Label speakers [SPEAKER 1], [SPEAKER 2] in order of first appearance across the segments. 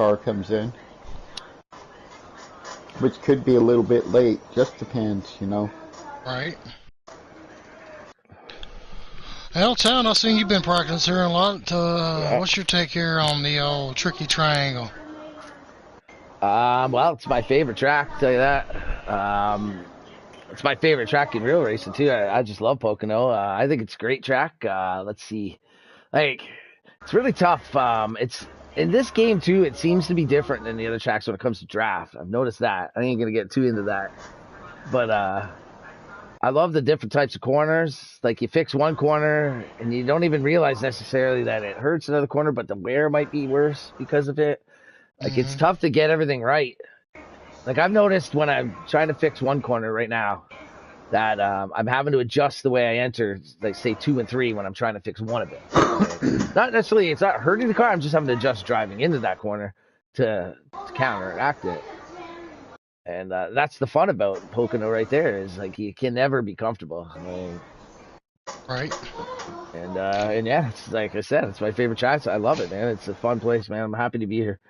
[SPEAKER 1] car comes in. Which could be a little bit late. Just depends, you know.
[SPEAKER 2] Right. L-Town, I've seen you've been practicing here a lot. What's your take here on the old Tricky Triangle?
[SPEAKER 3] Well, it's my favorite track, I'll tell you that. It's my favorite track in real racing, too. I just love Pocono. I think it's a great track. Let's see. Like, it's really tough. It's in this game, too, it seems to be different than the other tracks when it comes to draft. I've noticed that. I ain't going to get too into that. But I love the different types of corners. Like, you fix one corner, and you don't even realize necessarily that it hurts another corner, but the wear might be worse because of it. Like, it's tough to get everything right. Like, I've noticed when I'm trying to fix one corner right now that I'm having to adjust the way I enter, like, say, 2 and 3 when I'm trying to fix one of it. Not necessarily, it's not hurting the car. I'm just having to adjust driving into that corner to counteract it. And that's the fun about Pocono right there is, like, you can never be comfortable.
[SPEAKER 2] Right.
[SPEAKER 3] And yeah, it's, like I said, it's my favorite track. I love it, man. It's a fun place, man. I'm happy to be here.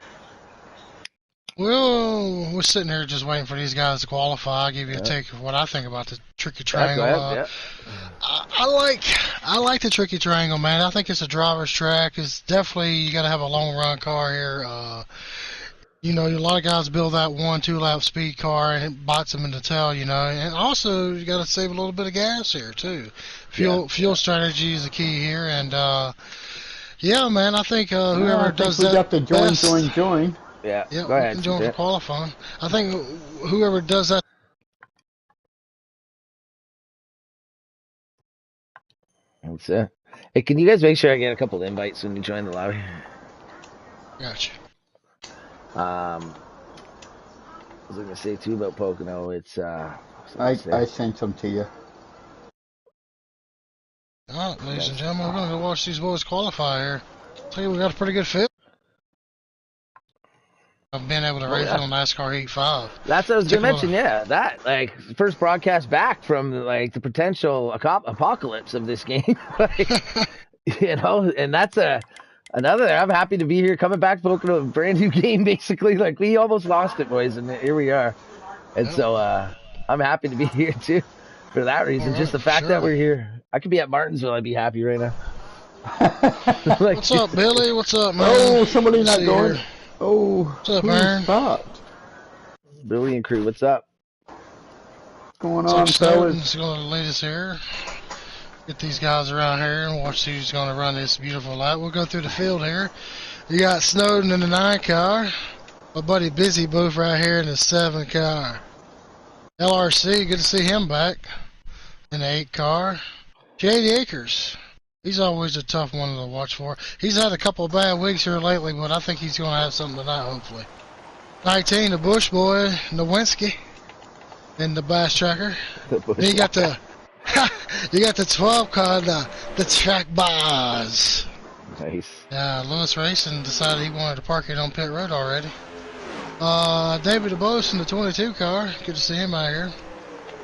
[SPEAKER 2] Well, we're sitting here just waiting for these guys to qualify. I'll give you a take of what I think about the Tricky Triangle. I like the Tricky Triangle, man. I think it's a driver's track. It's definitely, you got to have a long run car here. You know, a lot of guys build that 1-2 lap speed car and it bites them in the tail, you know. And also, you got to save a little bit of gas here too. Fuel strategy is the key here. And yeah, man, I think whoever does that.
[SPEAKER 1] We got the join.
[SPEAKER 3] Yeah,
[SPEAKER 2] yeah,
[SPEAKER 3] go ahead.
[SPEAKER 2] We can join for qualifying. I think whoever does that.
[SPEAKER 3] That's it. Hey, can you guys make sure I get a couple invites when you join the lobby?
[SPEAKER 2] Gotcha.
[SPEAKER 3] I was going to say too about Pocono. It's
[SPEAKER 1] I sent some to you.
[SPEAKER 2] All right, ladies and gentlemen, we're going to go watch these boys qualify here. Tell you, we got a pretty good fit. I've been able to race on NASCAR Heat 5.
[SPEAKER 3] That's what I was going to mention, yeah. That, like, first broadcast back from, like, the potential apocalypse of this game. Like, you know, and that's another, I'm happy to be here, coming back, Pocono, a brand new game, basically. Like, we almost lost it, boys, and here we are. And so, I'm happy to be here, too, for that reason. Just the fact that we're here. I could be at Martinsville, I'd be happy right now.
[SPEAKER 2] Like, what's up, Billy? What's up, man?
[SPEAKER 1] Oh, somebody not going. Here. Oh,
[SPEAKER 2] what's up, man?
[SPEAKER 1] Stopped?
[SPEAKER 3] Billy and crew, what's up?
[SPEAKER 1] What's going on, fellas?
[SPEAKER 2] Snowden's going to lead us here. Get these guys around here and watch who's going to run this beautiful lap. We'll go through the field here. You got Snowden in the 9 car. My buddy Busy Booth right here in the 7 car. LRC, good to see him back in the 8 car. J.D. Akers. He's always a tough one to watch for. He's had a couple of bad weeks here lately, but I think he's going to have something tonight, hopefully. 19, the Bush boy, Nowinski, in the Bass Tracker. Then you got the 12 car, the Track Boss.
[SPEAKER 3] Nice.
[SPEAKER 2] Lewis Racing decided he wanted to park it on pit road already. David DeBose in the 22 car. Good to see him out here.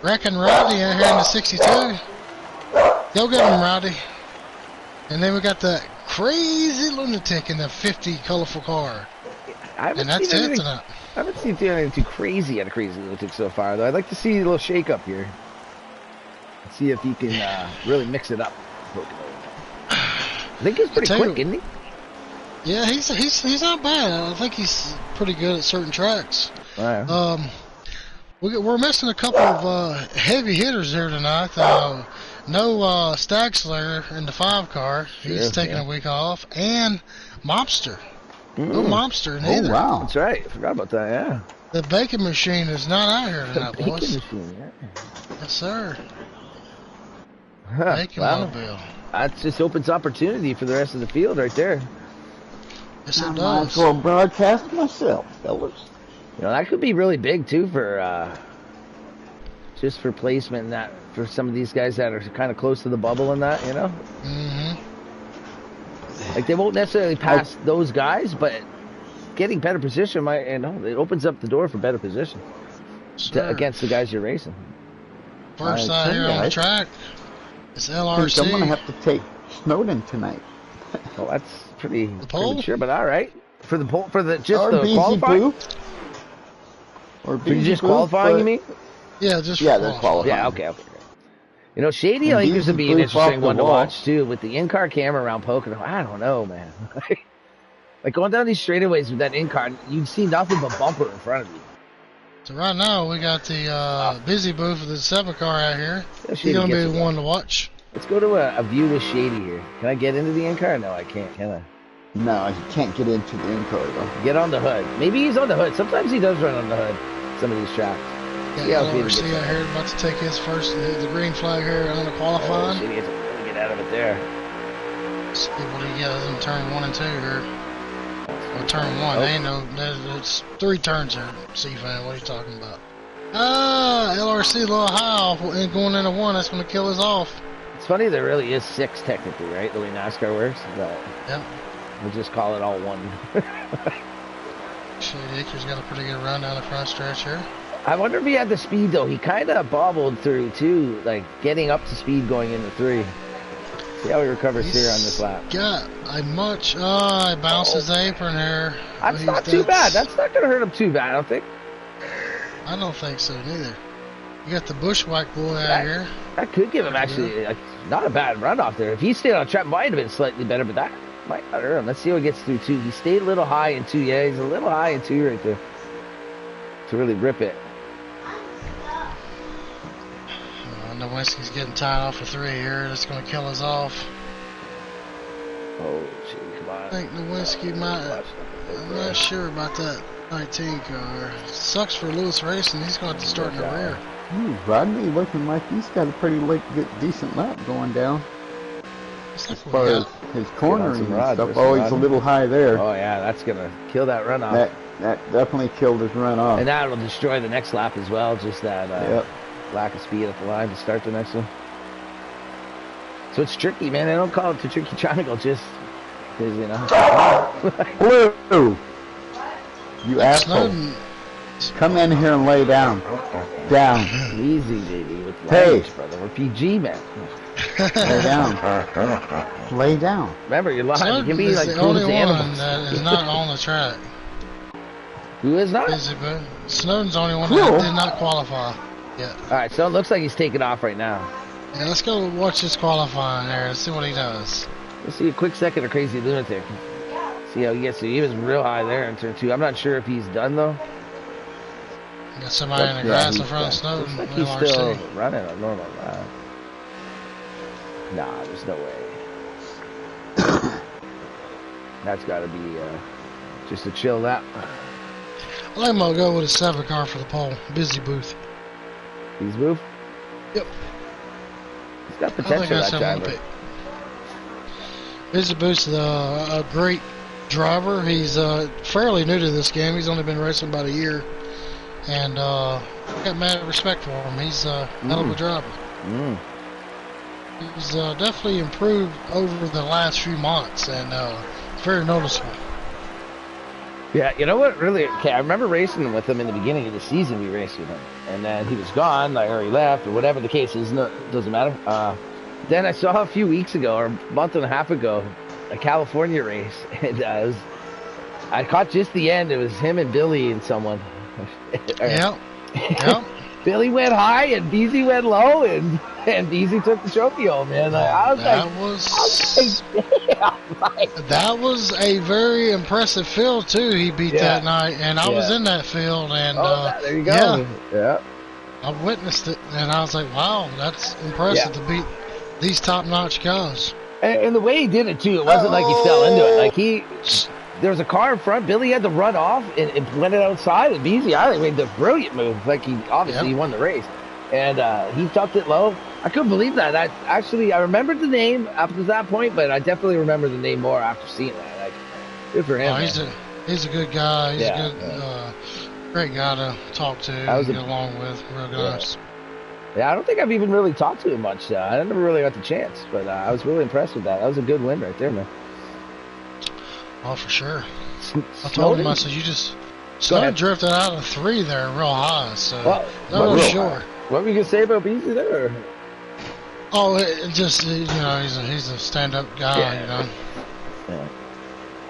[SPEAKER 2] Wrecking Roddy out here in the 62. Go get him, Roddy. And then we got the crazy lunatic in the 50 colorful car. And that's it tonight.
[SPEAKER 3] I haven't seen anything too crazy out of crazy lunatic so far, though. I'd like to see a little shake up here. See if he can really mix it up. I think he's pretty quick, isn't he?
[SPEAKER 2] Yeah, he's not bad. I think he's pretty good at certain tracks.
[SPEAKER 3] Right.
[SPEAKER 2] We're missing a couple of heavy hitters here tonight. No Stagsler in the 5 car. He's taking a week off. And Mobster. No Mobster neither.
[SPEAKER 1] Oh, wow.
[SPEAKER 3] That's right. I forgot about that, yeah.
[SPEAKER 2] The Bacon Machine is not out here tonight, boys.
[SPEAKER 3] Bacon Machine, yeah.
[SPEAKER 2] Yes, sir.
[SPEAKER 3] Bacon Mobile. That just opens opportunity for the rest of the field right there.
[SPEAKER 2] Yes, it
[SPEAKER 1] I
[SPEAKER 2] does.
[SPEAKER 1] might as well broadcast myself, fellas.
[SPEAKER 3] You know, that could be really big, too, for just for placement and that, for some of these guys that are kind of close to the bubble and that, you know?
[SPEAKER 2] Mm-hmm.
[SPEAKER 3] Like, they won't necessarily pass those guys, but getting better position might, you know, it opens up the door for better position against the guys you're racing.
[SPEAKER 2] First out here on the track, it's LRC.
[SPEAKER 1] I'm going to have to take Snowden tonight.
[SPEAKER 3] Well, that's pretty premature, but all right. For the just
[SPEAKER 1] Or
[SPEAKER 3] the
[SPEAKER 1] BZ
[SPEAKER 3] qualifying?
[SPEAKER 1] Booth. Or
[SPEAKER 3] For
[SPEAKER 1] BZ
[SPEAKER 3] just
[SPEAKER 1] Booth,
[SPEAKER 3] qualifying, you mean?
[SPEAKER 2] Yeah, just
[SPEAKER 1] Yeah,
[SPEAKER 2] for
[SPEAKER 1] they're
[SPEAKER 2] qualifying.
[SPEAKER 3] Yeah,
[SPEAKER 1] qualifying.
[SPEAKER 3] okay. You know, Shady,
[SPEAKER 1] And
[SPEAKER 3] I think this would
[SPEAKER 1] BZ
[SPEAKER 3] be an
[SPEAKER 1] Booth off
[SPEAKER 3] interesting
[SPEAKER 1] the
[SPEAKER 3] one to
[SPEAKER 1] wall.
[SPEAKER 3] watch too, with the in-car camera around Pocono. I don't know, man. Like going down these straightaways with that in-car, you'd see nothing but bumper in front of you.
[SPEAKER 2] So right now we got the busy booth of the 7 car out here.
[SPEAKER 3] Yeah,
[SPEAKER 2] He's
[SPEAKER 3] Shady
[SPEAKER 2] gonna be
[SPEAKER 3] gets
[SPEAKER 2] the
[SPEAKER 3] it
[SPEAKER 2] one to watch.
[SPEAKER 3] Let's go to a view with Shady here. Can I get into the in-car? No, I can't, can I?
[SPEAKER 1] No, you can't get into the in-car though.
[SPEAKER 3] Get on the hood. Maybe he's on the hood. Sometimes he does run on the hood. Some of these tracks.
[SPEAKER 2] Yeah, LRC out here about to take his first, the green flag here on the qualifying.
[SPEAKER 3] Shady gets to really get out of it there.
[SPEAKER 2] See what he gets in turn 1 and 2 here. Well, turn 1, ain't no, it's 3 turns here, C-Fan, what are you talking about? LRC a little high off, and going into 1, that's going to kill us off.
[SPEAKER 3] It's funny, there really is 6 technically, right? The way NASCAR works. But
[SPEAKER 2] Yep.
[SPEAKER 3] we'll just call it all 1.
[SPEAKER 2] Shady Acres got a pretty good run down the front stretch here.
[SPEAKER 3] I wonder if he had the speed though. He kind of bobbled through too, like getting up to speed going into 3. See how he recovers here on this lap.
[SPEAKER 2] Got a much, he bounced his apron here.
[SPEAKER 3] That's not too bad. That's not going to hurt him too bad, I don't think.
[SPEAKER 2] I don't think so neither. You got the bushwhack boy out here.
[SPEAKER 3] That could give him actually not a bad run off there. If he stayed on track, might have been slightly better, but that might not hurt him. Let's see how he gets through 2. He stayed a little high in 2. Yeah, he's a little high in 2 right there to really rip it.
[SPEAKER 2] Nowinski's getting tied off for 3 here. That's going to kill us off.
[SPEAKER 3] Oh, shit, come on.
[SPEAKER 2] I think Nowinski might. I'm not sure about that 19 car. Sucks for Lewis Racing. He's going to have to start in the rear.
[SPEAKER 1] Rodney looking like he's got a pretty decent lap going down. As far as his cornering and stuff, always a little high there.
[SPEAKER 3] Oh yeah, that's going to kill that runoff.
[SPEAKER 1] That definitely killed his runoff.
[SPEAKER 3] And that'll destroy the next lap as well, just that lack of speed at the line to start the next one. So it's tricky, man. They don't call it the tricky triangle just because, you know.
[SPEAKER 1] Blue! You asshole. Come in here and lay down. Down.
[SPEAKER 3] Easy, baby. With language, brother. We're PG, man.
[SPEAKER 1] Lay down. Lay down.
[SPEAKER 3] Remember, you're lying. You can be like
[SPEAKER 2] the
[SPEAKER 3] cool
[SPEAKER 2] only
[SPEAKER 3] as
[SPEAKER 2] one
[SPEAKER 3] animals.
[SPEAKER 2] that is not on the track.
[SPEAKER 3] Who is not?
[SPEAKER 2] Snowden's the only one that did not qualify yet.
[SPEAKER 3] Alright, so it looks like he's taking off right now.
[SPEAKER 2] Yeah, let's go watch this qualifying there and see what he does.
[SPEAKER 3] Let's see a quick second of Crazy Lunatic. See how he gets to. He was real high there in turn 2. I'm not sure if he's done though.
[SPEAKER 2] Got somebody in the grass in front of Snowden.
[SPEAKER 3] Looks like he's still running a normal lap. Nah, there's no way. That's got to be just a chill lap.
[SPEAKER 2] I think I'm going to go with a 7 car for the pole. Busy booth.
[SPEAKER 3] He's moved?
[SPEAKER 2] Yep.
[SPEAKER 3] He's got potential, that driver.
[SPEAKER 2] Busy Booth's a great driver. He's fairly new to this game. He's only been racing about a year. And I got mad respect for him. He's a hell of a driver. He's definitely improved over the last few months, and it's very noticeable.
[SPEAKER 3] Yeah, you know what? Really, okay. I remember racing with him in the beginning of the season. We raced with him, and then he was gone, like, or he left, or whatever the case is. No, doesn't matter. Then I saw a few weeks ago, or a month and a half ago, a California race, and I caught just the end. It was him and Billy and someone.
[SPEAKER 2] Yep.
[SPEAKER 3] Billy went high and BZ went low, and BZ took the trophy home, man. That
[SPEAKER 2] was a very impressive field too. He beat that night, and I was in that field, and
[SPEAKER 3] there you go. Yeah,
[SPEAKER 2] I witnessed it, and I was like, wow, that's impressive to beat these top-notch guys.
[SPEAKER 3] And the way he did it too, it wasn't like he fell into it. Like there was a car in front. Billy had to run off and went it outside. And BZ, I think, made the brilliant move. Like he obviously won the race, and he tucked it low. I couldn't believe that. I remembered the name up to that point, but I definitely remember the name more after seeing that. Like, good for him.
[SPEAKER 2] He's a good guy. He's a good, great guy to talk to, and get along with. Real nice.
[SPEAKER 3] Yeah, I don't think I've even really talked to him much. I never really got the chance, but I was really impressed with that. That was a good win right there, man.
[SPEAKER 2] Oh, for sure. I told him, I said, you just drifted out of 3 there real high, so not really sure.
[SPEAKER 3] What were you going to say about BZ there?
[SPEAKER 2] Oh, it just, you know, he's a stand-up guy, you know.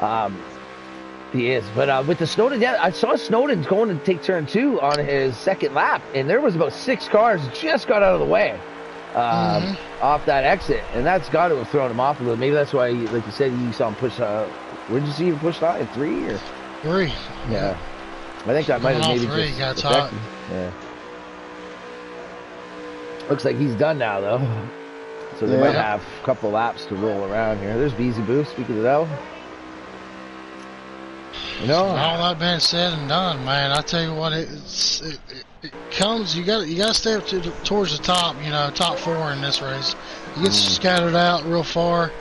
[SPEAKER 3] Yeah. He is, but with the Snowden, yeah, I saw Snowden going to take turn 2 on his second lap, and there was about 6 cars just got out of the way off that exit, and that's got to have thrown him off a little. Maybe that's why, like you said, you saw him push. Where did you see him push on? 3 or
[SPEAKER 2] 3?
[SPEAKER 3] Yeah, I think that might have maybe
[SPEAKER 2] 3
[SPEAKER 3] just
[SPEAKER 2] got hot.
[SPEAKER 3] Yeah. Looks like he's done now, though. So they might have a couple laps to roll around here. There's Beezy Boo, speaking of that. You know,
[SPEAKER 2] all that being said and done, man, I tell you what, it comes. You got to stay up towards the top. You know, top 4 in this race. You get scattered out real far,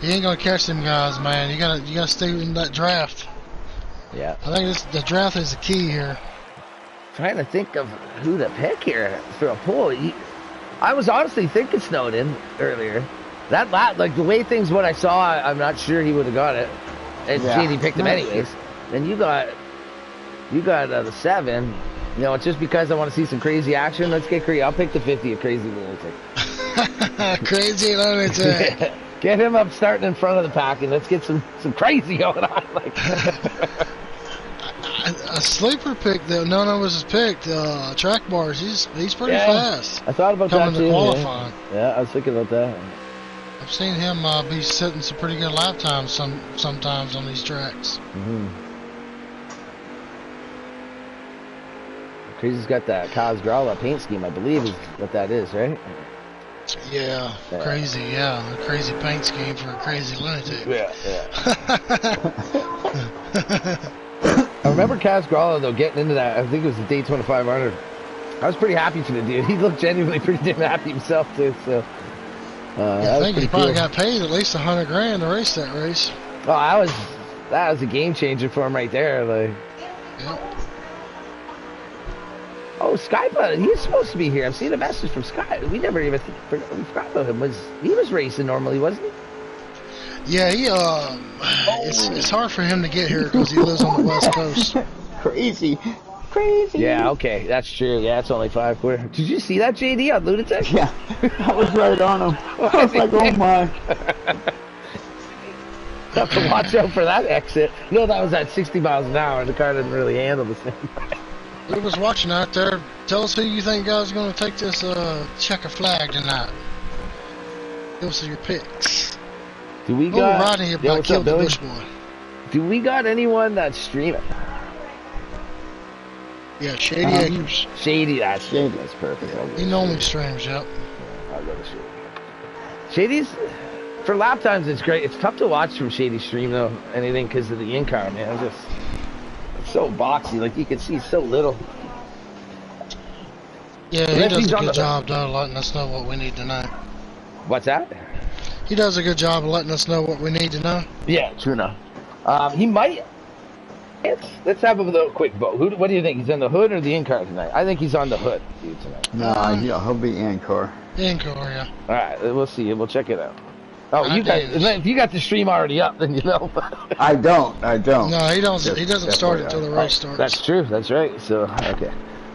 [SPEAKER 2] you ain't gonna catch them guys, man. You gotta stay in that draft.
[SPEAKER 3] Yeah,
[SPEAKER 2] I think the draft is the key here.
[SPEAKER 3] Trying to think of who to pick here for a pull. I was honestly thinking Snowden earlier. That lap, like the way things, what I saw, I'm not sure he would have got it. And JD picked him anyways. Then you got the 7. You know, it's just because I want to see some crazy action. Let's get crazy. I'll pick the 50 of Crazy Lunatic.
[SPEAKER 2] Crazy Lunatic.
[SPEAKER 3] Get him up starting in front of the pack, and let's get some crazy going on. Like
[SPEAKER 2] a sleeper pick though. No was his pick. Track bars. He's pretty fast.
[SPEAKER 3] I thought about
[SPEAKER 2] coming
[SPEAKER 3] that too.
[SPEAKER 2] To qualifying.
[SPEAKER 3] Yeah, I was thinking about that.
[SPEAKER 2] I've seen him be setting some pretty good lap times sometimes on these tracks.
[SPEAKER 3] Crazy's got that Kaz Growler paint scheme, I believe is what that is, right?
[SPEAKER 2] Yeah, crazy. Yeah, a crazy paint scheme for a crazy lunatic.
[SPEAKER 3] Yeah. I remember Kaz Growler though getting into that. I think it was the Daytona 500. I was pretty happy for the dude. He looked genuinely pretty damn happy himself too. So.
[SPEAKER 2] I think he probably got paid at least $100,000 to race that race.
[SPEAKER 3] Oh, that was a game changer for him right there. Like, oh, Skypa, he's supposed to be here. I've seen a message from Sky. We never even forgot about him. He was racing normally, wasn't he?
[SPEAKER 2] Yeah, it's hard for him to get here because he lives on the West Coast.
[SPEAKER 1] Crazy.
[SPEAKER 3] Yeah, okay, that's true. Yeah, it's only 5 quarter. Did you see that, JD, on Lunatic?
[SPEAKER 1] Yeah, I was right on him. I was like, oh my.
[SPEAKER 3] Have to watch out for that exit. You know, that was at 60 miles an hour, and the car didn't really handle the thing.
[SPEAKER 2] Who was watching out there? Tell us who you think guys are going to take this checker flag tonight. Give us your picks.
[SPEAKER 3] Do we got...
[SPEAKER 2] Rodney about killed the Bush boy.
[SPEAKER 3] Do we got anyone that's streaming?
[SPEAKER 2] Yeah, Shady Acres.
[SPEAKER 3] Shady, that's perfect.
[SPEAKER 2] He normally streams, yep.
[SPEAKER 3] I'll go to Shady. Shady's, for lap times, it's great. It's tough to watch from Shady's stream, though, anything, because of the in-car, man. It's so boxy, like, you can see so little.
[SPEAKER 2] Yeah, he does a good job, though, letting us know what we need to know.
[SPEAKER 3] What's that?
[SPEAKER 2] He does a good job of letting us know what we need to know.
[SPEAKER 3] Yeah, true enough. He might... Let's have a little quick vote. What do you think? He's in the hood or the in-car tonight? I think he's on the hood tonight.
[SPEAKER 1] No, he'll be in-car.
[SPEAKER 2] In-car, yeah.
[SPEAKER 3] All right, we'll see. We'll check it out. Oh, if you got the stream already up, then you know.
[SPEAKER 1] I don't.
[SPEAKER 2] No, he doesn't. He doesn't start it until the race starts.
[SPEAKER 3] That's true. That's right. So, okay.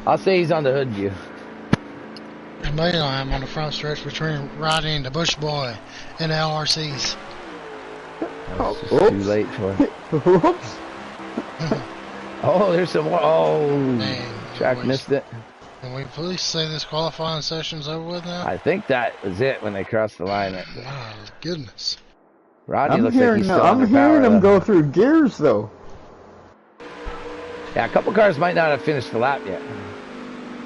[SPEAKER 3] I'll say he's on the hood view.
[SPEAKER 2] And maybe I'm on the front stretch between Rodney and the Bush boy and the LRCs.
[SPEAKER 3] Too late for it.
[SPEAKER 1] Whoops.
[SPEAKER 3] Oh, there's some more. Oh, man, Jack missed it.
[SPEAKER 2] Can we please say this qualifying session's over with now?
[SPEAKER 3] I think that was it when they crossed the line.
[SPEAKER 2] Oh, goodness.
[SPEAKER 3] Rodney looks like he's still
[SPEAKER 1] I'm hearing him go through gears, though.
[SPEAKER 3] Yeah, a couple cars might not have finished the lap yet.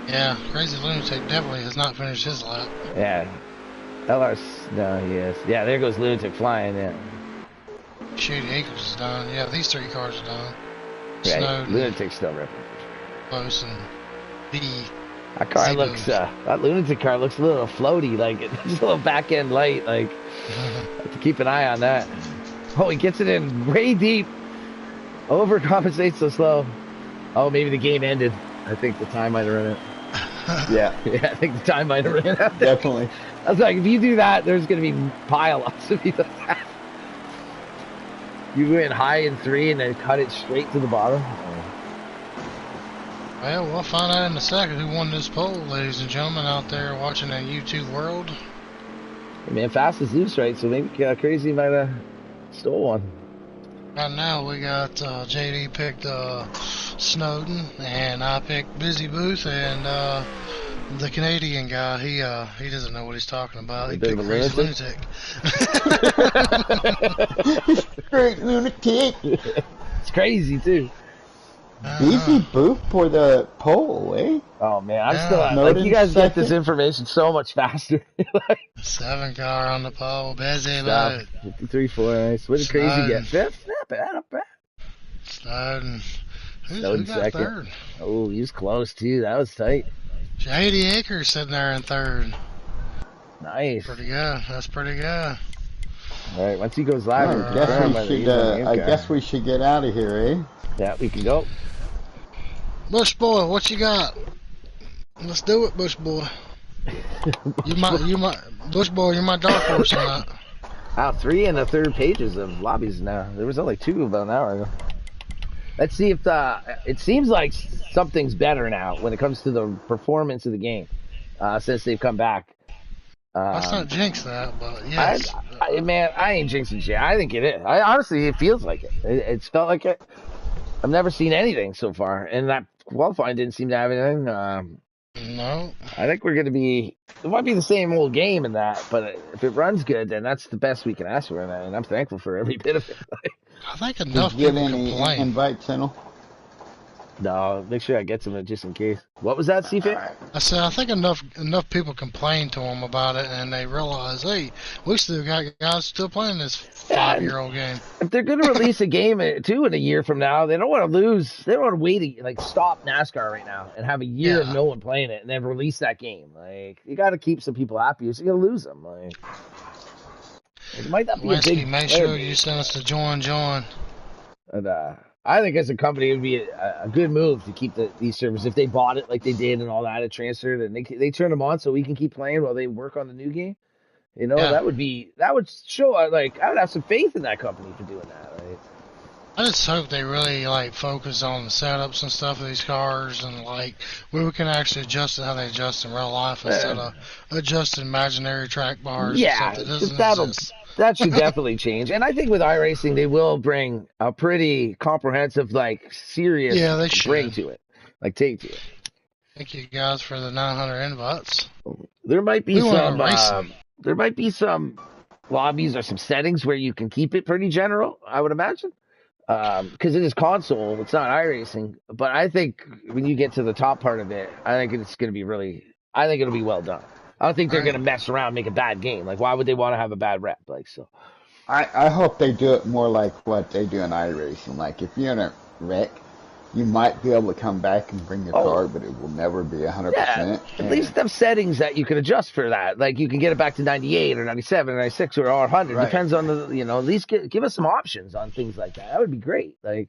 [SPEAKER 2] Yeah, Crazy Lunatic definitely has not finished his lap.
[SPEAKER 3] Yeah. LR's, no, he is. Yeah, there goes Lunatic flying, yeah.
[SPEAKER 2] Shady Acres is done. Yeah, these 3 cars are done.
[SPEAKER 3] Yeah,
[SPEAKER 2] Snowden,
[SPEAKER 3] Lunatic's still ripping.
[SPEAKER 2] Close and B.
[SPEAKER 3] That car looks, that Lunatic car looks a little floaty, like, it's a little back end light, like, have to keep an eye on that. Oh, he gets it in way deep. Overcompensates so slow. Oh, maybe the game ended. I think the time might have run out.
[SPEAKER 1] Yeah.
[SPEAKER 3] Yeah, I think the time might have run out.
[SPEAKER 1] Definitely.
[SPEAKER 3] I was like, if you do that, there's going to be pile-ups if you do that. You go in high in 3 and then cut it straight to the bottom.
[SPEAKER 2] Well, we'll find out in a second who won this poll, ladies and gentlemen, out there watching the YouTube world.
[SPEAKER 3] Hey man, fast is loose, right? So maybe Crazy might have stole one.
[SPEAKER 2] Right now we got JD picked Snowden, and I picked Busy Booth, and the Canadian guy. He doesn't know what he's talking about. He picked Crazy Lunatic.
[SPEAKER 1] Straight lunatic.
[SPEAKER 3] It's crazy too.
[SPEAKER 1] Busy Booth for the poll, eh?
[SPEAKER 3] Oh man, I'm still like you guys get this information so much faster.
[SPEAKER 2] 7-car on the pole, Busy Booth.
[SPEAKER 3] 53-4, nice. What did Crazy get? Fifth? Not bad, not bad.
[SPEAKER 2] Snowden. Who got
[SPEAKER 3] second.
[SPEAKER 2] third?
[SPEAKER 3] Oh, he was close too. That was tight.
[SPEAKER 2] JD Akers sitting there in third.
[SPEAKER 3] Nice.
[SPEAKER 2] Pretty good. That's pretty good.
[SPEAKER 3] All right, once he goes live,
[SPEAKER 1] I guess we should get out of here, eh?
[SPEAKER 3] Yeah, we can go.
[SPEAKER 2] Bush boy, what you got? Let's do it, Bush boy. Bush boy, you're my dark horse tonight.
[SPEAKER 3] Wow, 3 and a third pages of lobbies now. There was only 2 about an hour ago. Let's see if it seems like something's better now when it comes to the performance of the game since they've come back.
[SPEAKER 2] Let's not jinx that, but yes.
[SPEAKER 3] Man, I ain't jinxing shit. I think it is. Honestly, it feels like it. It's felt like it. I've never seen anything so far, and that qualifying didn't seem to have anything.
[SPEAKER 2] No.
[SPEAKER 3] I think we're going to be... It might be the same old game in that, but if it runs good, then that's the best we can ask for, and I'm thankful for every bit of it.
[SPEAKER 2] I think enough people complain.
[SPEAKER 1] Invite channel.
[SPEAKER 3] No, make sure I get some just in case. What was that, CFIT?
[SPEAKER 2] I said I think enough people complain to them about it, and they realize, hey, we still got guys still playing this 5-year-old game.
[SPEAKER 3] If they're going to release a game too in a year from now, they don't want to lose. They don't want to wait like stop NASCAR right now and have a year of no one playing it and then release that game. Like you got to keep some people happy, so you got to lose them. Like it might not be a big.
[SPEAKER 2] Make sure you send us to join.
[SPEAKER 3] And I think as a company, it would be a good move to keep these servers if they bought it like they did and all that, it transferred, and they turn them on so we can keep playing while they work on the new game. You know, that would show like I would have some faith in that company for doing that. Right?
[SPEAKER 2] I just hope they really like focus on the setups and stuff of these cars and like where we can actually adjust it how they adjust in real life instead of adjusting imaginary track bars.
[SPEAKER 3] Yeah,
[SPEAKER 2] and stuff
[SPEAKER 3] that should definitely change. And I think with iRacing, they will bring a pretty comprehensive, like serious bring to it, like take to it.
[SPEAKER 2] Thank you guys for the 900 invites.
[SPEAKER 3] There might be there might be some lobbies or some settings where you can keep it pretty general, I would imagine. Because it is console, it's not iRacing. But I think when you get to the top part of it, I think it's going to be I think it'll be well done. I don't think they're going to mess around and make a bad game. Like, why would they want to have a bad rep? Like, so.
[SPEAKER 1] I hope they do it more like what they do in iRacing. Like, if you're in a wreck, you might be able to come back and bring your car, but it will never be 100%.
[SPEAKER 3] Yeah, at least have settings that you can adjust for that. Like, you can get it back to 98 or 97 or 96 or 100. Right. Depends on the, at least give us some options on things like that. That would be great. Like,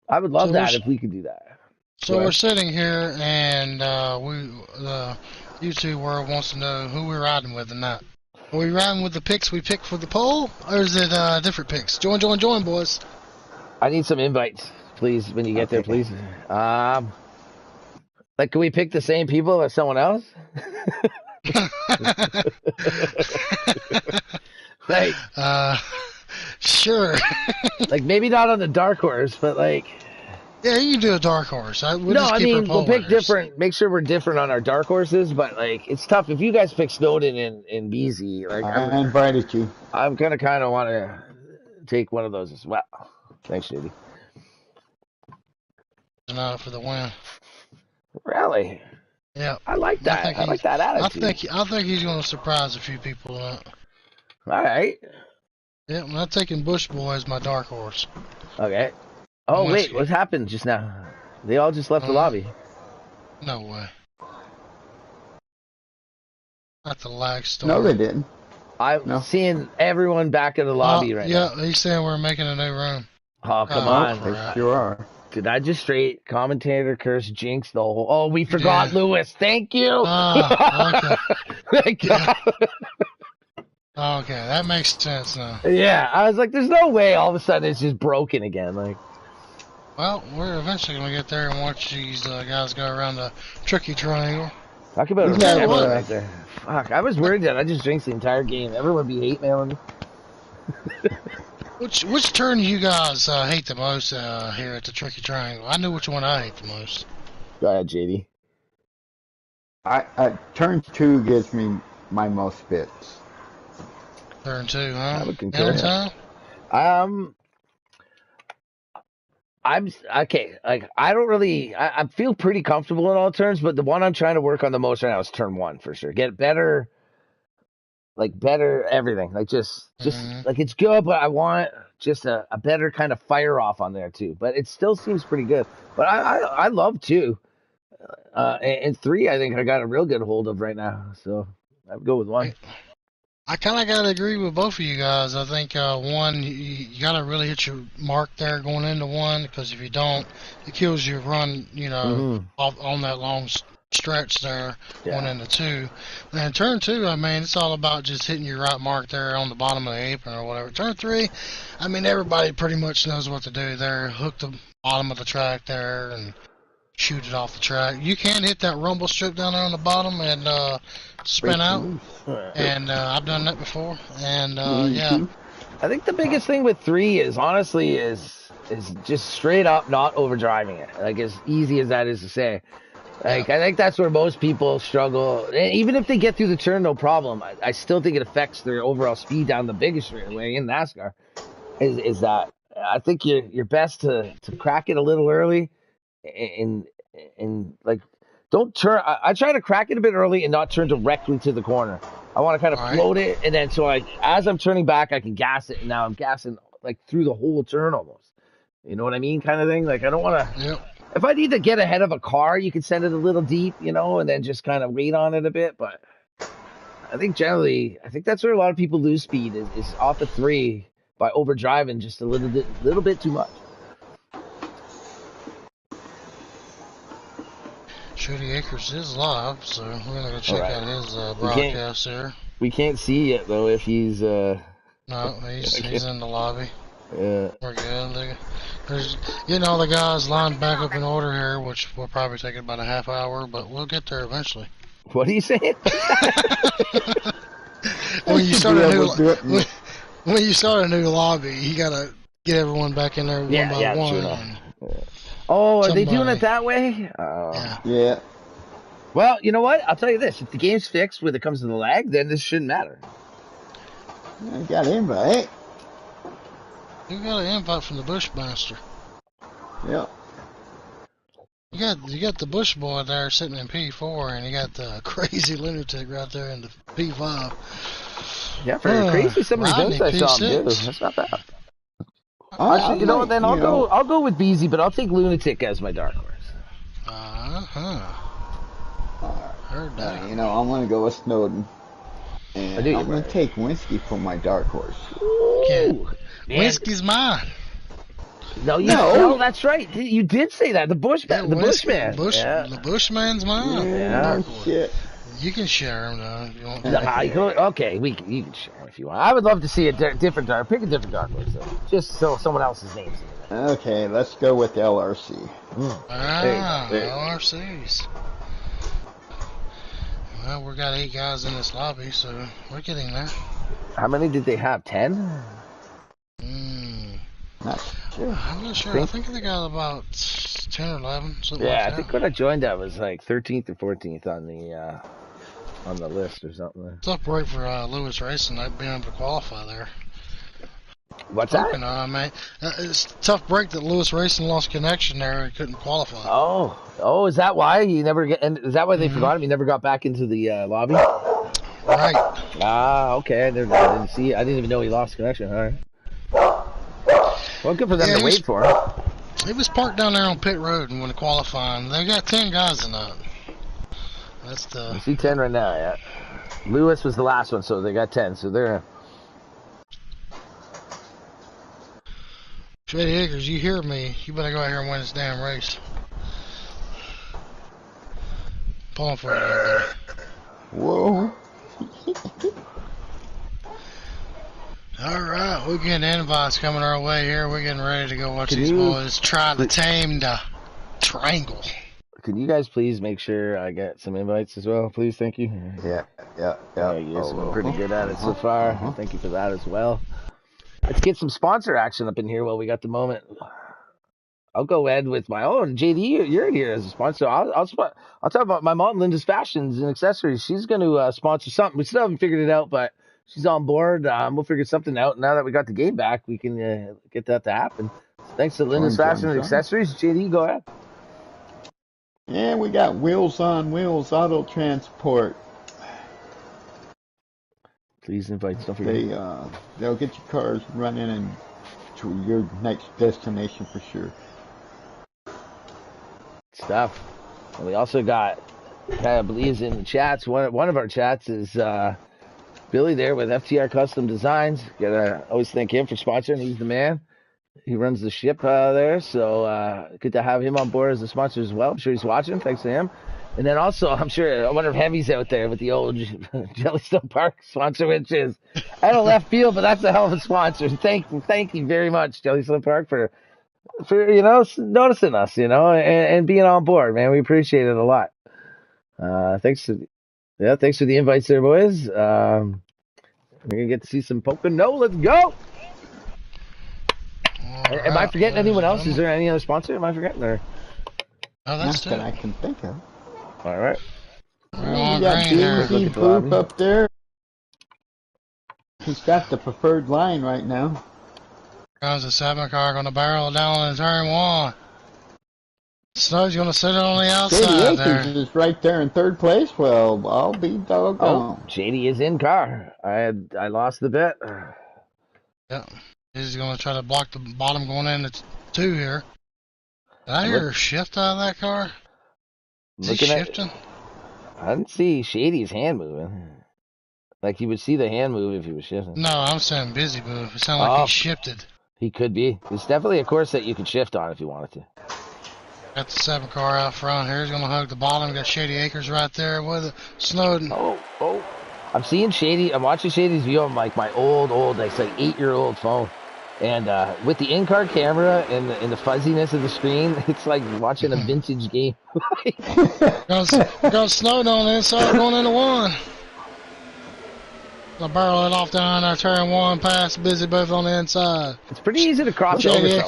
[SPEAKER 3] I would love that if we could do that.
[SPEAKER 2] So we're sitting here, and the YouTube world wants to know who we're riding with tonight. Are we riding with the picks we picked for the poll, or is it different picks? Join, boys.
[SPEAKER 3] I need some invites, please, when you get there, please. Like, can we pick the same people or someone else? Like,
[SPEAKER 2] sure.
[SPEAKER 3] Like, maybe not on the dark horse, but like.
[SPEAKER 2] Yeah, you can do a dark horse.
[SPEAKER 3] We'll pick different. Make sure we're different on our dark horses, but like it's tough if you guys pick Snowden and BZ. Like
[SPEAKER 1] I invited you.
[SPEAKER 3] I'm gonna kind of want to take one of those as well. Thanks, JD.
[SPEAKER 2] For the win.
[SPEAKER 3] Really?
[SPEAKER 2] Yeah.
[SPEAKER 3] I like that. I like that attitude.
[SPEAKER 2] I think he's gonna surprise a few people.
[SPEAKER 3] All right.
[SPEAKER 2] Yeah, I'm not taking Bush Boy as my dark horse.
[SPEAKER 3] Okay. Oh, wait, what happened just now? They all just left the lobby.
[SPEAKER 2] No way. That's a lag story.
[SPEAKER 1] No, they didn't.
[SPEAKER 3] I'm seeing everyone back in the lobby right now.
[SPEAKER 2] Yeah, he's saying we're making a new room.
[SPEAKER 3] Oh, come on.
[SPEAKER 1] Crap. You are.
[SPEAKER 3] Did I just straight commentator curse jinx the whole... Oh, we forgot Lewis. Thank you.
[SPEAKER 2] Okay.
[SPEAKER 3] Thank God.
[SPEAKER 2] Okay, that makes sense now.
[SPEAKER 3] Yeah, I was like, there's no way all of a sudden it's just broken again. Like,
[SPEAKER 2] well, we're eventually going to get there and watch these guys go around the tricky triangle.
[SPEAKER 3] Talk about a right there. Fuck, I was worried that I just jinxed the entire game. Everyone would be hate mailing me.
[SPEAKER 2] Which turn do you guys hate the most here at the Tricky Triangle? I know which one I hate the most.
[SPEAKER 3] Go ahead, JD.
[SPEAKER 1] Turn 2 gives me my most fits.
[SPEAKER 2] Turn 2,
[SPEAKER 3] I
[SPEAKER 2] huh?
[SPEAKER 3] would concur.
[SPEAKER 2] Anytime?
[SPEAKER 3] Um, I'm okay. Like I don't really, I feel pretty comfortable in all turns, but the one I'm trying to work on the most right now is turn 1 for sure. Get better, like better everything. Like just
[SPEAKER 2] Mm-hmm.
[SPEAKER 3] like it's good, but I want just a better kind of fire off on there too. But it still seems pretty good. But I love 2. And 3 I think I got a real good hold of right now. So I'd go with 1.
[SPEAKER 2] I kind of got to agree with both of you guys. I think one, you got to really hit your mark there going into one, because if you don't, it kills your run,
[SPEAKER 3] Mm-hmm.
[SPEAKER 2] off on that long stretch there going
[SPEAKER 3] Yeah.
[SPEAKER 2] into 2. And turn 2, I mean, it's all about just hitting your right mark there on the bottom of the apron or whatever. Turn 3, I mean, everybody pretty much knows what to do there. Hook the bottom of the track there and shoot it off the track. You can hit that rumble strip down there on the bottom and spin
[SPEAKER 1] Break
[SPEAKER 2] out.
[SPEAKER 1] loose.
[SPEAKER 2] And I've done that before. And
[SPEAKER 1] Me
[SPEAKER 2] yeah,
[SPEAKER 1] too.
[SPEAKER 3] I think the biggest thing with 3 is honestly is just straight up not overdriving it. Like as easy as that is to say.
[SPEAKER 2] yeah,
[SPEAKER 3] Like I think that's where most people struggle. And even if they get through the turn, no problem. I still think it affects their overall speed down the biggest straightaway in NASCAR. Is that I think you're best to crack it a little early and like don't turn. I try to crack it a bit early and not turn directly to the corner. I want to kind of
[SPEAKER 2] all right.
[SPEAKER 3] float it, and then so like as I'm turning back, I can gas it, and now I'm gassing like through the whole turn almost. You know what I mean, kind of thing. Like I don't want to.
[SPEAKER 2] Yep.
[SPEAKER 3] If I need to get ahead of a car, you can send it a little deep, and then just kind of wait on it a bit. But I think generally, I think that's where a lot of people lose speed is off of 3 by overdriving just a little bit too much.
[SPEAKER 2] Shady Acres is live, so we're gonna go
[SPEAKER 3] All
[SPEAKER 2] check
[SPEAKER 3] right,
[SPEAKER 2] out his
[SPEAKER 3] we can't
[SPEAKER 2] broadcast there.
[SPEAKER 3] we can't see yet though if he's
[SPEAKER 2] No, he's in the lobby.
[SPEAKER 3] uh
[SPEAKER 2] We're good. There's the guys lined back up in order here, which will probably take about a half hour, but we'll get there eventually.
[SPEAKER 3] what are you saying?
[SPEAKER 2] when you
[SPEAKER 1] should
[SPEAKER 2] start
[SPEAKER 1] be
[SPEAKER 2] a
[SPEAKER 1] able to do it.
[SPEAKER 2] when you start a new lobby, you gotta get everyone back in there one
[SPEAKER 3] Yeah,
[SPEAKER 2] by
[SPEAKER 3] yeah,
[SPEAKER 2] one.
[SPEAKER 3] true enough.
[SPEAKER 2] And
[SPEAKER 3] Oh, are they doing it
[SPEAKER 2] somebody,
[SPEAKER 3] that way?
[SPEAKER 2] yeah.
[SPEAKER 1] Yeah.
[SPEAKER 3] Well, you know what? I'll tell you this: if the game's fixed when it comes to the lag, then this shouldn't matter.
[SPEAKER 1] I got invite.
[SPEAKER 2] You got an invite from the Bushmaster.
[SPEAKER 1] Yeah.
[SPEAKER 2] You got the Bush boy there sitting in P4, and you got the crazy lunatic right there in the P5.
[SPEAKER 3] Yeah, for crazy some of the
[SPEAKER 2] Rodney
[SPEAKER 3] events I saw him do.
[SPEAKER 2] P6.
[SPEAKER 3] That's not bad.
[SPEAKER 1] I
[SPEAKER 3] Actually, you know what?
[SPEAKER 1] might,
[SPEAKER 3] Then I'll go with Beezy, but I'll take Lunatic as my dark horse.
[SPEAKER 2] Heard that.
[SPEAKER 1] I'm gonna go with Snowden, and
[SPEAKER 3] I knew you
[SPEAKER 1] I'm
[SPEAKER 3] were.
[SPEAKER 1] gonna take Whiskey for my dark horse.
[SPEAKER 3] Ooh, man.
[SPEAKER 2] Whiskey's mine.
[SPEAKER 3] No,
[SPEAKER 1] No.
[SPEAKER 3] no, that's right. You did say that. The Bushman, the
[SPEAKER 2] Whiskey,
[SPEAKER 3] Bushman. Yeah.
[SPEAKER 2] The Bushman's mine.
[SPEAKER 3] Yeah.
[SPEAKER 1] No shit.
[SPEAKER 2] You can share him though if you want.
[SPEAKER 3] Okay, you can share if you want. I would love to see a different dark. Pick a different dark horse though, just so someone else's name's in it.
[SPEAKER 1] Okay, let's go with LRC.
[SPEAKER 2] LRCs. Well, we got 8 guys in this lobby, so we're getting there.
[SPEAKER 3] How many did they have? 10?
[SPEAKER 1] Not sure.
[SPEAKER 2] I'm not sure. I think they got about 10 or 11, something like
[SPEAKER 3] Yeah,
[SPEAKER 2] that.
[SPEAKER 3] I think when I joined, I was like 13th or 14th on the list or something.
[SPEAKER 2] Tough break for Lewis Racing not being able to qualify there.
[SPEAKER 3] What's that?
[SPEAKER 2] Pocono, I mean, it's a tough break that Lewis Racing lost connection there and couldn't qualify.
[SPEAKER 3] Oh, is that why you never get? And is that why they forgot him? He never got back into the lobby.
[SPEAKER 2] Right.
[SPEAKER 3] Ah, okay. I didn't see. I didn't even know he lost connection. All right. Well, good for them to wait for him.
[SPEAKER 2] He was parked down there on pit road and when qualifying. They got 10 guys in that. That's the.
[SPEAKER 3] I see 10 right now. Yeah. Lewis was the last one, so they got 10. So they're.
[SPEAKER 2] Shady Acres, you hear me? You better go out here and win this damn race. Pulling for it, buddy.
[SPEAKER 1] Whoa.
[SPEAKER 2] Alright, we're getting invites coming our way here. We're getting ready to go watch these boys try to tame the triangle.
[SPEAKER 3] Can you guys please make sure I get some invites as well, please? Thank you.
[SPEAKER 1] Yeah.
[SPEAKER 3] You're pretty good at it so far. Thank you for that as well. Let's get some sponsor action up in here while we got the moment. I'll go ahead with my own. JD, you're in here as a sponsor. I'll talk about my mom, Linda's Fashions and Accessories. She's going to sponsor something. We still haven't figured it out, but she's on board. We'll figure something out. Now that we got the game back, we can get that to happen. So thanks to Linda's Fashions and Accessories. JD, go ahead.
[SPEAKER 1] Yeah, we got Wheels on Wheels Auto Transport.
[SPEAKER 3] Please invite. Don't forget.
[SPEAKER 1] They'll get your cars running and to your next destination for sure.
[SPEAKER 3] Stuff. And we also got, I believe in the chats, one of our chats is Billy there with FTR Custom Designs. Gotta always thank him for sponsoring. He's the man. He runs the ship there, so good to have him on board as a sponsor as well. I'm sure he's watching. Thanks to him. And then also, I wonder if Heavy's out there with the old Jellystone Park sponsor, which is out of left field, but that's a hell of a sponsor. Thank you very much, Jellystone Park, for noticing us, and being on board, man. We appreciate it a lot. Thanks for the invites there, boys. We're gonna get to see some Pocono. Let's go. Am I forgetting anyone else? Is there any other sponsor? Am I forgetting? Or?
[SPEAKER 2] Oh, that's
[SPEAKER 1] not that I can think of.
[SPEAKER 3] All right.
[SPEAKER 1] We got DMZ Poop up there. He's got the preferred line right now.
[SPEAKER 2] Comes the 7 car going to barrel down in turn 1. Snow's going to sit it on the outside there.
[SPEAKER 1] JD is right there in third place. Well, I'll be doggone.
[SPEAKER 3] Oh, JD is in car. I lost the bet.
[SPEAKER 2] Yep. He's going to try to block the bottom going into 2 here. Did I hear a shift out of that car? Is he shifting?
[SPEAKER 3] I didn't see Shady's hand moving. Like you would see the hand move if he was shifting.
[SPEAKER 2] No, I'm saying busy move. It sounded like he shifted.
[SPEAKER 3] He could be. It's definitely a course that you could shift on if you wanted to.
[SPEAKER 2] Got the 7 car out front here. He's going to hug the bottom. Got Shady Acres right there with Snowden.
[SPEAKER 3] Oh. I'm seeing Shady. I'm watching Shady's view on like my old, like 8-year-old phone. And with the in-car camera and the fuzziness of the screen, it's like watching a vintage game.
[SPEAKER 2] Got Snowden on the inside going into 1. I'll barrel it off down there, turn 1, past Busy Booth on the inside.
[SPEAKER 3] It's pretty easy to cross over.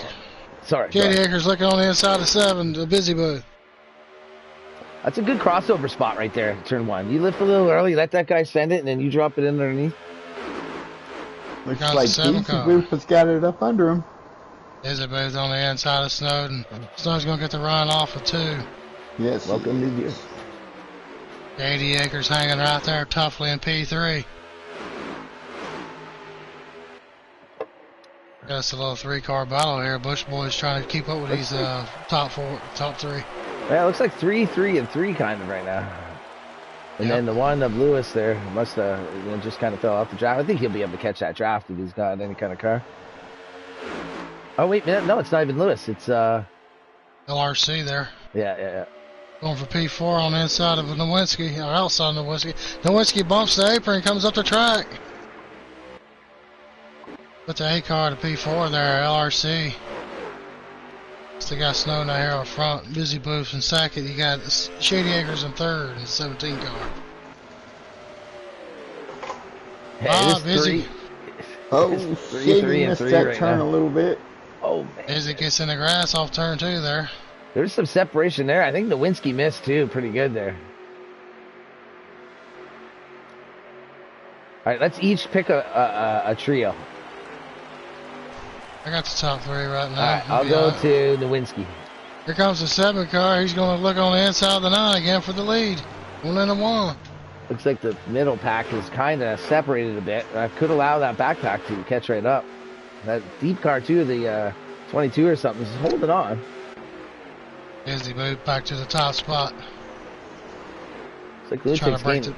[SPEAKER 3] Sorry.
[SPEAKER 2] Shady Acres looking on the inside of 7, the Busy Booth.
[SPEAKER 3] That's a good crossover spot right there, turn 1. You lift a little early, let that guy send it, and then you drop it in underneath.
[SPEAKER 1] Looks like Busy Booth has got it up under him.
[SPEAKER 2] Busy Booth on the inside of Snowden. Snowden's going to get the run off of 2.
[SPEAKER 1] Yes, welcome to you.
[SPEAKER 2] 80 Acres hanging right there toughly in P3. That's a little 3-car battle here. Bush Boys trying to keep up with these top 3.
[SPEAKER 3] Yeah, it looks like 3, 3, and 3 kind of right now. And then the one of Lewis there must have just kind of fell off the draft. I think he'll be able to catch that draft if he's got any kind of car. Oh wait, no, it's not even Lewis. It's
[SPEAKER 2] LRC there.
[SPEAKER 3] Yeah.
[SPEAKER 2] Going for P4 on the inside of Nowinski, or outside of Nowinski. Nowinski bumps the apron, comes up the track. Put the A car to P4 there, LRC. Still got Snowden out here up front. Busy Booth in second. You got Shady Acres in third and 17 car.
[SPEAKER 3] Hey,
[SPEAKER 2] Busy.
[SPEAKER 1] Shady missed that turn a little bit.
[SPEAKER 3] Oh, man.
[SPEAKER 2] Busy gets in the grass off turn 2 there.
[SPEAKER 3] There's some separation there. I think Nowinski missed too. Pretty good there. All right, let's each pick a trio.
[SPEAKER 2] I got the top 3 right now.
[SPEAKER 3] All right, I'll go to Nowinski.
[SPEAKER 2] Here comes the 7 car. He's going to look on the inside of the 9 again for the lead. 1 into 1.
[SPEAKER 3] Looks like the middle pack is kind of separated a bit. I could allow that backpack to catch right up. That deep car too, the 22 or something, is holding on.
[SPEAKER 2] Busy moved back to the top spot.
[SPEAKER 3] It's like trying to break the...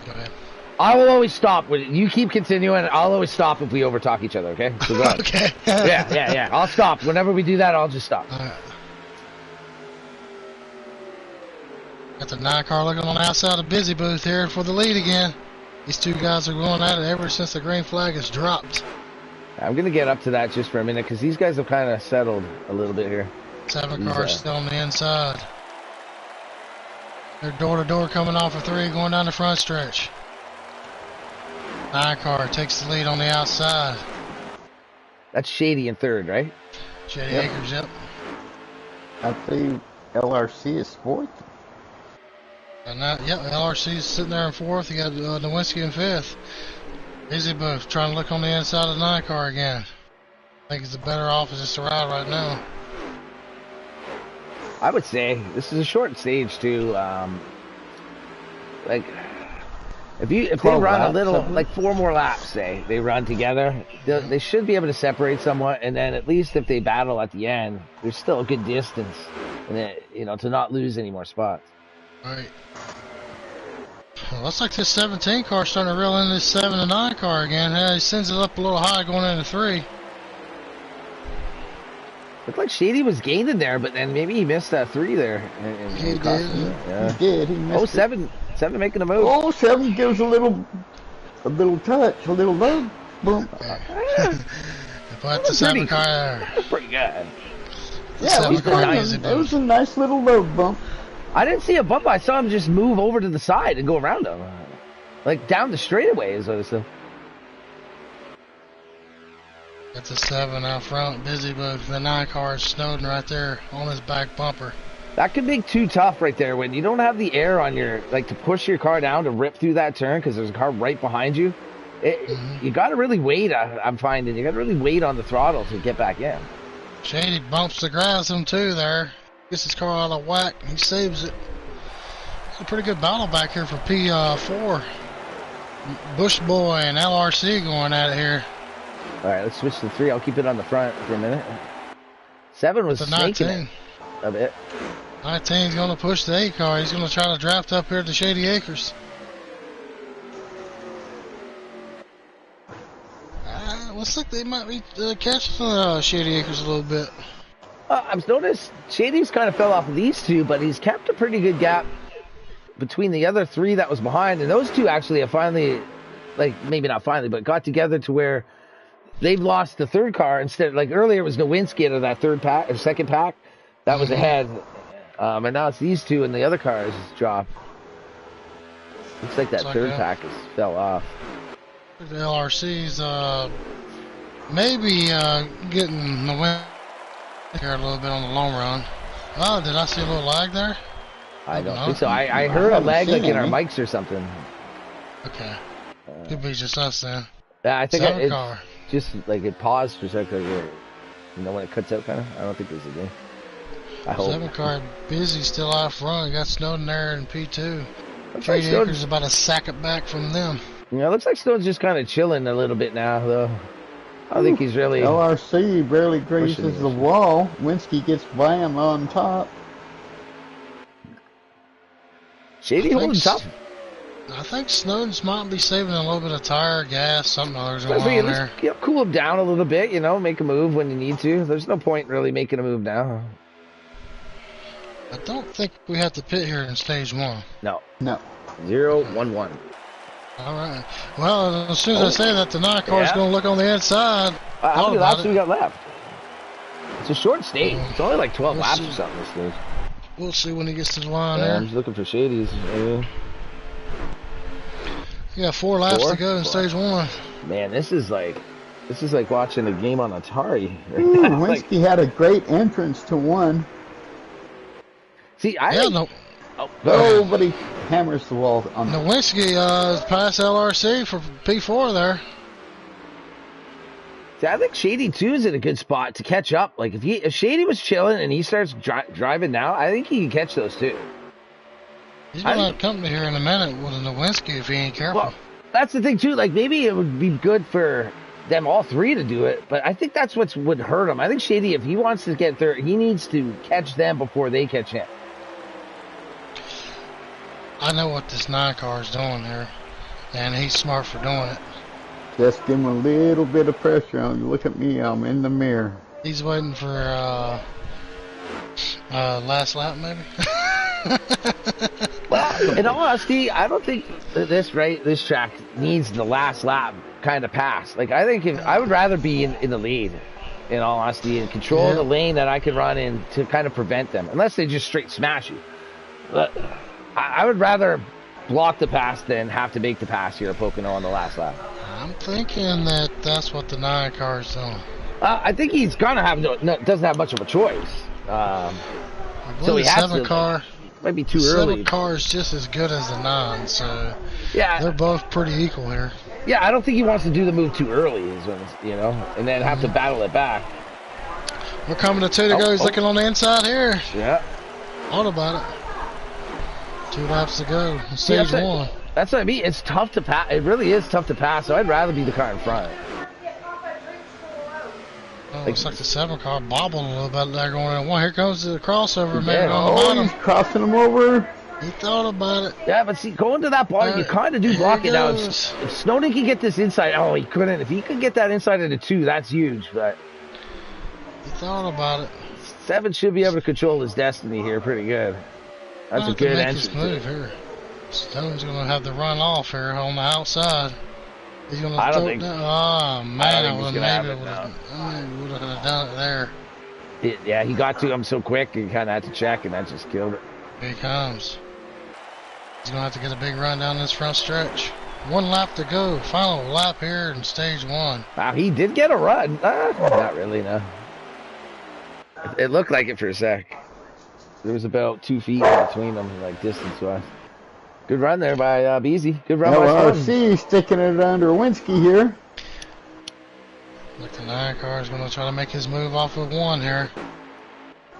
[SPEAKER 2] Go ahead.
[SPEAKER 3] I will always stop. You keep continuing. I'll always stop if we overtalk each other, okay? So go ahead.
[SPEAKER 2] Okay.
[SPEAKER 3] Yeah. I'll stop. Whenever we do that, I'll just stop.
[SPEAKER 2] All right. Got the 9 car looking on the outside of Busy Booth here for the lead again. These 2 guys are going at it ever since the green flag has dropped.
[SPEAKER 3] I'm going to get up to that just for a minute because these guys have kind of settled a little bit here.
[SPEAKER 2] 7 cars still on the inside. They're door-to-door coming off of 3 going down the front stretch. 9 car takes the lead on the outside.
[SPEAKER 3] That's Shady in third, right?
[SPEAKER 2] Shady
[SPEAKER 1] Yep.
[SPEAKER 2] Acres, yep.
[SPEAKER 1] I think LRC is fourth.
[SPEAKER 2] And that, yep, LRC's sitting there in fourth. You got Nowinski in fifth. Busy Booth trying to look on the inside of the 9 car again. I think it's the better off is just to ride right now.
[SPEAKER 3] I would say this is a short stage too. Like if they
[SPEAKER 1] 12
[SPEAKER 3] run a
[SPEAKER 1] laps,
[SPEAKER 3] little,
[SPEAKER 1] something?
[SPEAKER 3] like 4 more laps, say they run together, they should be able to separate somewhat, and then at least if they battle at the end, there's still a good distance, and then, to not lose any more spots.
[SPEAKER 2] Right. Well, looks like this 17 car starting to reel in this 7 and 9 car again. Yeah, he sends it up a little high going into 3.
[SPEAKER 3] Looked like Shady was gaining there, but then maybe he missed that 3 there.
[SPEAKER 2] He did.
[SPEAKER 3] Yeah.
[SPEAKER 1] He did. He missed
[SPEAKER 3] Oh,
[SPEAKER 1] it.
[SPEAKER 3] 7 making a move.
[SPEAKER 1] Oh, 7 gives a little touch, a little love bump.
[SPEAKER 2] But the 7 car there.
[SPEAKER 3] That's pretty good.
[SPEAKER 2] The
[SPEAKER 1] Yeah,
[SPEAKER 2] 7
[SPEAKER 1] it was,
[SPEAKER 2] car
[SPEAKER 1] kind
[SPEAKER 2] easy
[SPEAKER 1] of, it was
[SPEAKER 2] boost.
[SPEAKER 1] a nice little love bump.
[SPEAKER 3] I didn't see a bump. I saw him just move over to the side and go around him. Like down the straightaway is what I saw.
[SPEAKER 2] That's a 7 out front. Busy Booth. The 9 car is Snowden right there on his back bumper.
[SPEAKER 3] That could make too tough right there when you don't have the air on your, like to push your car down to rip through that turn because there's a car right behind you. You got to really wait, I'm finding. You got to really wait on the throttle to get back in.
[SPEAKER 2] Shady bumps the grass him too there. Gets his car out of whack. He saves it. It's a pretty good battle back here for P4. Bush Boy and LRC going at it here.
[SPEAKER 3] All right, let's switch to 3. I'll keep it on the front for a minute. 7 was
[SPEAKER 2] The
[SPEAKER 3] snaking
[SPEAKER 2] 19.
[SPEAKER 3] it a bit.
[SPEAKER 2] 19's going to push the 8 car. He's going to try to draft up here to Shady Acres. Looks like they might be catching Shady Acres a little bit.
[SPEAKER 3] I've noticed Shady's kind of fell off of these 2, but he's kept a pretty good gap between the other 3 that was behind, and those 2 actually have finally, like maybe not finally, but got together to where they've lost the 3rd car instead. Like earlier, it was Nowinski out of that 3rd pack or 2nd pack that was ahead, and now it's these 2 and the other cars dropped. Looks like that
[SPEAKER 2] Looks like
[SPEAKER 3] 3rd
[SPEAKER 2] that.
[SPEAKER 3] pack fell off.
[SPEAKER 2] The LRC's maybe getting the win here a little bit on the long run. Oh, did I see a little lag there?
[SPEAKER 3] I don't
[SPEAKER 2] No.
[SPEAKER 3] think so. I heard a
[SPEAKER 1] haven't
[SPEAKER 3] lag like
[SPEAKER 1] seen
[SPEAKER 3] in our
[SPEAKER 1] any.
[SPEAKER 3] mics or something.
[SPEAKER 2] Okay. Could be just us then.
[SPEAKER 3] Yeah, I think
[SPEAKER 2] 7
[SPEAKER 3] it
[SPEAKER 2] car.
[SPEAKER 3] just like it paused for a second. When it cuts out, kind of. I don't think there's a game. I hope.
[SPEAKER 2] 7 car busy still out front. Got Snowden there in P2.
[SPEAKER 3] Looks like
[SPEAKER 2] Shady
[SPEAKER 3] Snowden-
[SPEAKER 2] Acres is about a second back from them.
[SPEAKER 3] Yeah, it looks like Stone's just kind of chilling a little bit now, though. I don't think he's really.
[SPEAKER 1] LRC barely
[SPEAKER 3] Pushing
[SPEAKER 1] grazes
[SPEAKER 3] it.
[SPEAKER 1] the wall. Winsky gets by him on top.
[SPEAKER 3] Shady holding tough.
[SPEAKER 2] I think Snowden's might be saving a little bit of tire, gas, something other's going
[SPEAKER 3] Especially,
[SPEAKER 2] on there.
[SPEAKER 3] cool him down a little bit, make a move when you need to. There's no point really making a move now.
[SPEAKER 2] I don't think we have to pit here in stage 1.
[SPEAKER 3] No.
[SPEAKER 1] No.
[SPEAKER 3] 0-1-1.
[SPEAKER 2] All right. Well, as soon as I say that, the 9 car's
[SPEAKER 3] Yeah.
[SPEAKER 2] going to look on the inside.
[SPEAKER 3] How
[SPEAKER 2] Thought
[SPEAKER 3] many
[SPEAKER 2] about
[SPEAKER 3] laps do we got left? It's a short stage. It's only like 12
[SPEAKER 2] We'll
[SPEAKER 3] laps
[SPEAKER 2] see.
[SPEAKER 3] or something this stage.
[SPEAKER 2] We'll see when he gets to the line
[SPEAKER 3] Yeah, I'm
[SPEAKER 2] there.
[SPEAKER 3] just looking for Shady's.
[SPEAKER 2] You got 4 laps
[SPEAKER 3] 4?
[SPEAKER 2] to go in stage 1.
[SPEAKER 3] Man, this is like watching a game on Atari.
[SPEAKER 1] Ooh,
[SPEAKER 3] Like,
[SPEAKER 1] Winsky had a great entrance to 1.
[SPEAKER 3] see,
[SPEAKER 2] Yeah, no.
[SPEAKER 3] Oh,
[SPEAKER 1] Oh, but he hammers the wall on the
[SPEAKER 2] Nowinski is past LRC for P4 there.
[SPEAKER 3] See, I think Shady too is in a good spot to catch up. Like if Shady was chilling and he starts driving now, I think he can catch those too.
[SPEAKER 2] He's going to have company here in a minute with Nowinski if he ain't careful.
[SPEAKER 3] Well, that's the thing too. Like maybe it would be good for them all 3 to do it, but I think that's what would hurt him. I think Shady, if he wants to get third, he needs to catch them before they catch him.
[SPEAKER 2] I know what this 9 car is doing here, and he's smart for doing it.
[SPEAKER 1] Just give him a little bit of pressure on you. Look at me, I'm in the mirror.
[SPEAKER 2] He's waiting for last lap, maybe.
[SPEAKER 3] Well, in all honesty, I don't think this track needs the last lap kind of pass. Like I think I would rather be in the lead, in all honesty, and control the lane that I can run in to kind of prevent them, unless they just straight smash you. But I would rather block the pass than have to make the pass here at Pocono on the last lap.
[SPEAKER 2] I'm thinking that that's what the 9 car is doing.
[SPEAKER 3] I think he's gonna have doesn't have much of a choice. So he
[SPEAKER 2] the
[SPEAKER 3] has
[SPEAKER 2] 7
[SPEAKER 3] to.
[SPEAKER 2] car.
[SPEAKER 3] Might be too
[SPEAKER 2] The
[SPEAKER 3] early.
[SPEAKER 2] 7 car is just as good as the 9, so
[SPEAKER 3] Yeah,
[SPEAKER 2] they're both pretty equal here.
[SPEAKER 3] yeah. I don't think he wants to do the move too early, is when and then have to battle it back.
[SPEAKER 2] We're coming to 2 to go. He's looking on the inside here.
[SPEAKER 3] Yeah.
[SPEAKER 2] All about it. 2 laps to go. Stage 1.
[SPEAKER 3] That's what I mean. It's tough to pass. It really is tough to pass. So I'd rather be the car in front.
[SPEAKER 2] Looks like the 7 car bobbled a little bit there going in 1. Here comes the crossover, maybe
[SPEAKER 3] Yeah.
[SPEAKER 2] on the bottom.
[SPEAKER 1] He's crossing him over.
[SPEAKER 2] He thought about it.
[SPEAKER 3] Yeah, but see, going to that bottom, you kind of do block it now.
[SPEAKER 2] Goes.
[SPEAKER 3] If Snowden can get this inside, he couldn't. If he could get that inside into 2, that's huge. But
[SPEAKER 2] He thought about it.
[SPEAKER 3] 7 should be able to control his destiny here pretty good. That's a good
[SPEAKER 2] His
[SPEAKER 3] entrance.
[SPEAKER 2] move here. Stone's going to have to run off here on the outside. He's going to
[SPEAKER 3] I don't
[SPEAKER 2] throw
[SPEAKER 3] think-
[SPEAKER 2] it down. Oh, man.
[SPEAKER 3] I don't think he's gonna have
[SPEAKER 2] Maybe
[SPEAKER 3] it
[SPEAKER 2] would have done it there.
[SPEAKER 3] Yeah, he got to him so quick, he kind of had to check, and that just killed it.
[SPEAKER 2] Here he comes. He's going to have to get a big run down this front stretch. 1 lap to go. Final lap here in stage 1.
[SPEAKER 3] Wow, he did get a run. Not really, no. It looked like it for a sec. There was about 2 feet in between them, like distance-wise. Good run there by Beasy. Good run by Snowden.
[SPEAKER 1] LRC sticking it under Winsky here.
[SPEAKER 2] Look, the 9 car is going to try to make his move off of 1 here.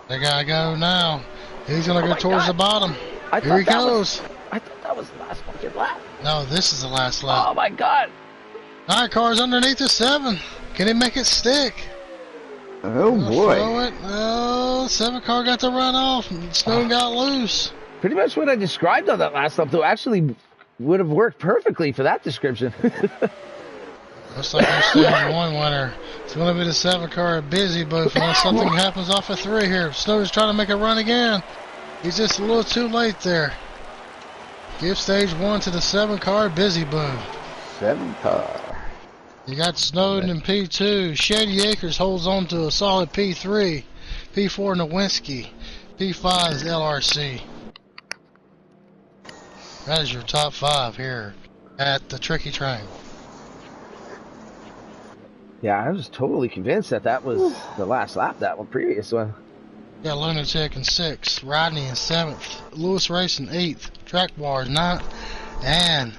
[SPEAKER 2] They got to go now. He's going to go towards the bottom. Here he goes.
[SPEAKER 3] I thought that was the last fucking lap.
[SPEAKER 2] No, this is the last lap.
[SPEAKER 3] Oh my god.
[SPEAKER 2] 9 cars underneath the 7. Can he make it stick?
[SPEAKER 1] Oh boy.
[SPEAKER 2] Throw it. Oh, 7 car got to run off. Snowden got loose.
[SPEAKER 3] Pretty much what I described on that last lap, though, actually would have worked perfectly for that description.
[SPEAKER 2] Looks like our stage 1 winner. It's going to be the 7 car Busy Booth unless something happens off of 3 here. Snowden's trying to make a run again. He's just a little too late there. Give stage 1 to the 7 car Busy Booth.
[SPEAKER 1] 7 car.
[SPEAKER 2] You got Snowden in P2. Shady Acres holds on to a solid P3. P4 Nowinski. P5 is LRC. That is your top 5 here at the Tricky Train.
[SPEAKER 3] Yeah, I was totally convinced that was the last lap, that one previous one.
[SPEAKER 2] Got Lunatic in 6th. Rodney in 7th. Lewis Race in 8th. Track Bars 9th. And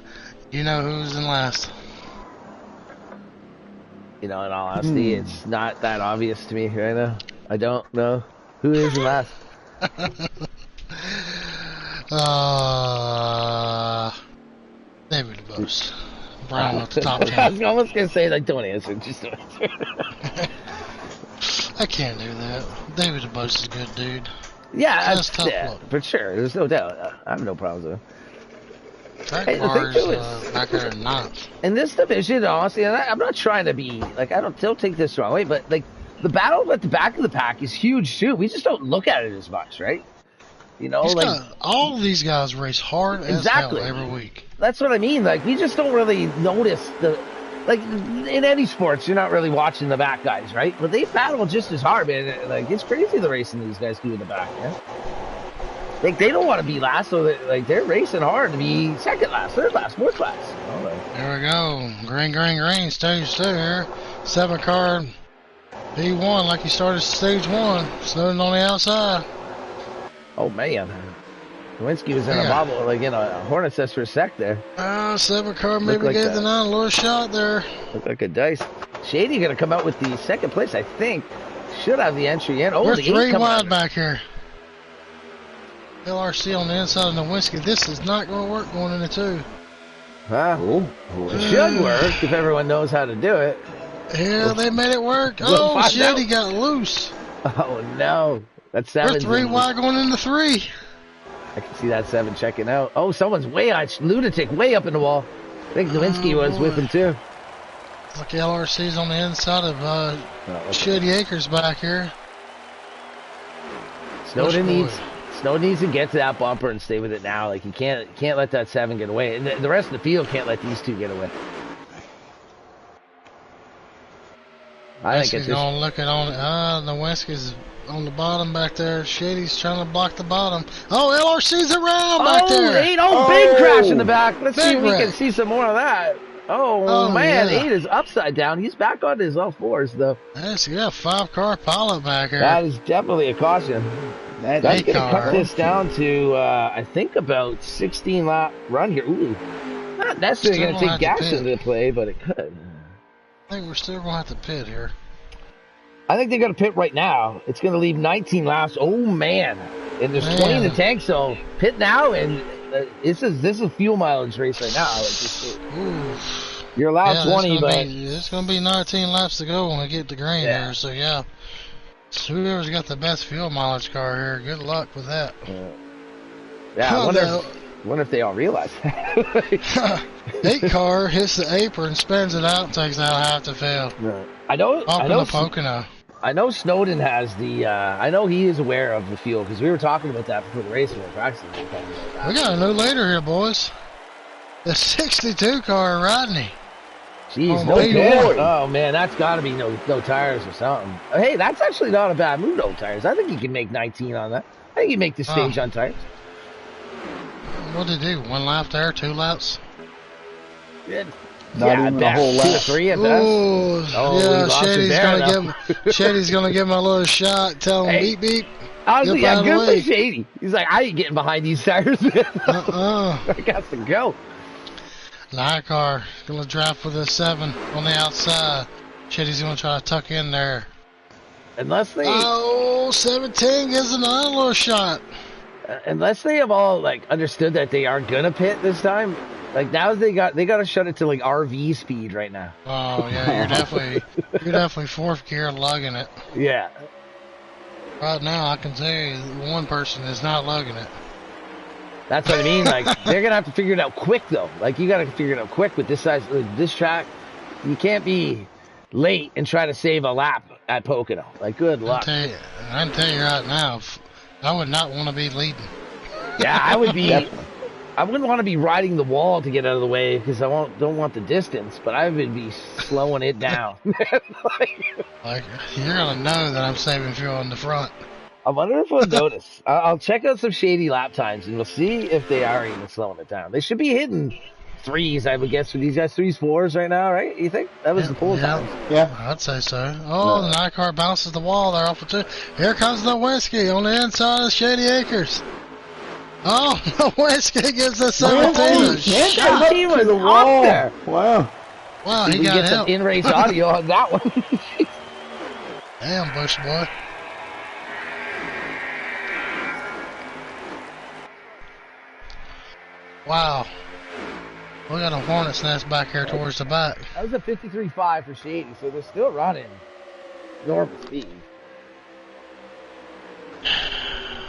[SPEAKER 2] you know who's in last.
[SPEAKER 3] In all honesty, it's not that obvious to me right now. I don't know who is in last.
[SPEAKER 2] David Bose. Brown at the top
[SPEAKER 3] I
[SPEAKER 2] 10.
[SPEAKER 3] was almost going to say, like, don't answer, just don't answer.
[SPEAKER 2] I can't do that. David Bose is a good dude.
[SPEAKER 3] Yeah,
[SPEAKER 2] That's tough luck.
[SPEAKER 3] for sure. There's no doubt. I have no problems with him.
[SPEAKER 2] Track
[SPEAKER 3] Hey, the thing
[SPEAKER 2] Bars
[SPEAKER 3] too is-
[SPEAKER 2] back there in 9th.
[SPEAKER 3] In this division, honestly, and I'm not trying to be, like, don't take this the wrong way, but, like, the battle at the back of the pack is huge, too. We just don't look at it as much, right? You know,
[SPEAKER 2] All these guys race hard
[SPEAKER 3] Exactly.
[SPEAKER 2] as hell every week.
[SPEAKER 3] That's what I mean. Like, we just don't really notice like, in any sports, you're not really watching the back guys, right? But they battle just as hard, man. Like, it's crazy the racing these guys do in the back, man. Like, they don't want to be last, so they're racing hard to be second last, third last, fourth last. You know, like,
[SPEAKER 2] There we go. Green, stage 2 here. 7 car P1 like he started stage 1. Snowden on the outside.
[SPEAKER 3] oh, man. Lewinsky was in a bobble, like in a hornet's nest for a sec there.
[SPEAKER 2] 7 car maybe
[SPEAKER 3] like
[SPEAKER 2] gave
[SPEAKER 3] that.
[SPEAKER 2] the 9 a little shot there.
[SPEAKER 3] Looked like a dice. Shady going to come out with the second place, I think. Should have the entry in. Oh,
[SPEAKER 2] We're
[SPEAKER 3] the
[SPEAKER 2] 3
[SPEAKER 3] 8 coming
[SPEAKER 2] wide
[SPEAKER 3] out.
[SPEAKER 2] back here. LRC on the inside of Nowinski. This is not going to work going into 2.
[SPEAKER 3] Huh? It should work if everyone knows how to do it.
[SPEAKER 2] Yeah, they made it work.
[SPEAKER 3] We'll
[SPEAKER 2] Oh,
[SPEAKER 3] find
[SPEAKER 2] shit,
[SPEAKER 3] out.
[SPEAKER 2] he got loose.
[SPEAKER 3] Oh, no. That's
[SPEAKER 2] We're
[SPEAKER 3] 7.
[SPEAKER 2] 3 wide going into 3.
[SPEAKER 3] I can see that 7 checking out. Oh, someone's way out. Lunatic way up in the wall. I think Nowinski was
[SPEAKER 2] boy.
[SPEAKER 3] with him, too.
[SPEAKER 2] Look, LRC's on the inside of
[SPEAKER 3] Oh, okay.
[SPEAKER 2] Shady Acres back here.
[SPEAKER 3] Snowden
[SPEAKER 2] Bush
[SPEAKER 3] needs to get to that bumper and stay with it now. Like, he can't let that 7 get away. And the rest of the field can't let these 2 get away. I think
[SPEAKER 2] He's
[SPEAKER 3] it's
[SPEAKER 2] going to look at on Nowinski's on the bottom back there. Shady's trying to block the bottom. Oh, LRC's around back there.
[SPEAKER 3] Big crash in the back. Let's see
[SPEAKER 2] Big
[SPEAKER 3] if we can
[SPEAKER 2] wreck.
[SPEAKER 3] see some more of that. Oh, man,
[SPEAKER 2] yeah.
[SPEAKER 3] 8 is upside down. He's back on his all fours, though.
[SPEAKER 2] Yes, yeah, 5-car pilot back here.
[SPEAKER 3] That is definitely a caution.
[SPEAKER 1] That
[SPEAKER 3] That's
[SPEAKER 1] is
[SPEAKER 3] going to cut
[SPEAKER 2] car.
[SPEAKER 3] this down to, I think, about 16 lap run here. Ooh, not necessarily
[SPEAKER 2] Still
[SPEAKER 3] going to
[SPEAKER 2] gonna
[SPEAKER 3] take
[SPEAKER 2] have to
[SPEAKER 3] gas
[SPEAKER 2] pit.
[SPEAKER 3] into play, but it could.
[SPEAKER 2] I think we're still going to have to pit here.
[SPEAKER 3] I think they're going to pit right now. It's going to leave 19 laps. Oh, man. And there's 20 in the tank, so pit now, and this is a fuel mileage race right now.
[SPEAKER 2] Ooh.
[SPEAKER 3] You're allowed 20, but...
[SPEAKER 2] It's going to be 19 laps to go when we get to green
[SPEAKER 3] Yeah.
[SPEAKER 2] here, so yeah. Whoever's got the best fuel mileage car here, good luck with that.
[SPEAKER 3] Yeah, I wonder if they all realize that.
[SPEAKER 2] 8 car hits the apron, spins it out, and takes out half the field.
[SPEAKER 3] I know
[SPEAKER 2] The Pocono.
[SPEAKER 3] I know Snowden has the. I know he is aware of the fuel because we were talking about that before the race. We were practicing.
[SPEAKER 2] We got a new leader here, boys. The 62 car, Rodney.
[SPEAKER 3] Jeez,
[SPEAKER 2] Oh,
[SPEAKER 3] no
[SPEAKER 2] big
[SPEAKER 3] good.
[SPEAKER 2] boy.
[SPEAKER 3] Oh man, that's got to be no tires or something. Hey, that's actually not a bad move, no tires. I think he can make 19 on that. I think he can make the stage on tires.
[SPEAKER 2] What did he do? 1 lap there, 2 laps?
[SPEAKER 3] Good.
[SPEAKER 1] Not even a whole
[SPEAKER 3] 2
[SPEAKER 1] lap.
[SPEAKER 3] or 3 at best.
[SPEAKER 2] Ooh,
[SPEAKER 3] Oh,
[SPEAKER 2] yeah,
[SPEAKER 3] he lost it
[SPEAKER 2] Shady's
[SPEAKER 3] there,
[SPEAKER 2] gonna Shady's gonna give him a little shot. Tell him
[SPEAKER 3] Hey.
[SPEAKER 2] beep beep.
[SPEAKER 3] Honestly,
[SPEAKER 2] Get out
[SPEAKER 3] yeah,
[SPEAKER 2] of the
[SPEAKER 3] good
[SPEAKER 2] way.
[SPEAKER 3] for Shady. He's like, I ain't getting behind these tires. I got to go.
[SPEAKER 2] 9 car gonna draft with a 7 on the outside. Shady's gonna try to tuck in there.
[SPEAKER 3] Unless they,
[SPEAKER 2] Oh, 17 gives another little shot.
[SPEAKER 3] unless they have all like understood that they aren't gonna pit this time. Like now they got to shut it to like RV speed right now.
[SPEAKER 2] Oh yeah, you're definitely 4th gear lugging it.
[SPEAKER 3] Yeah.
[SPEAKER 2] Right now, I can tell you one person is not lugging it.
[SPEAKER 3] That's what I mean. Like they're gonna have to figure it out quick though. Like you got to figure it out quick with this size, this track. You can't be late and try to save a lap at Pocono. Like good luck.
[SPEAKER 2] I can tell you right now, I would not want to be leading.
[SPEAKER 3] Yeah, I would be. I wouldn't want to be riding the wall to get out of the way because I don't want the distance, but I would be slowing it down.
[SPEAKER 2] Like you're gonna know that I'm saving fuel in the front.
[SPEAKER 3] I wonder if we'll notice. I'll check out some shady lap times and we'll see if they are even slowing it down. They should be hitting 3s, I would guess, for these guys. 3s, 4s right now, right? You think? That was the pool time.
[SPEAKER 1] Yeah.
[SPEAKER 2] I'd say so. Oh, the 9 car bounces the wall there off of 2. Here comes the Whiskey on the inside of Shady Acres. Oh, the Whiskey gets the 17.
[SPEAKER 3] Yeah, he was
[SPEAKER 1] the
[SPEAKER 3] up
[SPEAKER 1] wall.
[SPEAKER 3] there.
[SPEAKER 1] Wow.
[SPEAKER 2] Wow, he
[SPEAKER 3] We
[SPEAKER 2] got
[SPEAKER 3] get some
[SPEAKER 2] help.
[SPEAKER 3] in-race audio on that one.
[SPEAKER 2] Damn, Bush boy. Wow. We got a hornet's nest back here towards the back.
[SPEAKER 3] That was a 53.5 for Shady, so they're still running normal speed.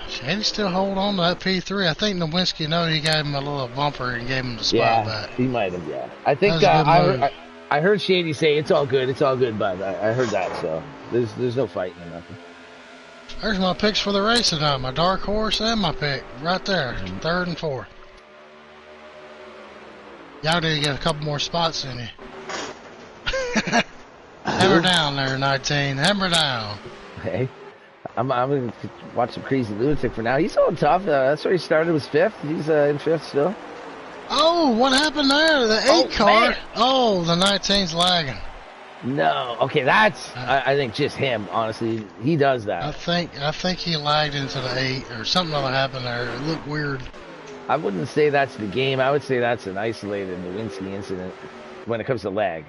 [SPEAKER 2] Shady still hold on to that P3. I think Nowinski know he gave him a little bumper and gave him the spot back.
[SPEAKER 3] He might have, yeah. I think
[SPEAKER 2] That was a good
[SPEAKER 3] I heard Shady say it's all good, bud. I heard that, so there's no fighting or nothing.
[SPEAKER 2] There's my picks for the race tonight. My dark horse and my pick. Right there. 3rd and 4th. Y'all need to get a couple more spots in you. Hammer down there, 19. Hammer down.
[SPEAKER 3] Hey, I'm going to watch some Crazy Lunatic for now. He's holding tough. That's where he started, was 5th. He's in 5th still.
[SPEAKER 2] Oh, what happened there? The 8 car.
[SPEAKER 3] Man.
[SPEAKER 2] Oh, the 19's lagging.
[SPEAKER 3] No. Okay, that's, I think, just him, honestly. He does that.
[SPEAKER 2] I think he lagged into the 8 or something other happened there. It looked weird.
[SPEAKER 3] I wouldn't say that's the game. I would say that's an isolated Nowinski incident when it comes to lag.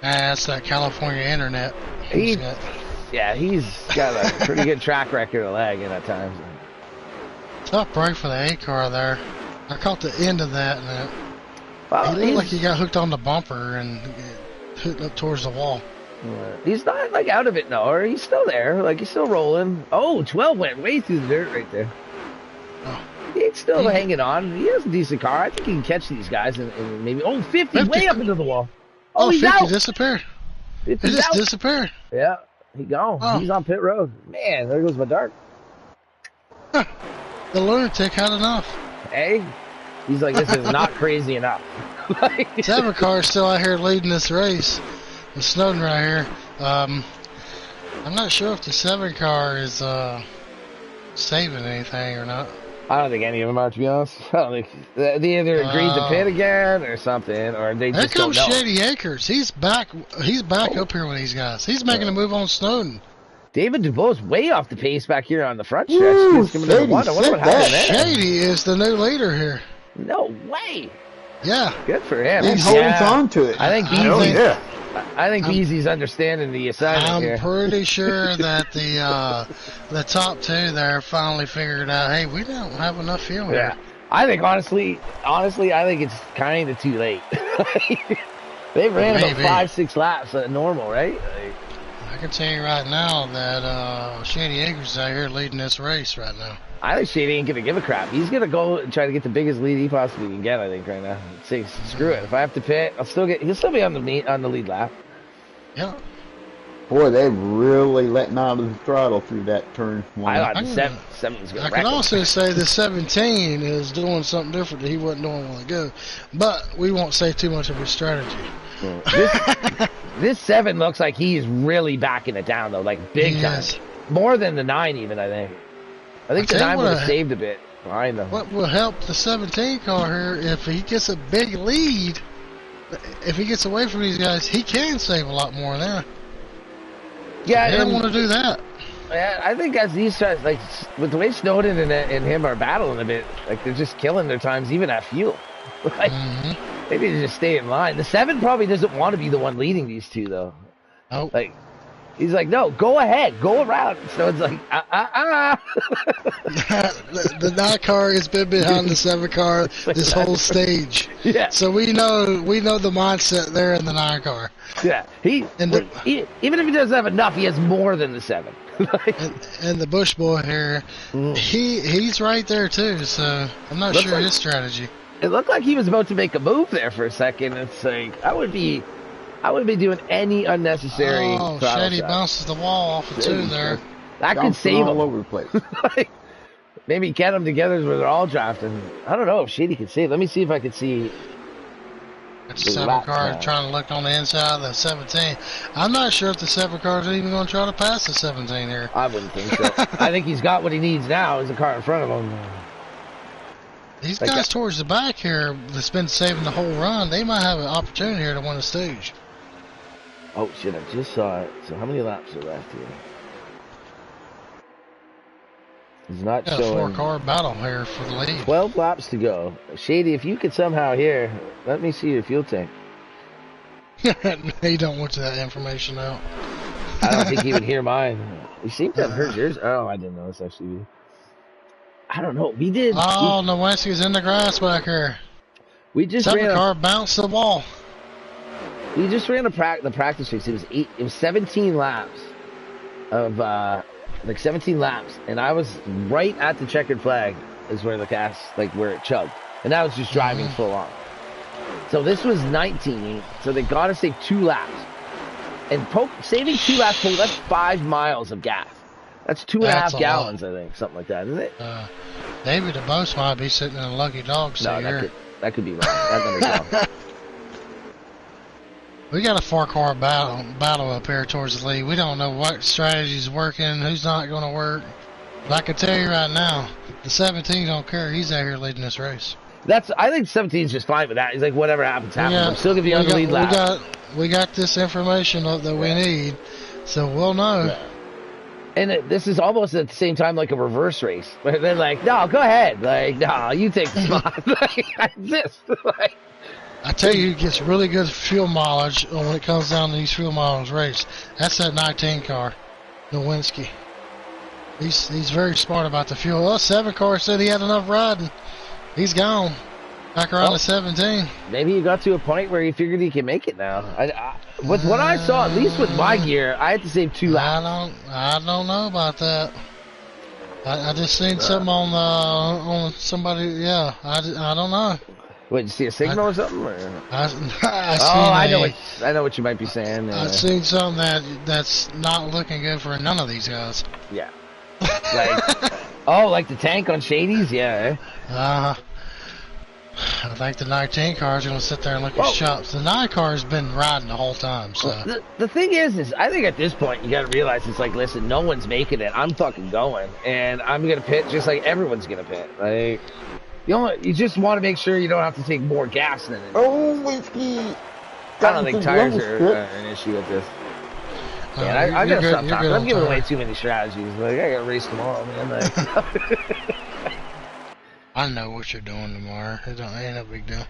[SPEAKER 2] That's that California internet.
[SPEAKER 3] He's got a pretty good track record of lagging at times.
[SPEAKER 2] Tough break for the 8 car there. I caught the end of that, and
[SPEAKER 3] Well,
[SPEAKER 2] he looked like he got hooked on the bumper and hooked up towards the wall.
[SPEAKER 3] he's not like out of it, no, or he's still there. Like he's still rolling. Oh, 12 went way through the dirt right there.
[SPEAKER 2] Oh.
[SPEAKER 3] He's still hanging on. He has a decent car. I think he can catch these guys and maybe 50 way up into the wall. Oh, he's
[SPEAKER 2] 50
[SPEAKER 3] out.
[SPEAKER 2] disappeared.
[SPEAKER 3] 50
[SPEAKER 2] It just
[SPEAKER 3] out.
[SPEAKER 2] disappeared.
[SPEAKER 3] Yeah, he gone.
[SPEAKER 2] Oh.
[SPEAKER 3] He's on pit road. Man, there goes my dart.
[SPEAKER 2] The lunatic had enough.
[SPEAKER 3] Hey, he's like, this is not crazy enough.
[SPEAKER 2] 7 car is still out here leading this race. And Snowden right here. I'm not sure if the 7 car is saving anything or not.
[SPEAKER 3] I don't think any of them are, to be honest. I don't think they either agreed to pit again or something, or they
[SPEAKER 2] Here
[SPEAKER 3] just don't
[SPEAKER 2] comes
[SPEAKER 3] know.
[SPEAKER 2] Shady Acres. He's back. He's back up here with these guys. He's making a move on Snowden.
[SPEAKER 3] David Dubois way off the pace back here on the front stretch.
[SPEAKER 1] Woo,
[SPEAKER 3] Just giving it a one. I wonder what happened there.
[SPEAKER 2] Shady is the new leader here.
[SPEAKER 3] No way.
[SPEAKER 2] Yeah.
[SPEAKER 3] Good for him.
[SPEAKER 1] And holds on to it.
[SPEAKER 3] I think I think Beezy's understanding the assignment here.
[SPEAKER 2] I'm pretty sure that the top two there finally figured out, hey, we don't have enough fuel here.
[SPEAKER 3] Yeah. I think honestly, I think it's kind of too late. They ran about 5-6 laps at normal, right?
[SPEAKER 2] I can tell you right now that Shady Acres is out here leading this race right now.
[SPEAKER 3] I think Shady ain't gonna give a crap. He's gonna go and try to get the biggest lead he possibly can get. I think right now. Say screw it. If I have to pit, He'll still be on the lead lap.
[SPEAKER 2] Yeah.
[SPEAKER 1] Boy, they're really letting out of the throttle through that turn one.
[SPEAKER 3] I thought the 7's gonna.
[SPEAKER 2] I can also say the 17 is doing something different that he wasn't doing a while ago, but we won't say too much of his strategy.
[SPEAKER 3] This 7 looks like he's really backing it down though, like big time. More than the 9 even, I think. I think the 9 would have saved a bit. I know.
[SPEAKER 2] What will help the 17 car here, if he gets a big lead, if he gets away from these guys, he can save a lot more now.
[SPEAKER 3] Yeah,
[SPEAKER 2] they don't want to do that.
[SPEAKER 3] Yeah, I think as these guys, like with the way Snowden and him are battling a bit, like they're just killing their times even at fuel. Like, they need to just stay in line. The 7 probably doesn't want to be the one leading these two though.
[SPEAKER 2] Oh.
[SPEAKER 3] Like, he's like, no, go ahead, go around. Snowden's like,
[SPEAKER 2] The 9 car has been behind the 7 car this whole stage.
[SPEAKER 3] Yeah.
[SPEAKER 2] So we know the mindset there in the 9 car.
[SPEAKER 3] Yeah. Even if he doesn't have enough, he has more than the 7.
[SPEAKER 2] and the Bush boy here, he's right there too. So I'm not sure his strategy.
[SPEAKER 3] It looked like he was about to make a move there for a second. It's like I would be doing any unnecessary.
[SPEAKER 2] Oh, Shady bounces the wall off of 2 there.
[SPEAKER 3] That could save him
[SPEAKER 1] all over the place.
[SPEAKER 3] Maybe get them together where they're all drafting. I don't know if Shady can save. Let me see if I can see.
[SPEAKER 2] It's the 7 car trying to look on the inside of the 17. I'm not sure if the 7 car is even going to try to pass the 17 here.
[SPEAKER 3] I wouldn't think so. I think he's got what he needs now. Is the car in front of him.
[SPEAKER 2] These guys towards the back here that's been saving the whole run, they might have an opportunity here to win the stage.
[SPEAKER 3] Oh shit, I just saw it. So how many laps are left here? He's not showing.
[SPEAKER 2] 4-car battle here for the lead.
[SPEAKER 3] 12 laps to go. Shady, if you could somehow hear, let me see your fuel tank.
[SPEAKER 2] He don't want that information out.
[SPEAKER 3] I don't think he would hear mine. You seem to have heard yours. Oh, I didn't know it's actually. I don't know. We did.
[SPEAKER 2] Oh, Nowinski's in the grass back here.
[SPEAKER 3] We just
[SPEAKER 2] 7 car bounced the wall.
[SPEAKER 3] We just ran the practice race. It was 17 laps of like 17 laps, and I was right at the checkered flag is where the gas where it chugged, and I was just driving full on. So this was 19, so they got to save 2 laps, and saving 2 laps, that's 5 miles of gas. That's 2.5 gallons, I think, something like that, isn't it?
[SPEAKER 2] David DeBose might be sitting in a lucky dog seat here.
[SPEAKER 3] That could be wrong. That number's wrong.
[SPEAKER 2] We got a 4-car battle up here towards the lead. We don't know what strategy's working, who's not going to work. But I can tell you right now, the 17 don't care. He's out here leading this race.
[SPEAKER 3] I think 17's just fine with that. He's like, whatever happens. I'm still going to be on the lead lap.
[SPEAKER 2] We got this information that we need, so we'll know.
[SPEAKER 3] Yeah. And this is almost at the same time like a reverse race. Where they're like, no, go ahead. Like, no, you take the spot. I exist.
[SPEAKER 2] I tell you, he gets really good fuel mileage when it comes down to these fuel mileage race. That's that 19 car, Nowinski. He's very smart about the fuel. Well, 7 car said he had enough riding. He's gone. Back around to 17.
[SPEAKER 3] Maybe he got to a point where he figured he can make it now. With what I saw, at least with my gear, I had to save 2 laps.
[SPEAKER 2] I don't know about that. I just seen something on somebody. Yeah, I don't know.
[SPEAKER 3] Wait, did you see a signal or something? Or?
[SPEAKER 2] I
[SPEAKER 3] know what you might be saying.
[SPEAKER 2] I seen something that's not looking good for none of these guys.
[SPEAKER 3] Yeah. Like the tank on Shady's? Yeah.
[SPEAKER 2] I think the 19 car is going to sit there and look at shops. The 9 car has been riding the whole time. So
[SPEAKER 3] the thing is I think at this point you got to realize it's like, listen, no one's making it. I'm fucking going, and I'm going to pit just like everyone's going to pit. Like, you just want to make sure you don't have to take more gas than it.
[SPEAKER 1] Oh, whiskey!
[SPEAKER 3] I don't think tires are an issue with this. Man, I gotta stop talking. I'm giving away too many strategies. Like, I gotta race tomorrow, man. Like,
[SPEAKER 2] I know what you're doing tomorrow. It ain't no big deal.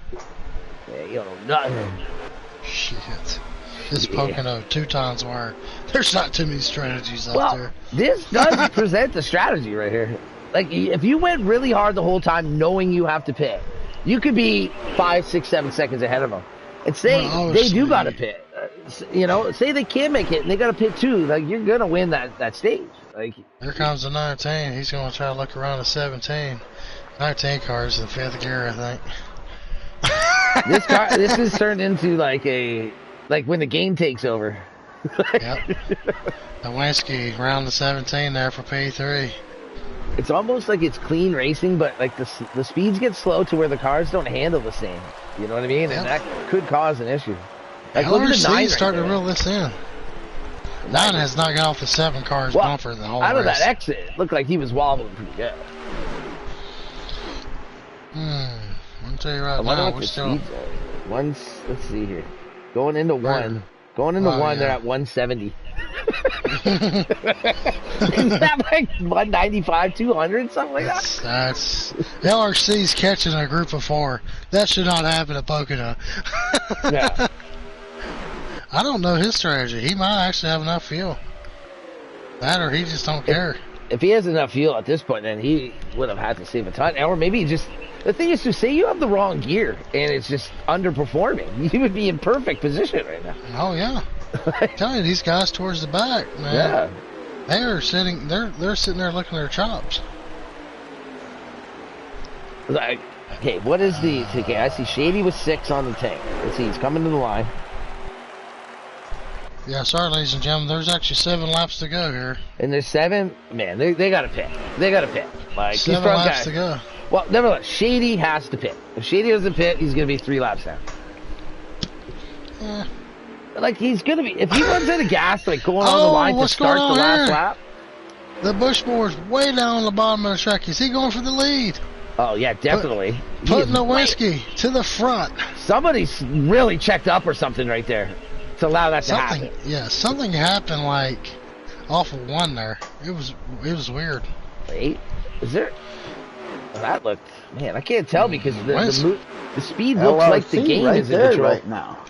[SPEAKER 3] Yeah, you don't know nothing.
[SPEAKER 2] Shit. This Pocono 2 times wire. There's not too many strategies out there.
[SPEAKER 3] This does present the strategy right here. Like, if you went really hard the whole time knowing you have to pit, you could be 5, 6, 7 seconds ahead of them. And say they do got to pit. Say they can make it and they got to pit too. Like, you're going to win that stage. Like,
[SPEAKER 2] here comes the 19. He's going to try to look around the 17. 19 cars in 5th gear, I
[SPEAKER 3] think. This is turned into like when the game takes over.
[SPEAKER 2] Yep. Lewinsky round the 17 there for P3.
[SPEAKER 3] It's almost like it's clean racing, but like the speeds get slow to where the cars don't handle the same. You know what I mean? Yep. And that could cause an issue. Like, look at the 9
[SPEAKER 2] starting to reel this in. 9 has not got off the 7 cars bumper the whole
[SPEAKER 3] out of
[SPEAKER 2] race.
[SPEAKER 3] That exit, it looked like he was wobbling pretty good.
[SPEAKER 2] I'll tell you right now, we're still...
[SPEAKER 3] Let's see here. Going into 1. Going into 1, they're at 170. Isn't that like 195, 200, something like that?
[SPEAKER 2] That's LRC's catching a group of 4. That should not happen at Pocono.
[SPEAKER 3] Yeah.
[SPEAKER 2] I don't know his strategy. He might actually have enough fuel. That or he just don't care.
[SPEAKER 3] If he has enough fuel at this point, then he would have had to save a ton. Or maybe he just... The thing is, to say you have the wrong gear and it's just underperforming, you would be in perfect position right now.
[SPEAKER 2] Oh, yeah. I'm telling you, these guys towards the back, man.
[SPEAKER 3] Yeah.
[SPEAKER 2] They're sitting there looking at their chops.
[SPEAKER 3] Like, okay, what is the... Okay, I see Shady with 6 on the tank. Let's see, he's coming to the line.
[SPEAKER 2] Yeah, sorry, ladies and gentlemen. There's actually 7 laps to go here.
[SPEAKER 3] And there's 7... Man, they got to pit. They got to pit. Like,
[SPEAKER 2] 7 laps to go.
[SPEAKER 3] Well, nevertheless, Shady has to pit. If Shady doesn't pit, he's going to be 3 laps down.
[SPEAKER 2] Yeah.
[SPEAKER 3] Like, he's going to be... If he runs out of gas, like, going on the line to start the last lap...
[SPEAKER 2] The Bushmore's way down on the bottom of the track. Is he going for the lead?
[SPEAKER 3] Oh, yeah, definitely.
[SPEAKER 2] Putting the whiskey to the front. Somebody's
[SPEAKER 3] really checked up or something right there to allow that to happen.
[SPEAKER 2] Yeah, something happened, like, off of 1 there. It was weird.
[SPEAKER 3] Wait, is there... Well, that looked... Man, I can't tell because the speed looks like the game is in control
[SPEAKER 1] right now.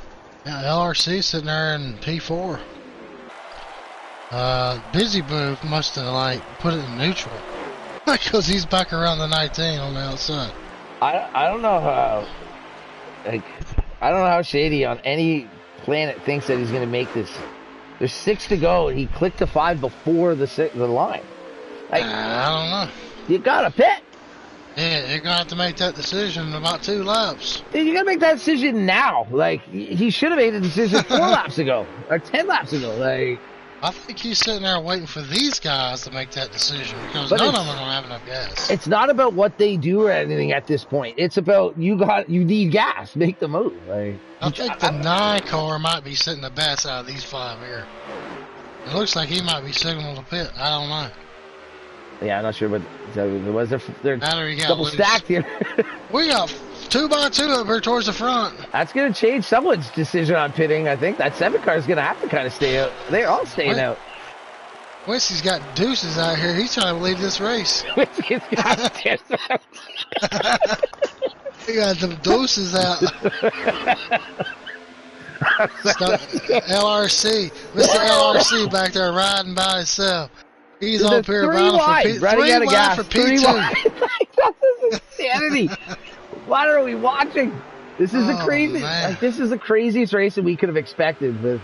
[SPEAKER 2] Yeah, LRC sitting there in P4. Busy Boo must have, like, put it in neutral. Because he's back around the 19 on the outside.
[SPEAKER 3] I don't know how... Like, I don't know how Shady on any planet thinks that he's going to make this. There's 6 to go, and he clicked to 5 before the line. Like,
[SPEAKER 2] I don't know.
[SPEAKER 3] You got to pit.
[SPEAKER 2] Yeah, you're going to have to make that decision in about 2 laps.
[SPEAKER 3] You got to make that decision now. Like, he should have made a decision 4 laps ago, or 10 laps ago. Like,
[SPEAKER 2] I think he's sitting there waiting for these guys to make that decision because none of them are going to have enough gas.
[SPEAKER 3] It's not about what they do or anything at this point. It's about you need gas. Make the move. Like,
[SPEAKER 2] I think the 9 car might be sitting the best out of these 5 here. It looks like he might be signaling the pit. I don't know.
[SPEAKER 3] Yeah, I'm not sure what was. They're double stacked here.
[SPEAKER 2] We got 2x2 up here towards the front.
[SPEAKER 3] That's going to change someone's decision on pitting, I think. That 7 car is going to have to kind of stay out. They're all staying out.
[SPEAKER 2] Wesley's got deuces out here. He's trying to lead this race.
[SPEAKER 3] Wesley's got deuces.
[SPEAKER 2] He got them deuces out. LRC. Mr. LRC back there riding by himself. He's on here
[SPEAKER 3] wide.
[SPEAKER 2] For P2.
[SPEAKER 3] That's insanity. What are we watching? This is this is the craziest race that we could have expected. With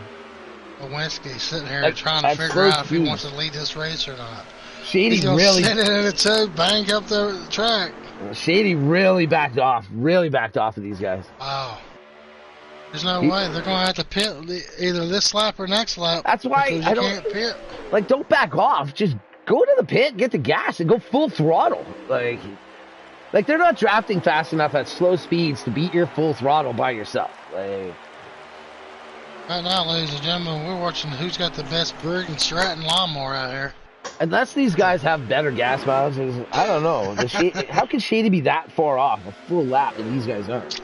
[SPEAKER 2] Lewinsky sitting here trying to figure out if he wants to lead this race or not.
[SPEAKER 3] He's going to
[SPEAKER 2] send it in a 2, bang up the track.
[SPEAKER 3] Shady really backed off of these guys.
[SPEAKER 2] Wow. There's no way. They're going to have to pit either this lap or next lap.
[SPEAKER 3] That's why I can't
[SPEAKER 2] pit.
[SPEAKER 3] Like, don't back off. Just go to the pit, get the gas, and go full throttle. Like, Like, they're not drafting fast enough at slow speeds to beat your full throttle by yourself. Like,
[SPEAKER 2] Right now, ladies and gentlemen, we're watching who's got the best Berg and Stratton lawnmower out here.
[SPEAKER 3] unless these guys have better gas mileage, I don't know. How can Shady be that far off a full lap and these guys aren't?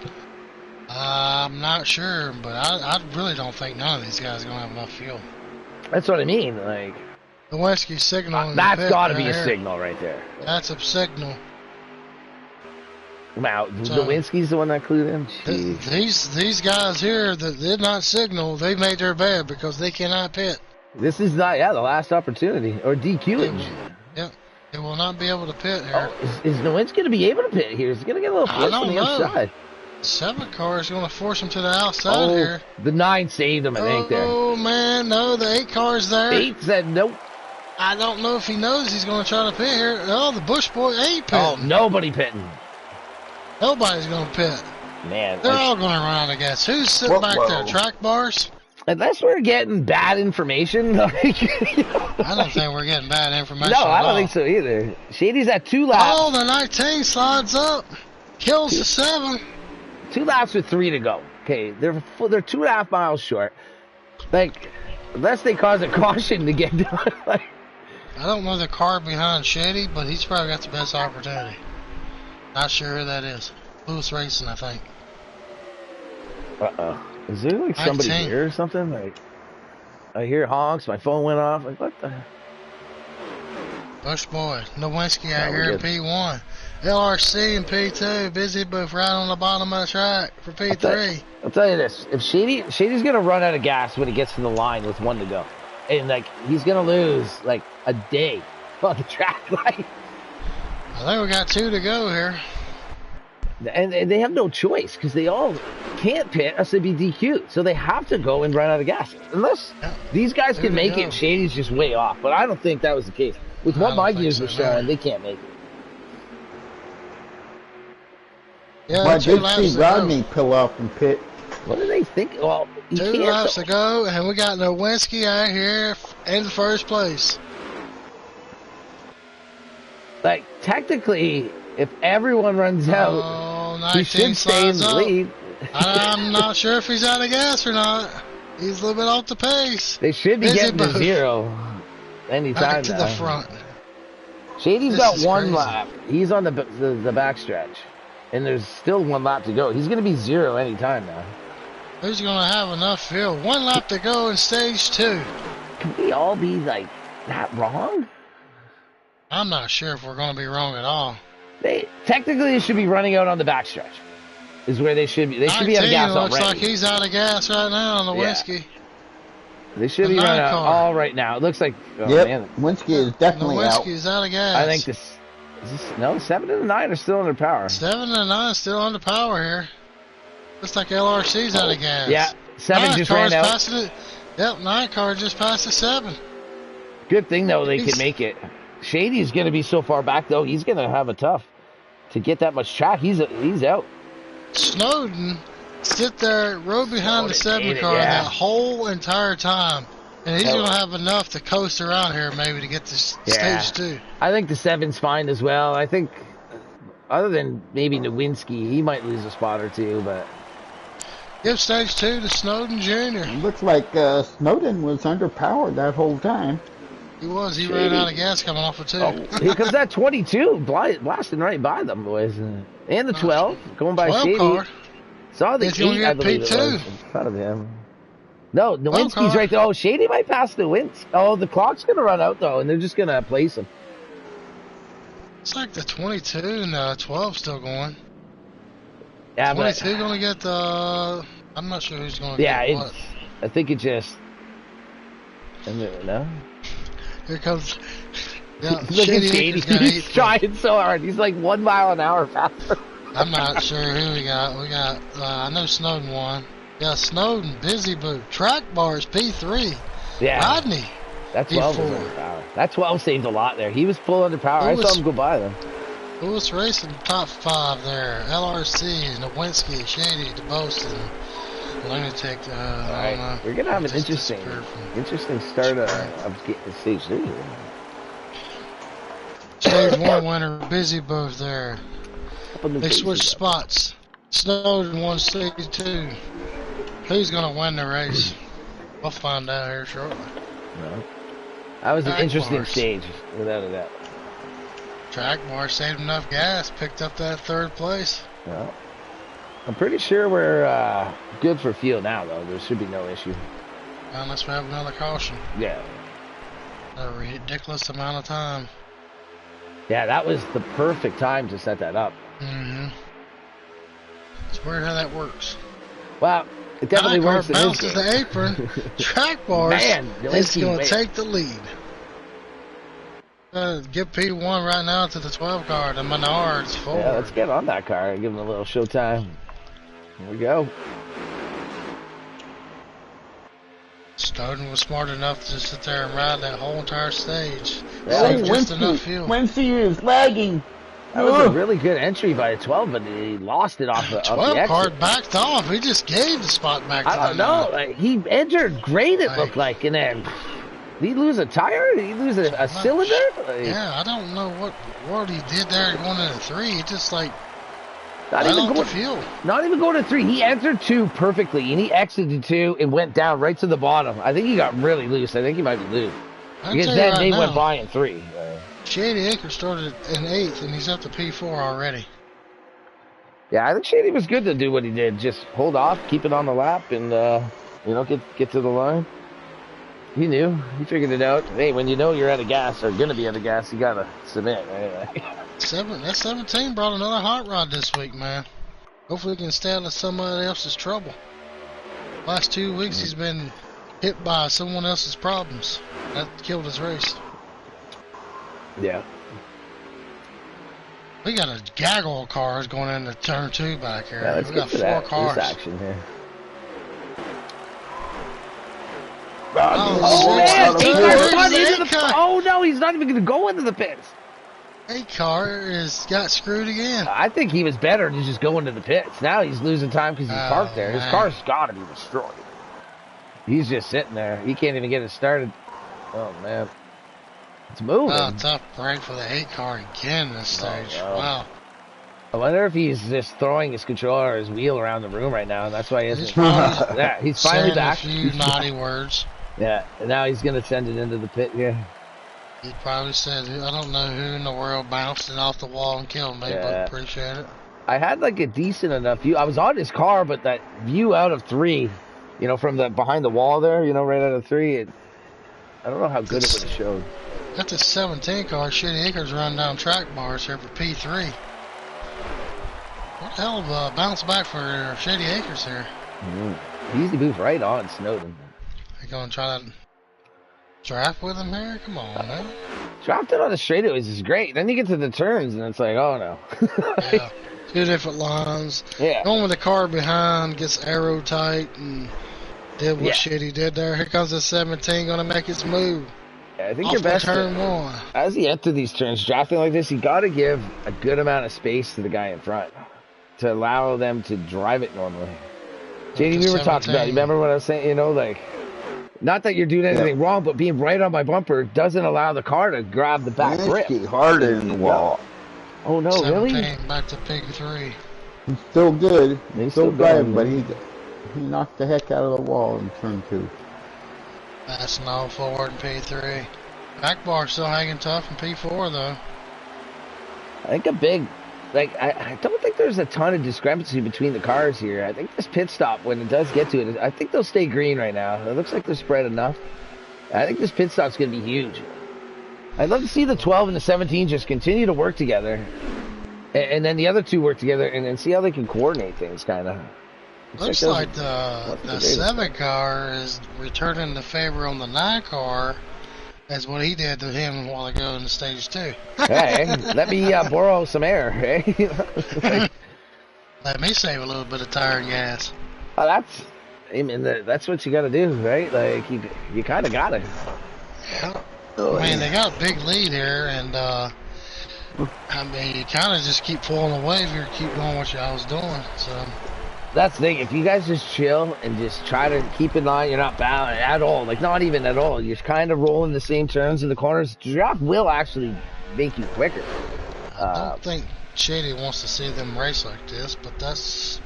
[SPEAKER 2] I'm not sure, but I really don't think none of these guys are going to have enough fuel.
[SPEAKER 3] That's what I mean. Like,
[SPEAKER 2] The Lewinsky signal.
[SPEAKER 3] that's got to be a signal right there.
[SPEAKER 2] That's a signal.
[SPEAKER 3] Wow,
[SPEAKER 2] So,
[SPEAKER 3] Lewinsky's the one that clued in? Jeez.
[SPEAKER 2] These guys here that did not signal, they made their bed because they cannot pit.
[SPEAKER 3] This is not, the last opportunity. Or DQing.
[SPEAKER 2] Yep. They will not be able to pit here.
[SPEAKER 3] Oh, is Lewinsky going to be able to pit here? Is he going to get a little push on the outside?
[SPEAKER 2] 7 car is going to force him to the outside here.
[SPEAKER 3] The 9 saved him, I think, there.
[SPEAKER 2] Oh, man, no, the 8 car is there.
[SPEAKER 3] 8 said nope.
[SPEAKER 2] I don't know if he knows he's going to try to pit here. Oh, the Bush boy ain't pitting.
[SPEAKER 3] Oh, nobody pitting.
[SPEAKER 2] Nobody's going to pit.
[SPEAKER 3] Man.
[SPEAKER 2] They're all going to run out of gas. Who's sitting back there? Track bars?
[SPEAKER 3] Unless we're getting bad information. Like,
[SPEAKER 2] I don't think we're getting bad information.
[SPEAKER 3] No, I don't think so either. Shady's at 2 laps.
[SPEAKER 2] Oh, the 19 slides up. Kills the 7.
[SPEAKER 3] 2 laps with 3 to go. Okay, they're 2.5 miles short. Like, unless they cause a caution to get done. Like,
[SPEAKER 2] I don't know the car behind Shady, but he's probably got the best opportunity. Not sure who that is. Lewis Racing, I think.
[SPEAKER 3] Is there like somebody
[SPEAKER 2] 19.
[SPEAKER 3] here or something? Like, I hear honks. My phone went off. Like, what the?
[SPEAKER 2] Bush boy, Nowinski out
[SPEAKER 3] we're
[SPEAKER 2] here in
[SPEAKER 3] good.
[SPEAKER 2] P1. LRC and P2, busy booth right on the bottom of the track for P3.
[SPEAKER 3] I'll tell you this: if Shady's gonna run out of gas when he gets to the line with 1 to go, and like he's gonna lose like a day on the track. Like,
[SPEAKER 2] I think we got 2 to go here.
[SPEAKER 3] and they have no choice because they all can't pit unless they be DQ'd, so they have to go and run out of gas. Unless these guys can make it, Shady's just way off. But I don't think that was the case. With what my gears were showing, they can't make it.
[SPEAKER 2] Yeah,
[SPEAKER 1] Well, I
[SPEAKER 2] 2
[SPEAKER 1] did
[SPEAKER 2] laps
[SPEAKER 1] see
[SPEAKER 2] to
[SPEAKER 1] Rodney pull up and pit.
[SPEAKER 3] What do they think? Well, you
[SPEAKER 2] 2
[SPEAKER 3] can't.
[SPEAKER 2] laps to go, and we got Nowinski out here in first place.
[SPEAKER 3] Like, technically, if everyone runs out,
[SPEAKER 2] Oh,
[SPEAKER 3] he
[SPEAKER 2] 19
[SPEAKER 3] should stay in
[SPEAKER 2] slides
[SPEAKER 3] the
[SPEAKER 2] up.
[SPEAKER 3] lead.
[SPEAKER 2] I'm not sure if he's out of gas or not. He's a little bit off the pace.
[SPEAKER 3] They should be
[SPEAKER 2] Busy
[SPEAKER 3] getting to
[SPEAKER 2] booth.
[SPEAKER 3] 0 anytime
[SPEAKER 2] Back to
[SPEAKER 3] now.
[SPEAKER 2] the front.
[SPEAKER 3] Shady's
[SPEAKER 2] This
[SPEAKER 3] got
[SPEAKER 2] is
[SPEAKER 3] 1
[SPEAKER 2] crazy.
[SPEAKER 3] lap. He's on the backstretch. And there's still 1 lap to go. He's going to be 0 anytime now.
[SPEAKER 2] Who's going to have enough fuel? 1 lap to go in stage 2.
[SPEAKER 3] Can we all be, like, that wrong?
[SPEAKER 2] I'm not sure if we're going to be wrong at all.
[SPEAKER 3] Technically, they should be running out on the backstretch. Is where they should be. They should be out of
[SPEAKER 2] 19
[SPEAKER 3] gas
[SPEAKER 2] looks
[SPEAKER 3] already.
[SPEAKER 2] like he's out of gas right now on the whiskey.
[SPEAKER 3] They should
[SPEAKER 2] The
[SPEAKER 3] be running
[SPEAKER 2] 9
[SPEAKER 3] out
[SPEAKER 2] car.
[SPEAKER 3] all right now. It looks like, oh
[SPEAKER 1] Yep,
[SPEAKER 3] man.
[SPEAKER 1] Winsky is
[SPEAKER 2] The
[SPEAKER 1] definitely out.
[SPEAKER 2] whiskey is out of gas.
[SPEAKER 3] I think no, 7 and 9 are still under power.
[SPEAKER 2] 7 and 9 still under power here. Looks like LRC's out of gas.
[SPEAKER 3] Yeah, 7
[SPEAKER 2] 9
[SPEAKER 3] just
[SPEAKER 2] car's
[SPEAKER 3] ran out.
[SPEAKER 2] passing it. Yep, 9 car just passed the 7.
[SPEAKER 3] Good thing though they
[SPEAKER 2] He's-
[SPEAKER 3] can make it. Shady's going to be so far back though. He's going to have a tough to get that much track. He's out.
[SPEAKER 2] Snowden sit there, rode behind the
[SPEAKER 3] Snowden
[SPEAKER 2] 7
[SPEAKER 3] made it,
[SPEAKER 2] car
[SPEAKER 3] yeah.
[SPEAKER 2] that whole entire time. And he's
[SPEAKER 3] Hell.
[SPEAKER 2] going to have enough to coast around here maybe to get to
[SPEAKER 3] Yeah.
[SPEAKER 2] stage 2.
[SPEAKER 3] I think the 7's fine as well. I think other than maybe Nowinski, he might lose a spot or 2, but
[SPEAKER 2] Give stage 2 to Snowden Jr.
[SPEAKER 1] It looks like Snowden was underpowered that whole time.
[SPEAKER 2] He was. He ran out of gas coming off of 2.
[SPEAKER 3] here comes that 22 blasting right by them boys, and the 12 going by
[SPEAKER 2] 12
[SPEAKER 3] Shady.
[SPEAKER 2] car.
[SPEAKER 3] Saw the
[SPEAKER 2] He's gonna
[SPEAKER 3] 8,
[SPEAKER 2] get
[SPEAKER 3] I believe it
[SPEAKER 2] P2.
[SPEAKER 3] was, in front of him. No, Nowinski's
[SPEAKER 2] car.
[SPEAKER 3] right there. Oh, Shady might pass Nowinski. Oh, the clock's gonna run out though, and they're just gonna place him.
[SPEAKER 2] It's like the 22 and the 12 still going.
[SPEAKER 3] Yeah, but
[SPEAKER 2] 22 going to get the... I'm not sure who's going to
[SPEAKER 3] yeah,
[SPEAKER 2] get what.
[SPEAKER 3] I think it just. No.
[SPEAKER 2] Here comes... Yeah,
[SPEAKER 3] Look at
[SPEAKER 2] Shady
[SPEAKER 3] Shady.
[SPEAKER 2] Acres got
[SPEAKER 3] He's
[SPEAKER 2] 8.
[SPEAKER 3] trying so hard. He's like 1 mile an hour faster.
[SPEAKER 2] I'm not sure who we got. We got... I know Snowden won. Yeah, Snowden, Busy Boo, Track Bars, P3.
[SPEAKER 3] Yeah.
[SPEAKER 2] Rodney.
[SPEAKER 3] That 12 was
[SPEAKER 2] P4.
[SPEAKER 3] under power. That 12 saved a lot there. He was full under power.
[SPEAKER 2] Who
[SPEAKER 3] I saw
[SPEAKER 2] was-
[SPEAKER 3] him go by them.
[SPEAKER 2] Lewis Racing, top 5 there. LRC, Nowinski, Shady, DeBoston, Lunatic. I don't
[SPEAKER 3] Alright,
[SPEAKER 2] know.
[SPEAKER 3] we're gonna have an
[SPEAKER 2] Just
[SPEAKER 3] interesting
[SPEAKER 2] disappeared from
[SPEAKER 3] start of getting stage 3 here.
[SPEAKER 2] Stage 1 winner, Busy Booth there.
[SPEAKER 3] Couple new
[SPEAKER 2] They switched
[SPEAKER 3] faces up
[SPEAKER 2] spots. Snowden won stage 2. Who's going to win the race? We'll find out here shortly.
[SPEAKER 3] there. No. That was an
[SPEAKER 2] Track
[SPEAKER 3] interesting
[SPEAKER 2] bars.
[SPEAKER 3] stage, without a doubt.
[SPEAKER 2] Track bar saved enough gas, picked up that 3rd place.
[SPEAKER 3] No. I'm pretty sure we're good for field now, though. There should be no issue.
[SPEAKER 2] Unless we have another caution.
[SPEAKER 3] Yeah.
[SPEAKER 2] A ridiculous amount of time.
[SPEAKER 3] Yeah, that was the perfect time to set that up.
[SPEAKER 2] Mm-hmm. It's weird how that works.
[SPEAKER 3] Well, it definitely
[SPEAKER 2] NASCAR
[SPEAKER 3] works in this
[SPEAKER 2] bounces
[SPEAKER 3] game.
[SPEAKER 2] the apron. Track bars.
[SPEAKER 3] Man,
[SPEAKER 2] It's going to
[SPEAKER 3] wait.
[SPEAKER 2] take the lead. Give P1 right now to the 12 car. The Menards forward.
[SPEAKER 3] Yeah, let's get on that car and give him a little showtime. Here we go.
[SPEAKER 2] Snowden was smart enough to sit there and ride that whole entire stage.
[SPEAKER 3] Yeah,
[SPEAKER 2] Saved just enough fuel.
[SPEAKER 1] Quincy is lagging.
[SPEAKER 3] That was a really good entry by a 12, but he lost it off the
[SPEAKER 2] 12
[SPEAKER 3] exit.
[SPEAKER 2] car backed off. He just gave the spot back to
[SPEAKER 3] I don't know. Like, he entered great, it looked like, and then did he lose a tire? Did he lose a cylinder? Like,
[SPEAKER 2] Yeah, I don't know what he did there going into 3. He just like
[SPEAKER 3] not
[SPEAKER 2] let
[SPEAKER 3] even
[SPEAKER 2] off the
[SPEAKER 3] going,
[SPEAKER 2] fuel.
[SPEAKER 3] not even going to 3. He entered 2 perfectly, and he exited 2 and went down right to the bottom. I think he got really loose. I think he might be loose.
[SPEAKER 2] I'll
[SPEAKER 3] Because
[SPEAKER 2] tell you
[SPEAKER 3] then
[SPEAKER 2] right
[SPEAKER 3] they
[SPEAKER 2] now,
[SPEAKER 3] went by in 3.
[SPEAKER 2] Shady Acres started in 8th, and he's up to P4 already.
[SPEAKER 3] Yeah, I think Shady was good to do what he did. Just hold off, keep it on the lap, and get to the line. He knew. He figured it out. Hey, when you know you're out of gas or gonna be out of gas, you gotta submit. Right?
[SPEAKER 2] That 17 brought another hot rod this week, man. Hopefully he can stay out of somebody else's trouble. Last 2 weeks he's been hit by someone else's problems. That killed his race.
[SPEAKER 3] Yeah.
[SPEAKER 2] We got a gaggle of cars going into turn 2 back here.
[SPEAKER 3] Yeah, let's
[SPEAKER 2] We
[SPEAKER 3] get
[SPEAKER 2] got
[SPEAKER 3] to
[SPEAKER 2] 4
[SPEAKER 3] that.
[SPEAKER 2] cars.
[SPEAKER 3] This action here.
[SPEAKER 2] Oh,
[SPEAKER 3] man!
[SPEAKER 2] shit.
[SPEAKER 3] He got spun
[SPEAKER 2] There's
[SPEAKER 3] into the. Oh no, he's not even going to go into the pits.
[SPEAKER 2] A car got screwed again.
[SPEAKER 3] I think he was better to just go into the pits. Now he's losing time because he's parked there. His
[SPEAKER 2] man.
[SPEAKER 3] car's got to be destroyed. He's just sitting there. He can't even get it started. Oh man, it's moving.
[SPEAKER 2] Oh, tough break for the 8 car again this stage.
[SPEAKER 3] no.
[SPEAKER 2] Wow.
[SPEAKER 3] I wonder if he's just throwing his controller or his wheel around the room right now, and that's why he
[SPEAKER 2] He's
[SPEAKER 3] isn't.
[SPEAKER 2] probably
[SPEAKER 3] Yeah, he's finally
[SPEAKER 2] saying
[SPEAKER 3] back.
[SPEAKER 2] a few naughty words.
[SPEAKER 3] Yeah, and now he's gonna send it into the pit. Yeah.
[SPEAKER 2] He probably said, I don't know who in the world bounced it off the wall and killed me,
[SPEAKER 3] Yeah.
[SPEAKER 2] but appreciate it.
[SPEAKER 3] I had like a decent enough view. I was on his car, but that view out of 3, from the behind the wall there, right out of 3, I don't know how good it would have showed.
[SPEAKER 2] Got this 17 car, Shady Acres running down track bars here for P3. What the hell of a bounce back for Shady Acres here?
[SPEAKER 3] He usually moves right on Snowden.
[SPEAKER 2] They gonna try to draft with him here? Come on, man.
[SPEAKER 3] Dropped it on the straightaways is great. Then you get to the turns and it's like, oh no.
[SPEAKER 2] Yeah, 2 different lines.
[SPEAKER 3] Yeah.
[SPEAKER 2] Going with the car behind, gets arrow tight, and did what
[SPEAKER 3] Yeah.
[SPEAKER 2] Shady did there. Here comes the 17, gonna make its move.
[SPEAKER 3] I think
[SPEAKER 2] Off
[SPEAKER 3] your
[SPEAKER 2] the
[SPEAKER 3] best
[SPEAKER 2] turn 1.
[SPEAKER 3] as you enter these turns, drafting like this, you got to give a good amount of space to the guy in front to allow them to drive it normally. JD, we were talking about. You remember what I was saying? Not that you're doing anything wrong, but being right on my bumper doesn't allow the car to grab the back grip.
[SPEAKER 1] He's harder in the wall.
[SPEAKER 3] Oh no,
[SPEAKER 2] 17
[SPEAKER 3] really?
[SPEAKER 2] back to P3.
[SPEAKER 1] He's still good.
[SPEAKER 3] He's
[SPEAKER 1] still
[SPEAKER 3] still
[SPEAKER 1] driving,
[SPEAKER 3] going,
[SPEAKER 1] but he knocked the heck out of the wall in turn 2.
[SPEAKER 2] Passing all forward in P3. Back bar still hanging tough in P4 though.
[SPEAKER 3] I think I don't think there's a ton of discrepancy between the cars here. I think this pit stop, when it does get to it, I think they'll stay green right now. It looks like they're spread enough. I think this pit stop's going to be huge. I'd love to see the 12 and the 17 just continue to work together. And then the other 2 work together and then see how they can coordinate things, kind of.
[SPEAKER 2] Looks like the 7 car is returning the favor on the 9 car as what he did to him a while ago in the stage 2.
[SPEAKER 3] Hey, let me borrow some air, hey?
[SPEAKER 2] Let me save a little bit of tire and gas.
[SPEAKER 3] That's what you got to do, right? Like, you kind of got to.
[SPEAKER 2] Yeah. Man, they got a big lead here, and you kind of just keep pulling away if you keep doing what I was doing. So
[SPEAKER 3] that's the thing. If you guys just chill and just try to keep in line, you're not bowing at all. Like, not even at all. You're kind of rolling the same turns in the corners. Draft will actually make you quicker.
[SPEAKER 2] I don't think Shady wants to see them race like this, but that's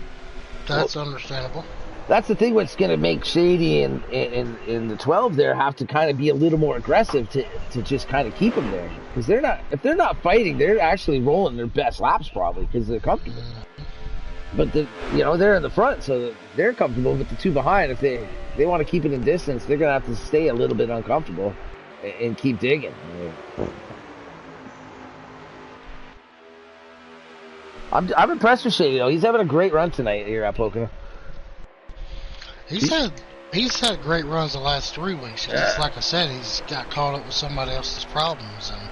[SPEAKER 2] understandable.
[SPEAKER 3] That's the thing. What's going to make Shady in the 12 there have to kind of be a little more aggressive to just kind of keep them there, because if they're not fighting, they're actually rolling their best laps probably because they're comfortable. But they're in the front, so they're comfortable. But the two behind, if they want to keep it in distance, they're gonna have to stay a little bit uncomfortable and keep digging. I'm impressed with Shady though. He's having a great run tonight here at Pocono.
[SPEAKER 2] He's had great runs the last 3 weeks. Just like I said, he's got caught up with somebody else's problems and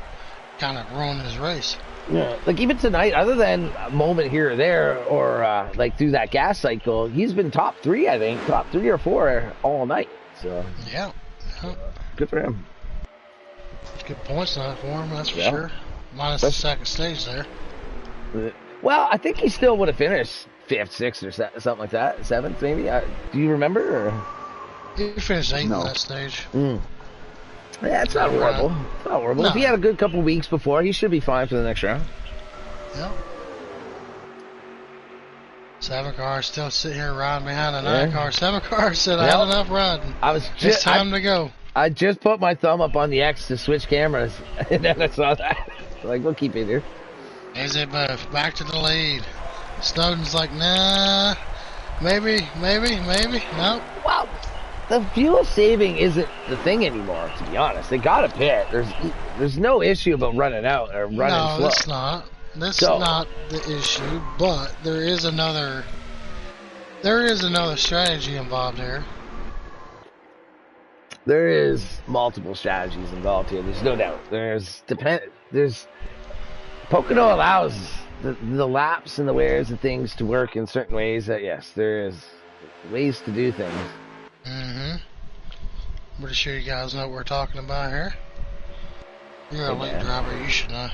[SPEAKER 2] kind of ruined his race.
[SPEAKER 3] Yeah, like even tonight, other than a moment here or there, or like through that gas cycle, he's been top 3, I think, top 3 or 4 all night. So
[SPEAKER 2] yeah.
[SPEAKER 3] Good for him.
[SPEAKER 2] Good points tonight for him, that's for sure. Minus the second stage there.
[SPEAKER 3] Well, I think he still would have finished 5th, 6th, or something like that. 7th, maybe. Do you remember? Or?
[SPEAKER 2] He finished 8th in that stage.
[SPEAKER 3] Yeah, it's not horrible. It's not horrible. No. If he had a good couple weeks before, he should be fine for the next round.
[SPEAKER 2] Yeah. 7 cars still sitting here riding behind the 9 car. 7 cars said, I had enough riding. It's time to go.
[SPEAKER 3] I just put my thumb up on the X to switch cameras, and then I saw that. Like, we'll keep it here.
[SPEAKER 2] Easy buff, back to the lead. Snowden's like, nah, maybe, nope.
[SPEAKER 3] Well, the fuel saving isn't the thing anymore, to be honest. They got to pit. There's no issue about running out or running slow.
[SPEAKER 2] No, that's not. That's not the issue, but there is another strategy involved here.
[SPEAKER 3] There is multiple strategies involved here. There's no doubt. Pocono allows the laps and the wears and things to work in certain ways. That yes, there is ways to do things.
[SPEAKER 2] Pretty sure you guys know what we're talking about here. You're a late driver, you should know.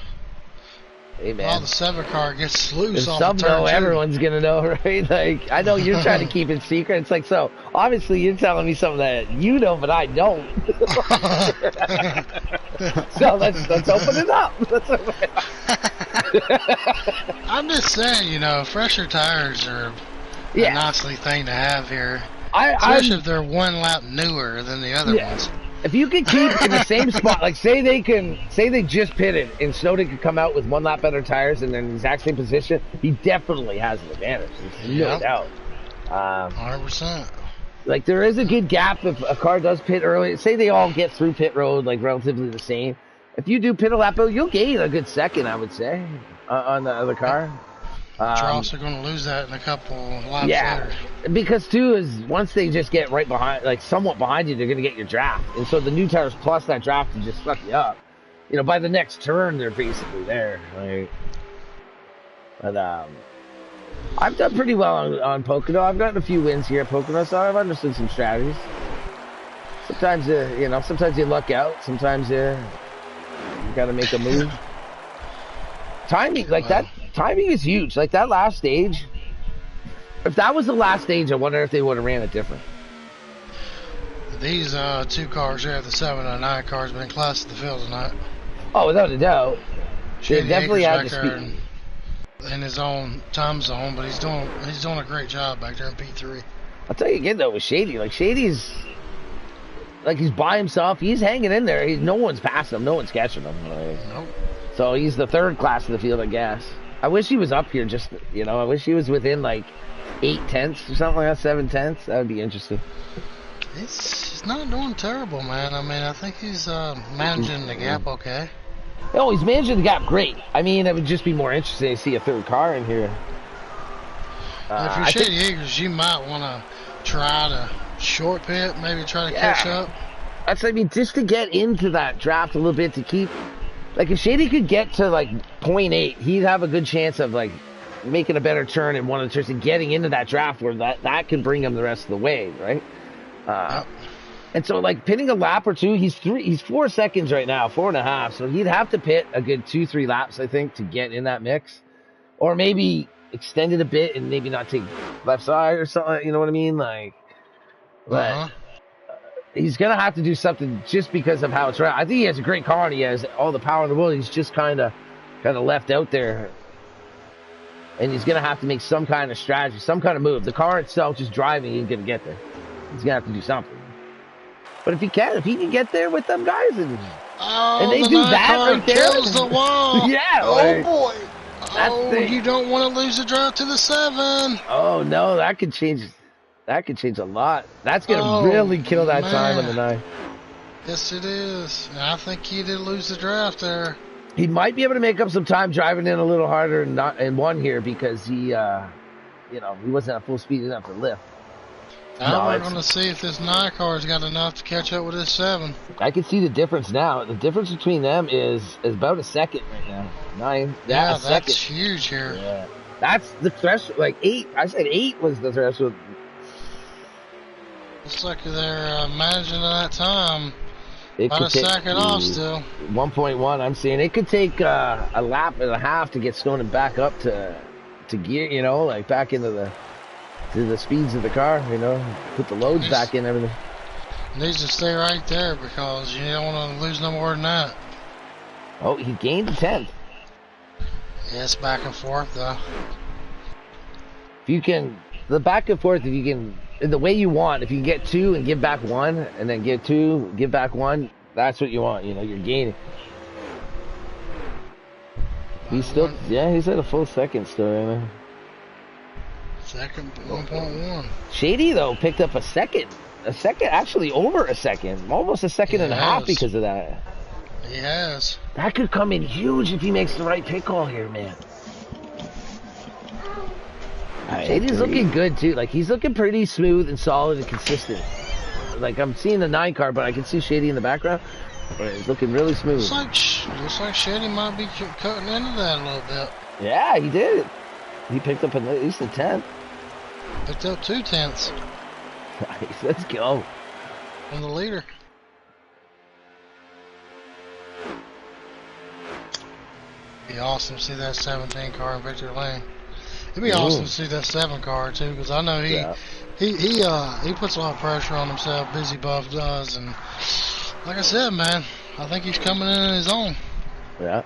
[SPEAKER 3] Hey man.
[SPEAKER 2] Well, the 7 car gets loose on
[SPEAKER 3] some
[SPEAKER 2] the turn
[SPEAKER 3] know, everyone's gonna know, right? Like, I know you're trying to keep it secret. It's like, so obviously you're telling me something that you know, but I don't. So let's open it up.
[SPEAKER 2] I'm just saying, fresher tires are a nicely thing to have here. Especially if they're 1 lap newer than the other ones.
[SPEAKER 3] If you could keep in the same spot, like say they just pitted and Snowden could come out with 1 lap better tires and they're in the exact same position, he definitely has an advantage. There's no doubt.
[SPEAKER 2] 100%.
[SPEAKER 3] Like there is a good gap if a car does pit early. Say they all get through pit road like relatively the same. If you do pit a lap, you'll gain a good second, I would say, on the other car.
[SPEAKER 2] You're also going to lose that in a couple laps later.
[SPEAKER 3] Because too is once they just get right behind, like somewhat behind you, they're going to get your draft, and so the new tires plus that draft to just fuck you up. By the next turn, they're basically there. Like, but I've done pretty well on Pocono. I've gotten a few wins here at Pocono, so I've understood some strategies. Sometimes sometimes you luck out. Sometimes you got to make a move. Timing like that. Timing is huge. Like that last stage, if that was the last stage, I wonder if they would have ran it different.
[SPEAKER 2] These 2 cars here, the 7 and 9 cars, been class of the field tonight.
[SPEAKER 3] Oh, without a doubt. They definitely had to speed.
[SPEAKER 2] In his own time zone, but he's doing a great job back there in P3.
[SPEAKER 3] I'll tell you again though, with Shady, like Shady's, like he's by himself. He's hanging in there. No one's passing him. No one's catching him. Like,
[SPEAKER 2] nope.
[SPEAKER 3] So he's the 3rd class of the field, I guess. I wish he was up here. Just I wish he was within like 8/10 or something like that, 7/10. That would be interesting.
[SPEAKER 2] He's not doing terrible, man. I mean, I think he's managing the gap okay.
[SPEAKER 3] No, he's managing the gap great. I mean, it would just be more interesting to see a 3rd car in here.
[SPEAKER 2] If you're Shady Eagles, you might want to try to short pit, maybe try to catch up.
[SPEAKER 3] I mean, just to get into that draft a little bit to keep. Like, if Shady could get to, like, 0.8, he'd have a good chance of, like, making a better turn in one of the turns and getting into that draft where that can bring him the rest of the way, right? And so, like, pitting a lap or 2, he's 4 seconds right now, 4.5, so he'd have to pit a good 2-3 laps, I think, to get in that mix. Or maybe extend it a bit and maybe not take left side or something, you know what I mean? Like, but... He's going to have to do something just because of how it's right. I think he has a great car and he has all the power in the world. He's just kind of left out there and he's going to have to make some kind of strategy, some kind of move. The car itself, just driving, ain't going to get there. He's going to have to do something. But if he can get there with them guys, and they
[SPEAKER 2] the
[SPEAKER 3] do that right there,
[SPEAKER 2] kills the wall.
[SPEAKER 3] yeah.
[SPEAKER 1] Oh boy!
[SPEAKER 2] You don't want to lose the drive to the 7.
[SPEAKER 3] Oh no, that could change. That could change a lot. That's gonna really kill that time on the 9.
[SPEAKER 2] Yes, it is. And I think he did lose the draft there.
[SPEAKER 3] He might be able to make up some time driving in a little harder in 1 here because he, he wasn't at full speed enough to lift.
[SPEAKER 2] Now we're going to see if this 9 car's got enough to catch up with this 7.
[SPEAKER 3] I can see the difference now. The difference between them is about a second right now. 9.
[SPEAKER 2] Yeah, that's huge here.
[SPEAKER 3] Yeah. That's the threshold. Like 8. I said 8 was the threshold.
[SPEAKER 2] Looks like they're managing that time.
[SPEAKER 3] It
[SPEAKER 2] About
[SPEAKER 3] could
[SPEAKER 2] a
[SPEAKER 3] take
[SPEAKER 2] second off still.
[SPEAKER 3] 1.1. I'm seeing it could take a lap and a half to get Stonen back up to gear. Like back into the speeds of the car. Put the loads back in, everything.
[SPEAKER 2] Needs to stay right there because you don't want to lose no more than that.
[SPEAKER 3] Oh, he gained 10th.
[SPEAKER 2] Yeah, it's back and forth though.
[SPEAKER 3] If you can, the back and forth, if you can, in the way you want, if you can get 2 and give back 1, and then get 2, give back 1, that's what you want. You're gaining. He's still, he's at a full second still right now.
[SPEAKER 2] Second, 1.1.
[SPEAKER 3] Shady though picked up a second, actually over a second, almost a second and a half because of that.
[SPEAKER 2] He has.
[SPEAKER 3] That could come in huge if he makes the right pit call here, man. Shady's looking good too. Like he's looking pretty smooth and solid and consistent. Like I'm seeing the 9 car, but I can see Shady in the background. He's looking really smooth.
[SPEAKER 2] Looks like Shady might be cutting into that a little bit.
[SPEAKER 3] Yeah, he did. He picked up at least a 10th.
[SPEAKER 2] Picked up 2 tenths.
[SPEAKER 3] Nice, let's go.
[SPEAKER 2] From the leader. Be awesome to see that 17 car in victory lane. It'd be awesome to see that 7 car too, because I know he puts a lot of pressure on himself. Busy Buff does, and like I said, man, I think he's coming in his own.
[SPEAKER 3] Yeah.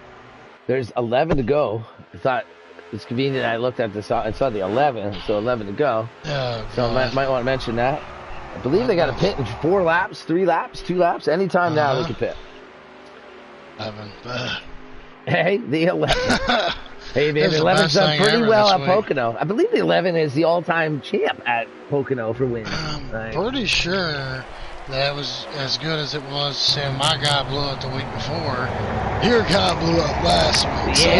[SPEAKER 3] There's 11 to go. I thought it's convenient. I looked at this. I saw the 11, so 11 to go. So I might want to mention that. I believe they got a pit in 4 laps, 3 laps, 2 laps. Anytime now they can pit.
[SPEAKER 2] 11.
[SPEAKER 3] Hey, the 11. Hey, man, the 11's done pretty well at Pocono. I believe the 11 is the all-time champ at Pocono for wins.
[SPEAKER 2] I'm pretty sure that was as good as it was seeing my guy blew up the week before. Your guy blew up last week. So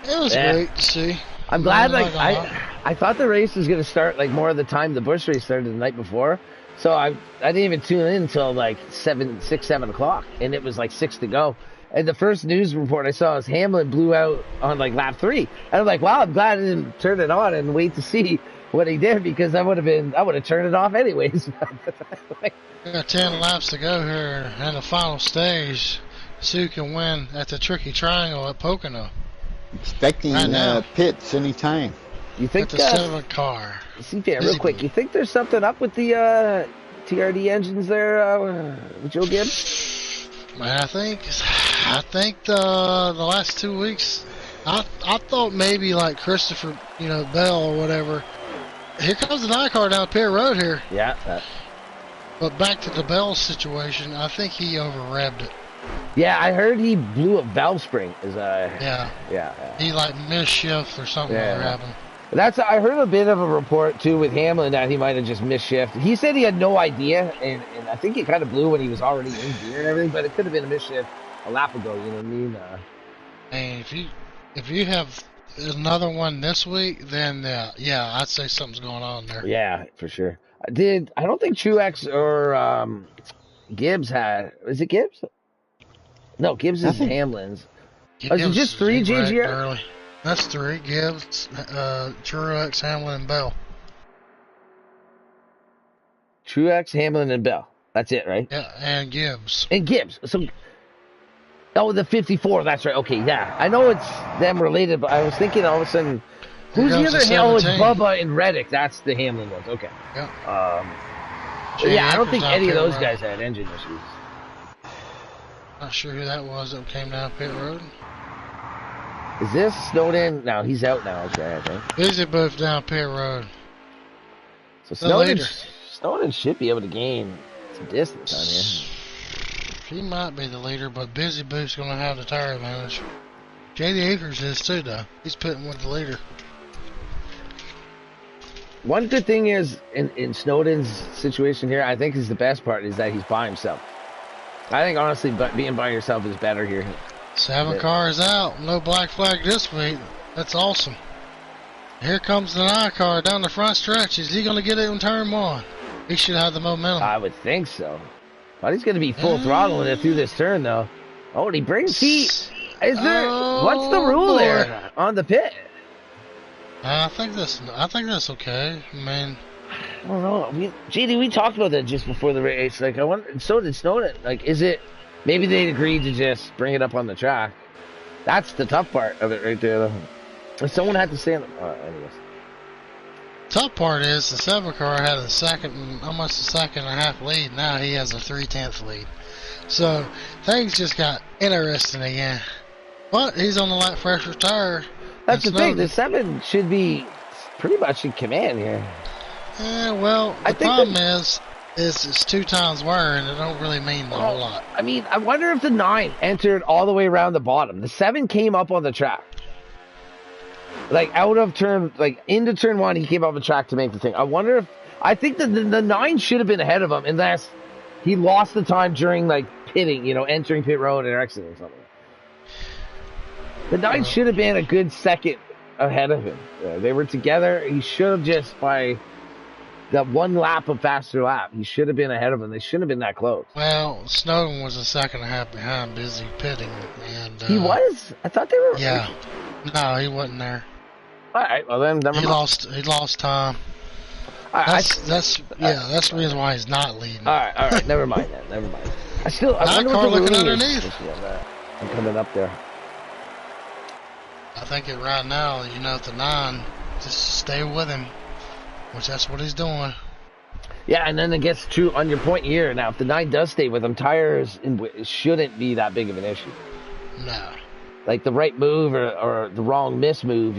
[SPEAKER 2] it was great to see.
[SPEAKER 3] I'm glad. I thought the race was going to start like more of the time the Busch race started the night before. So I didn't even tune in until like 7 o'clock, and it was like 6 to go. And the first news report I saw was Hamlin blew out on like lap 3. And I'm like, wow, I'm glad I didn't turn it on and wait to see what he did, because I would have turned it off anyways.
[SPEAKER 2] We got 10 laps to go here in the final stage. Sue can win at the Tricky Triangle at Pocono.
[SPEAKER 1] Expecting pits anytime.
[SPEAKER 3] You think
[SPEAKER 2] at the 7 car?
[SPEAKER 3] CPA, real quick, you think there's something up with the TRD engines there with Joe Gibbs?
[SPEAKER 2] Man, I think the last 2 weeks, I thought maybe like Christopher, Bell or whatever. Here comes the 9 car down pit road here.
[SPEAKER 3] Yeah.
[SPEAKER 2] But back to the Bell situation, I think he over-revved it.
[SPEAKER 3] Yeah, I heard he blew a valve spring.
[SPEAKER 2] Yeah. He like missed shift or something happened.
[SPEAKER 3] I heard a bit of a report too with Hamlin that he might have just missed shift. He said he had no idea, and I think he kind of blew when he was already in gear and everything, but it could have been a missed shift a lap ago, you know what I mean?
[SPEAKER 2] And if you have another one this week, then I'd say something's going on there.
[SPEAKER 3] Yeah, for sure. I don't think Truex or Gibbs had. Is it Gibbs? No, Gibbs is Hamlin's. Is it just 3 GGR?
[SPEAKER 2] That's 3. Gibbs, Truex, Hamlin, and Bell.
[SPEAKER 3] Truex, Hamlin, and Bell. That's it, right?
[SPEAKER 2] Yeah, and Gibbs.
[SPEAKER 3] So, the 54. That's right. Okay, yeah. I know it's them related, but I was thinking all of a sudden, who's the other? Oh, it's Bubba and Reddick. That's the Hamlin ones. Okay.
[SPEAKER 2] Yeah.
[SPEAKER 3] I don't think any of those guys had engine issues.
[SPEAKER 2] Not sure who that was that came down pit road.
[SPEAKER 3] Is this Snowden? No, he's out now. Okay, I think.
[SPEAKER 2] Busy Booth down pit road.
[SPEAKER 3] So
[SPEAKER 2] The leader.
[SPEAKER 3] Snowden should be able to gain some distance on here.
[SPEAKER 2] He might be the leader, but Busy Booth's going to have the tire advantage. JD Akers is too, though. He's pitting with the leader.
[SPEAKER 3] One good thing is, in Snowden's situation here, I think is the best part, is that he's by himself. I think, honestly, being by yourself is better here.
[SPEAKER 2] 7 cars out. No black flag this week. That's awesome. Here comes the 9 car down the front stretch. Is he going to get it in turn 1? He should have the momentum.
[SPEAKER 3] I would think so. But he's going to be full throttling it through this turn, though. Oh, and he brings heat. Is there? What's the rule there on the pit?
[SPEAKER 2] I think that's okay. I mean,
[SPEAKER 3] I don't know. JD, we talked about that just before the race. Like, I wonder. So did Snowden. Like, is it? Maybe they agreed to just bring it up on the track. That's the tough part of it right there, though. If someone had to stand. Anyways.
[SPEAKER 2] Tough part is the 7 car had almost a second and a half lead. Now he has a 3/10 lead. So things just got interesting again. But he's on the light fresher tire.
[SPEAKER 3] That's the thing. The 7 should be pretty much in command here.
[SPEAKER 2] Yeah, well, the problem is it's 2 times wear, and it don't really mean a whole lot.
[SPEAKER 3] I mean, I wonder if the 9 entered all the way around the bottom. The 7 came up on the track. Like, out of turn, like, into turn 1, he came off the track to make the thing. I think that the 9 should have been ahead of him, unless he lost the time during, like, pitting, entering pit road or exiting or something. The 9 should have been a good second ahead of him. They were together. He should have just, by that 1 lap of faster lap, he should have been ahead of him. They shouldn't have been that close.
[SPEAKER 2] Well, Snowden was a second and a half behind, busy pitting. And
[SPEAKER 3] he was? I thought they were...
[SPEAKER 2] Yeah. No, he wasn't there.
[SPEAKER 3] All right, well then, never mind.
[SPEAKER 2] He lost time.
[SPEAKER 3] That's
[SPEAKER 2] the reason why he's not leading.
[SPEAKER 3] All right, never mind then. Never mind. I wonder
[SPEAKER 2] car
[SPEAKER 3] what the
[SPEAKER 2] looking
[SPEAKER 3] rule
[SPEAKER 2] underneath.
[SPEAKER 3] Is. I'm coming up there.
[SPEAKER 2] I think right now, the 9, just stay with him, which that's what he's doing.
[SPEAKER 3] Yeah, and then it gets true on your point here. Now, if the 9 does stay with him, tires shouldn't be that big of an issue.
[SPEAKER 2] No.
[SPEAKER 3] Like the right move or the wrong miss move,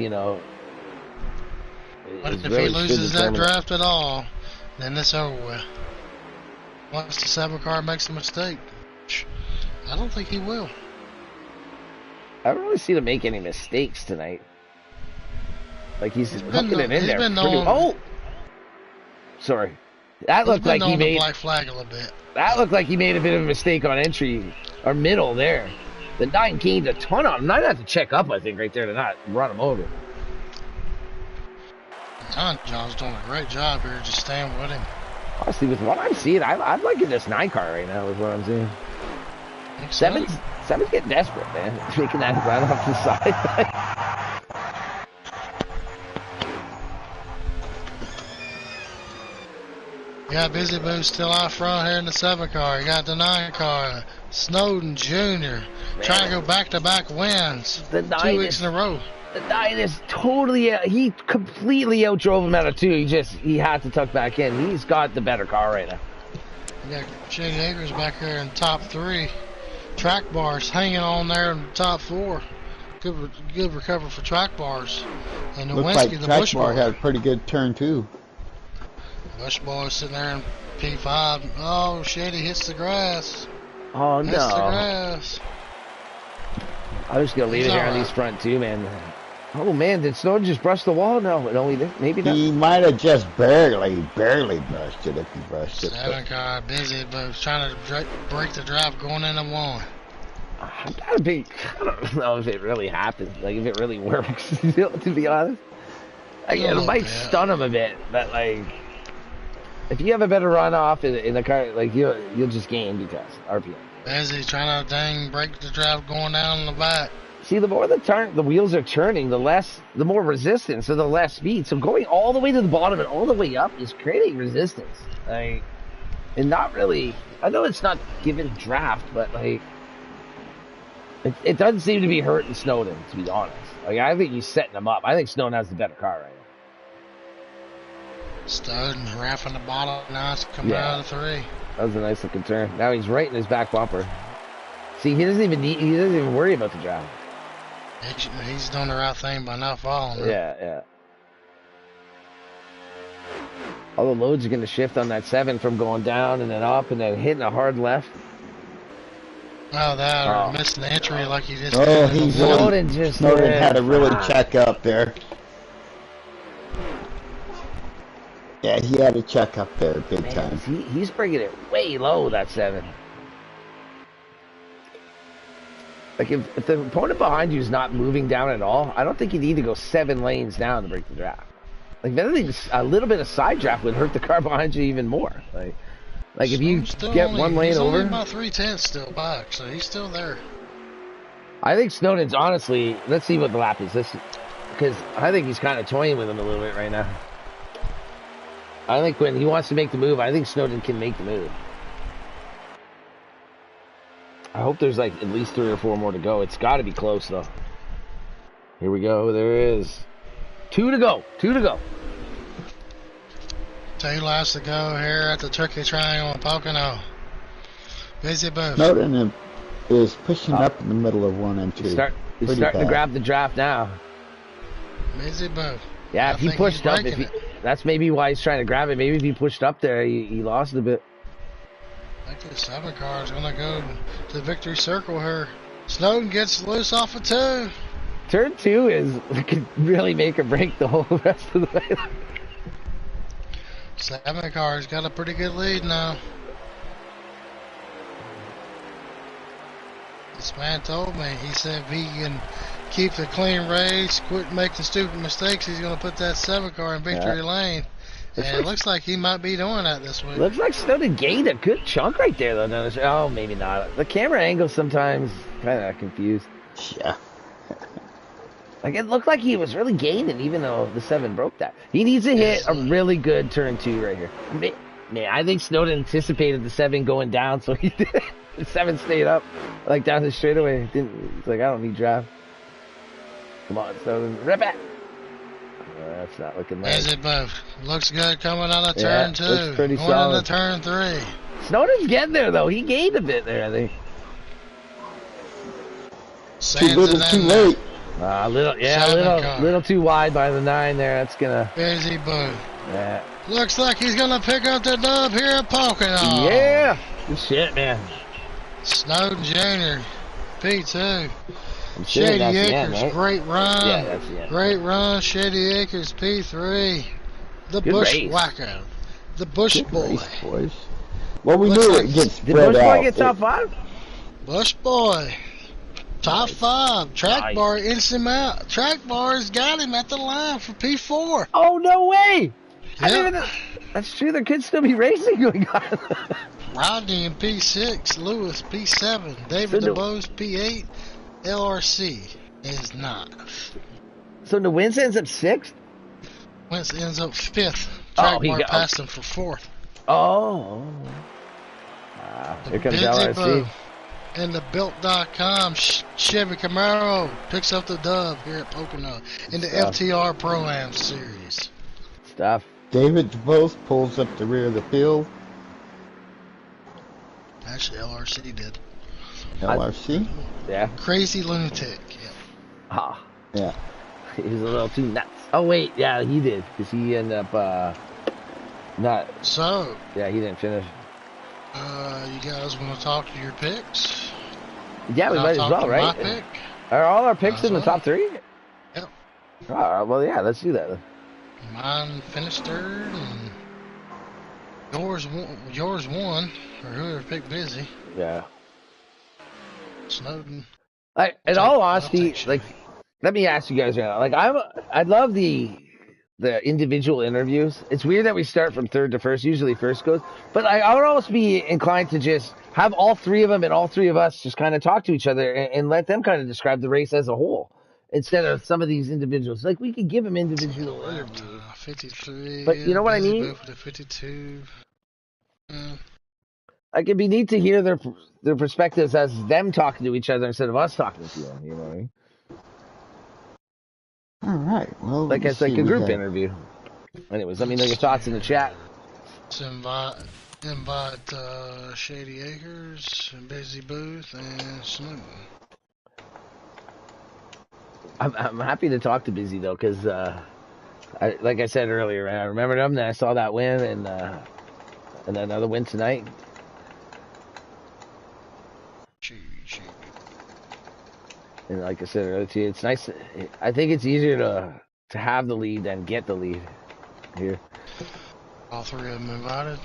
[SPEAKER 2] But if he loses that draft at all, then it's over with. Once the 7 car makes a mistake, I don't think he will.
[SPEAKER 3] I don't really see him make any mistakes tonight. Like he's hooking it in there. Oh, sorry. That looked like he made
[SPEAKER 2] the black flag a little bit.
[SPEAKER 3] That looked like he made a bit of a mistake on entry or middle there. The 9 gained a ton on him. 9 had to check up, I think, right there to not run him over.
[SPEAKER 2] John's doing a great job here, just staying with him.
[SPEAKER 3] Honestly, with what I'm seeing, I'm liking this 9 car right now. With what I'm seeing. Seven's getting desperate, man. Making that run off the side.
[SPEAKER 2] You got Busy Boo still out front here in the 7 car. You got the 9 car. Snowden Jr. trying to go back-to-back wins. 2 weeks in a row.
[SPEAKER 3] The 9 is totally... he completely outdrove him out of 2. He had to tuck back in. He's got the better car right now.
[SPEAKER 2] You got Shady Acres back there in top 3. Track bars hanging on there in the top 4. Good recovery for track bars. And
[SPEAKER 1] Looks like track bar had a pretty good turn too.
[SPEAKER 2] Bush boy sitting there in P5. Oh, Shady hits the grass.
[SPEAKER 3] Oh no!
[SPEAKER 2] Hits the grass.
[SPEAKER 3] I was gonna leave it here on these front two, man. Oh man, did Snowden just brush the wall? No, maybe not.
[SPEAKER 1] He might have just barely brushed it if he brushed it.
[SPEAKER 2] 7 car busy, but was trying to break the drive going into 1.
[SPEAKER 3] I don't know if it really happens, like if it really works. To be honest, like, it might stun him a bit, but like if you have a better runoff in the car, like you'll just gain because RPM.
[SPEAKER 2] Busy trying to break the drive going down in the back.
[SPEAKER 3] See, the more the wheels are turning, the more resistance, so the less speed. So going all the way to the bottom and all the way up is creating resistance. Like, and not really. I know it's not given draft, but like, it doesn't seem to be hurting Snowden, to be honest. Like, I think he's setting him up. I think Snowden has the better car right now.
[SPEAKER 2] Snowden raffing the bottom. Now it's coming out of 3.
[SPEAKER 3] That was a nice looking turn. Now he's right in his back bumper. See, he doesn't even worry about the draft.
[SPEAKER 2] He's doing the right thing by not following her.
[SPEAKER 3] Yeah, yeah. All the loads are going to shift on that 7 from going down and then up and then hitting a hard left.
[SPEAKER 2] Oh, that or
[SPEAKER 3] Oh.
[SPEAKER 2] missing the entry like he just
[SPEAKER 1] Oh,
[SPEAKER 2] did.
[SPEAKER 1] he's
[SPEAKER 3] Snowden just
[SPEAKER 1] Snowden had to really
[SPEAKER 3] fuck.
[SPEAKER 1] check up there. Yeah, he had to check up there big
[SPEAKER 3] Man,
[SPEAKER 1] time.
[SPEAKER 3] he's bringing it way low, that 7. Like, if the opponent behind you is not moving down at all, I don't think you need to go 7 lanes down to break the draft. Like, if anything, a little bit of side draft would hurt the car behind you even more. Like if you get one lane
[SPEAKER 2] he's
[SPEAKER 3] over.
[SPEAKER 2] He's only about 3/10 still back, so he's still there.
[SPEAKER 3] I think Snowden's honestly, let's see what the lap is. Because I think he's kind of toying with him a little bit right now. I think when he wants to make the move, I think Snowden can make the move. I hope there's like at least 3 or 4 more to go. It's got to be close though. Here we go. There is 2 to go. 2 to go.
[SPEAKER 2] 2 laps to go here at the Turkey Triangle in Pocono. Busy booth.
[SPEAKER 1] Snowden is pushing up in the middle of 1 and 2.
[SPEAKER 3] He's starting to grab the draft now.
[SPEAKER 2] Busy booth.
[SPEAKER 3] Yeah, if he pushed up, that's maybe why he's trying to grab it. Maybe if he pushed up there, he lost a bit.
[SPEAKER 2] I think the 7 car is going to go to the victory circle here. Snowden gets loose off of 2.
[SPEAKER 3] Turn 2 could really make or break the whole rest of the way.
[SPEAKER 2] 7 car's got a pretty good lead now. This man told me, he said if he can keep the clean race, quit making stupid mistakes, he's going to put that 7 car in victory lane. And it looks like he might be doing that this week.
[SPEAKER 3] Looks like Snowden gained a good chunk right there, though. Oh, maybe not. The camera angle sometimes kind of confused.
[SPEAKER 1] Yeah.
[SPEAKER 3] Like, it looked like he was really gaining, even though the 7 broke that. He needs to hit a really good turn 2 right here. Man, I think Snowden anticipated the 7 going down, so he did. The 7 stayed up, like down the straightaway. He's like, I don't need draft. Come on, Snowden, rip it. That's not looking right.
[SPEAKER 2] Is it both? Looks good coming out of turn 2.
[SPEAKER 3] Looks pretty
[SPEAKER 2] going
[SPEAKER 3] solid.
[SPEAKER 2] into turn 3.
[SPEAKER 3] Snowden's getting there, though. He gained a bit there, I think.
[SPEAKER 1] Too little, too late.
[SPEAKER 3] Little too wide by the 9 there. That's gonna.
[SPEAKER 2] Busy boo.
[SPEAKER 3] Yeah.
[SPEAKER 2] Looks like he's gonna pick up the dub here at Pocono.
[SPEAKER 3] Yeah. Good shit, man.
[SPEAKER 2] Snowden Jr. P2. Shady Acres,
[SPEAKER 3] end, right?
[SPEAKER 2] great run.
[SPEAKER 3] Yeah, that's the end.
[SPEAKER 2] Great run. Shady Acres P3. The
[SPEAKER 3] Good
[SPEAKER 2] Bushwhacker. The Bush
[SPEAKER 1] Good
[SPEAKER 2] Boy.
[SPEAKER 1] race, boys. Well, we
[SPEAKER 2] Looks
[SPEAKER 1] knew
[SPEAKER 2] like
[SPEAKER 1] it gets
[SPEAKER 3] Did
[SPEAKER 1] spread
[SPEAKER 3] Bush
[SPEAKER 1] out.
[SPEAKER 3] Boy get top 5?
[SPEAKER 2] Bush Boy. Top 5. Track bar instant out. Track bar's got him at the line for P4.
[SPEAKER 3] Oh, no way.
[SPEAKER 2] Yep.
[SPEAKER 3] That's true. There could still be racing going on.
[SPEAKER 2] Rodney in P6. Lewis P7. David DeBose P8. LRC is not.
[SPEAKER 3] So the Wentz ends up 6th?
[SPEAKER 2] Wentz ends up 5th. Track bar passed him for 4th.
[SPEAKER 3] Oh. Here comes LRC.
[SPEAKER 2] And the Built.com Chevy Camaro picks up the dub here at Pocono in the FTR Pro-Am Series.
[SPEAKER 3] Stuff.
[SPEAKER 1] David DeBose pulls up the rear of the field.
[SPEAKER 2] Actually, LRC did.
[SPEAKER 1] LRC?
[SPEAKER 3] Yeah.
[SPEAKER 2] Crazy lunatic. Yeah.
[SPEAKER 3] Ah.
[SPEAKER 1] Yeah.
[SPEAKER 3] He was a little too nuts. Oh, wait. Yeah, he did. Because he ended up, not.
[SPEAKER 2] So.
[SPEAKER 3] Yeah, he didn't finish.
[SPEAKER 2] You guys want to talk to your picks?
[SPEAKER 3] Yeah, we might as well, right?
[SPEAKER 2] My pick?
[SPEAKER 3] Are all our picks in the top 3?
[SPEAKER 2] Yep.
[SPEAKER 3] Oh, well, yeah, let's do that.
[SPEAKER 2] Mine finished 3rd, and yours won, or whoever picked Busy.
[SPEAKER 3] Yeah.
[SPEAKER 2] Snowden.
[SPEAKER 3] In all honesty, like, let me ask you guys right now. Like, I love the individual interviews. It's weird that we start from 3rd to 1st. Usually 1st goes, but I would almost be inclined to just have all 3 of them and all 3 of us just kind of talk to each other and let them kind of describe the race as a whole instead of some of these individuals. Like, we could give them individual interviews.
[SPEAKER 2] 53.
[SPEAKER 3] But you know what I mean?
[SPEAKER 2] 52.
[SPEAKER 3] Like, it'd be neat to hear their perspectives as them talking to each other instead of us talking to them. You know what I mean?
[SPEAKER 1] All right. Well,
[SPEAKER 3] like it's like a group interview. Anyways, let me know your thoughts in the chat.
[SPEAKER 2] Let's invite Shady Acres, Busy Booth, and Snowden.
[SPEAKER 3] I'm happy to talk to Busy though, because like I said earlier, I remembered him. Then I saw that win and another win tonight. And like I said earlier to you, it's nice. I think it's easier to have the lead than get the lead here.
[SPEAKER 2] All three of them invited.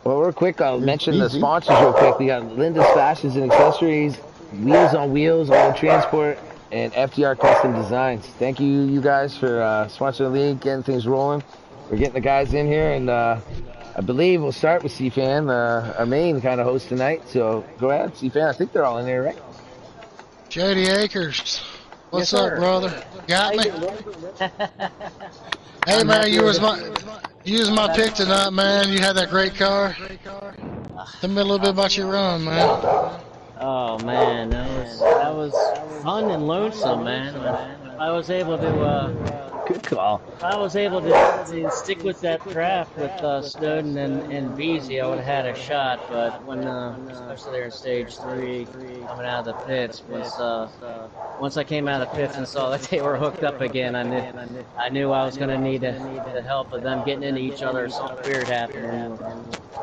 [SPEAKER 3] Well, real quick, I'll
[SPEAKER 1] It's
[SPEAKER 3] mention the
[SPEAKER 1] easy.
[SPEAKER 3] sponsors real quick. We got Linda's Fashions and Accessories, Wheels on Wheels, Auto Transport, and FTR Custom Designs. Thank you, you guys, for sponsoring the league, getting things rolling. We're getting the guys in here, and I believe we'll start with C-Fan, our main kind of host tonight. So go ahead, C-Fan. I think they're all in there, right?
[SPEAKER 2] Shady Acres. What's
[SPEAKER 4] Yes,
[SPEAKER 2] up,
[SPEAKER 4] sir.
[SPEAKER 2] Brother? Got me? Hey,
[SPEAKER 4] I'm
[SPEAKER 2] man,
[SPEAKER 4] happy
[SPEAKER 2] you
[SPEAKER 4] with
[SPEAKER 2] was
[SPEAKER 4] it.
[SPEAKER 2] my pick tonight, man. You had that great car. Tell me a little bit about your run, man.
[SPEAKER 4] Oh man, that was fun and lonesome, man. If I was able to
[SPEAKER 3] Good call.
[SPEAKER 4] if I was able to stick with that draft with Snowden and Beasy, I would have had a shot. But when especially there in stage 3, coming out of the pits, once I came out of the pits and saw that they were hooked up again, I knew I was going to need the help of them getting into each other or something weird happening.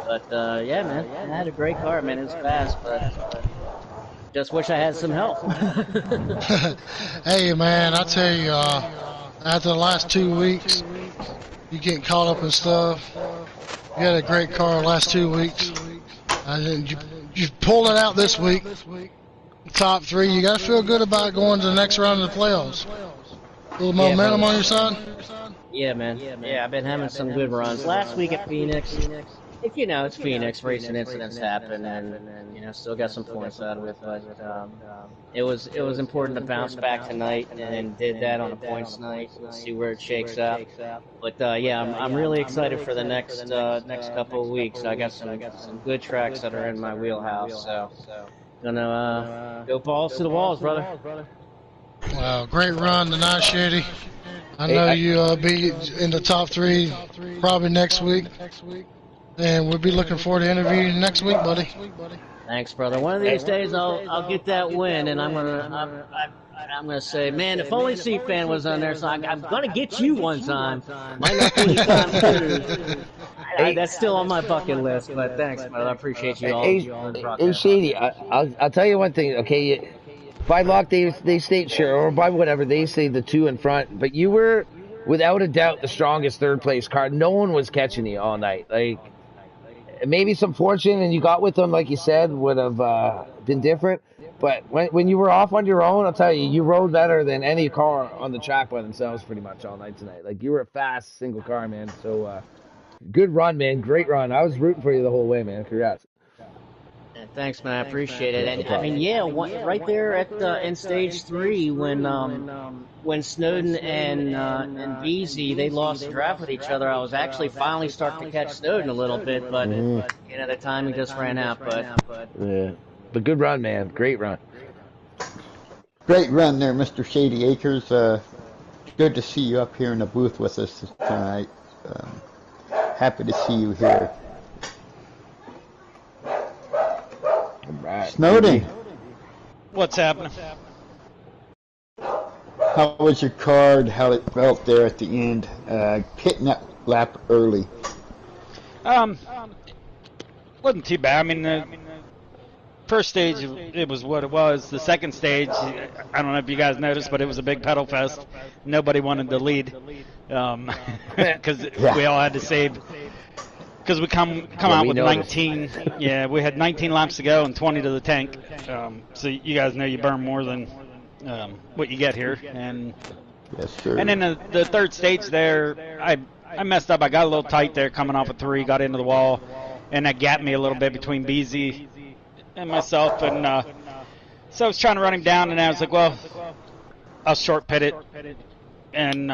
[SPEAKER 4] But yeah, man, I had a great car, man. It was fast, but just wish I had some help.
[SPEAKER 2] Hey, man, I tell you, after the last 2 weeks, you getting caught up in stuff. You had a great car the last 2 weeks. And you pulled it out this week. Top 3. You got to feel good about going to the next round of the playoffs. A little
[SPEAKER 4] Yeah,
[SPEAKER 2] momentum
[SPEAKER 4] brother.
[SPEAKER 2] on your side.
[SPEAKER 4] Yeah, man. Yeah, I've been having some good runs. Last week at Phoenix, it's Phoenix. Racing incidents happen, and still got some points out of it. But it was important to bounce back tonight, and did that on a points night. We'll see where it shakes out. But yeah, I'm really excited for the next couple of weeks. I got some good tracks that are in my wheelhouse. So gonna go balls to the walls, brother.
[SPEAKER 2] Wow, great run tonight, Shady. I
[SPEAKER 3] Hey,
[SPEAKER 2] know you be in the top 3 probably next week. And we'll be looking forward to interviewing you next week, buddy.
[SPEAKER 4] Thanks, brother. One of these days, I'll get that win, and I'm gonna say, man, if only C-Fan was on there, so I'm gonna get you one time. Might not be anytime soon.
[SPEAKER 3] hey,
[SPEAKER 4] That's still on my bucket list, but thanks, brother. I appreciate you all
[SPEAKER 3] hey,
[SPEAKER 4] on the
[SPEAKER 3] hey,
[SPEAKER 4] broadcast.
[SPEAKER 3] Shady. I'll tell you one thing. Okay, by luck they state sure, or by whatever they say the 2 in front, but you were without a doubt the strongest third place car. No one was catching you all night. Like maybe some fortune and you got with them, like you said, would have been different. But when you were off on your own, I'll tell you, you rode better than any car on the track by themselves pretty much all night tonight. Like you were a fast single car, man. So good run, man. Great run. I was rooting for you the whole way, man. Congrats.
[SPEAKER 4] Thanks, man. I appreciate it.
[SPEAKER 3] Yeah, no
[SPEAKER 4] And I mean,
[SPEAKER 3] problem.
[SPEAKER 4] yeah, right there at in stage 3 when Snowden and Beasy they lost the draft with each other, I was actually finally starting to catch Snowden a little bit, but the timing just ran out. But
[SPEAKER 3] Yeah. But good run, man. Great run.
[SPEAKER 1] Great run there, Mr. Shady Acres. Good to see you up here in the booth with us tonight. Um, Happy to see you here.
[SPEAKER 3] All right.
[SPEAKER 1] Snowden,
[SPEAKER 5] What's happening?
[SPEAKER 1] how was your card? How it felt there at the end? Hitting that lap early.
[SPEAKER 5] Um, wasn't too bad. I mean, the first stage it was what it was. The second stage, I don't know if you guys noticed, but it was a big pedal fest. Nobody wanted to lead, because
[SPEAKER 1] Yeah.
[SPEAKER 5] we all had to save. Because we come out
[SPEAKER 3] we
[SPEAKER 5] with
[SPEAKER 3] noticed.
[SPEAKER 5] 19. Yeah, we had 19 laps to go and 20 to the tank. So you guys know you burn more than what you get here. And
[SPEAKER 1] Yes, sir.
[SPEAKER 5] then the third stage there, I messed up. I got a little tight there coming off a 3, got into the wall, and that gapped me a little bit between BZ and myself. And so I was trying to run him down, and I was like, well, I'll short pit it and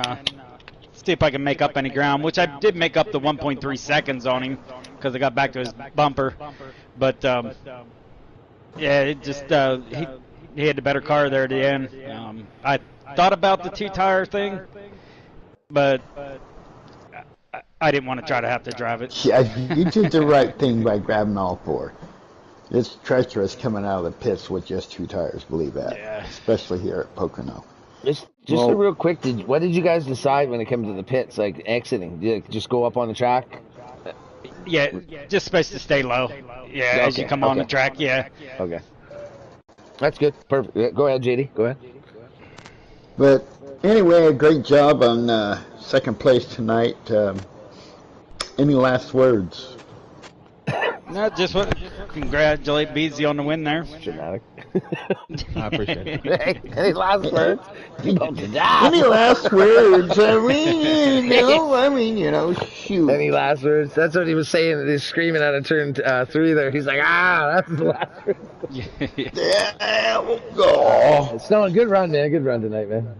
[SPEAKER 5] see if I can make up any ground, which I did make up the 1.3 seconds on him because I got back to his bumper. But yeah, it just he had the better car there at the end. I thought about the 2-tire thing, but I didn't want to try to have to drive it.
[SPEAKER 1] Yeah, you did the right thing by grabbing all 4. It's treacherous coming out of the pits with just 2 tires, believe that.
[SPEAKER 5] Yeah.
[SPEAKER 1] Especially here at Pocono.
[SPEAKER 3] Just
[SPEAKER 1] Well-
[SPEAKER 3] a real quick, what did you guys decide when it came to the pits, like exiting? Did you just go up on the track?
[SPEAKER 5] Yeah, just supposed to stay low. Yeah, as you come on the track, yeah.
[SPEAKER 3] Okay. That's good. Perfect. Go ahead, JD. Go ahead.
[SPEAKER 1] But anyway, a great job on second place tonight. Any last words?
[SPEAKER 5] No, just want to congratulate Beezy on the win there.
[SPEAKER 3] Dramatic.
[SPEAKER 6] I appreciate it.
[SPEAKER 3] Any last words? You about to die.
[SPEAKER 1] Any last words? Shoot.
[SPEAKER 3] Any last words? That's what he was saying. He's screaming out of turn 3 there. He's like, that's the last word.
[SPEAKER 1] Yeah, we'll go.
[SPEAKER 3] Snowden, good run, man. Good run tonight, man.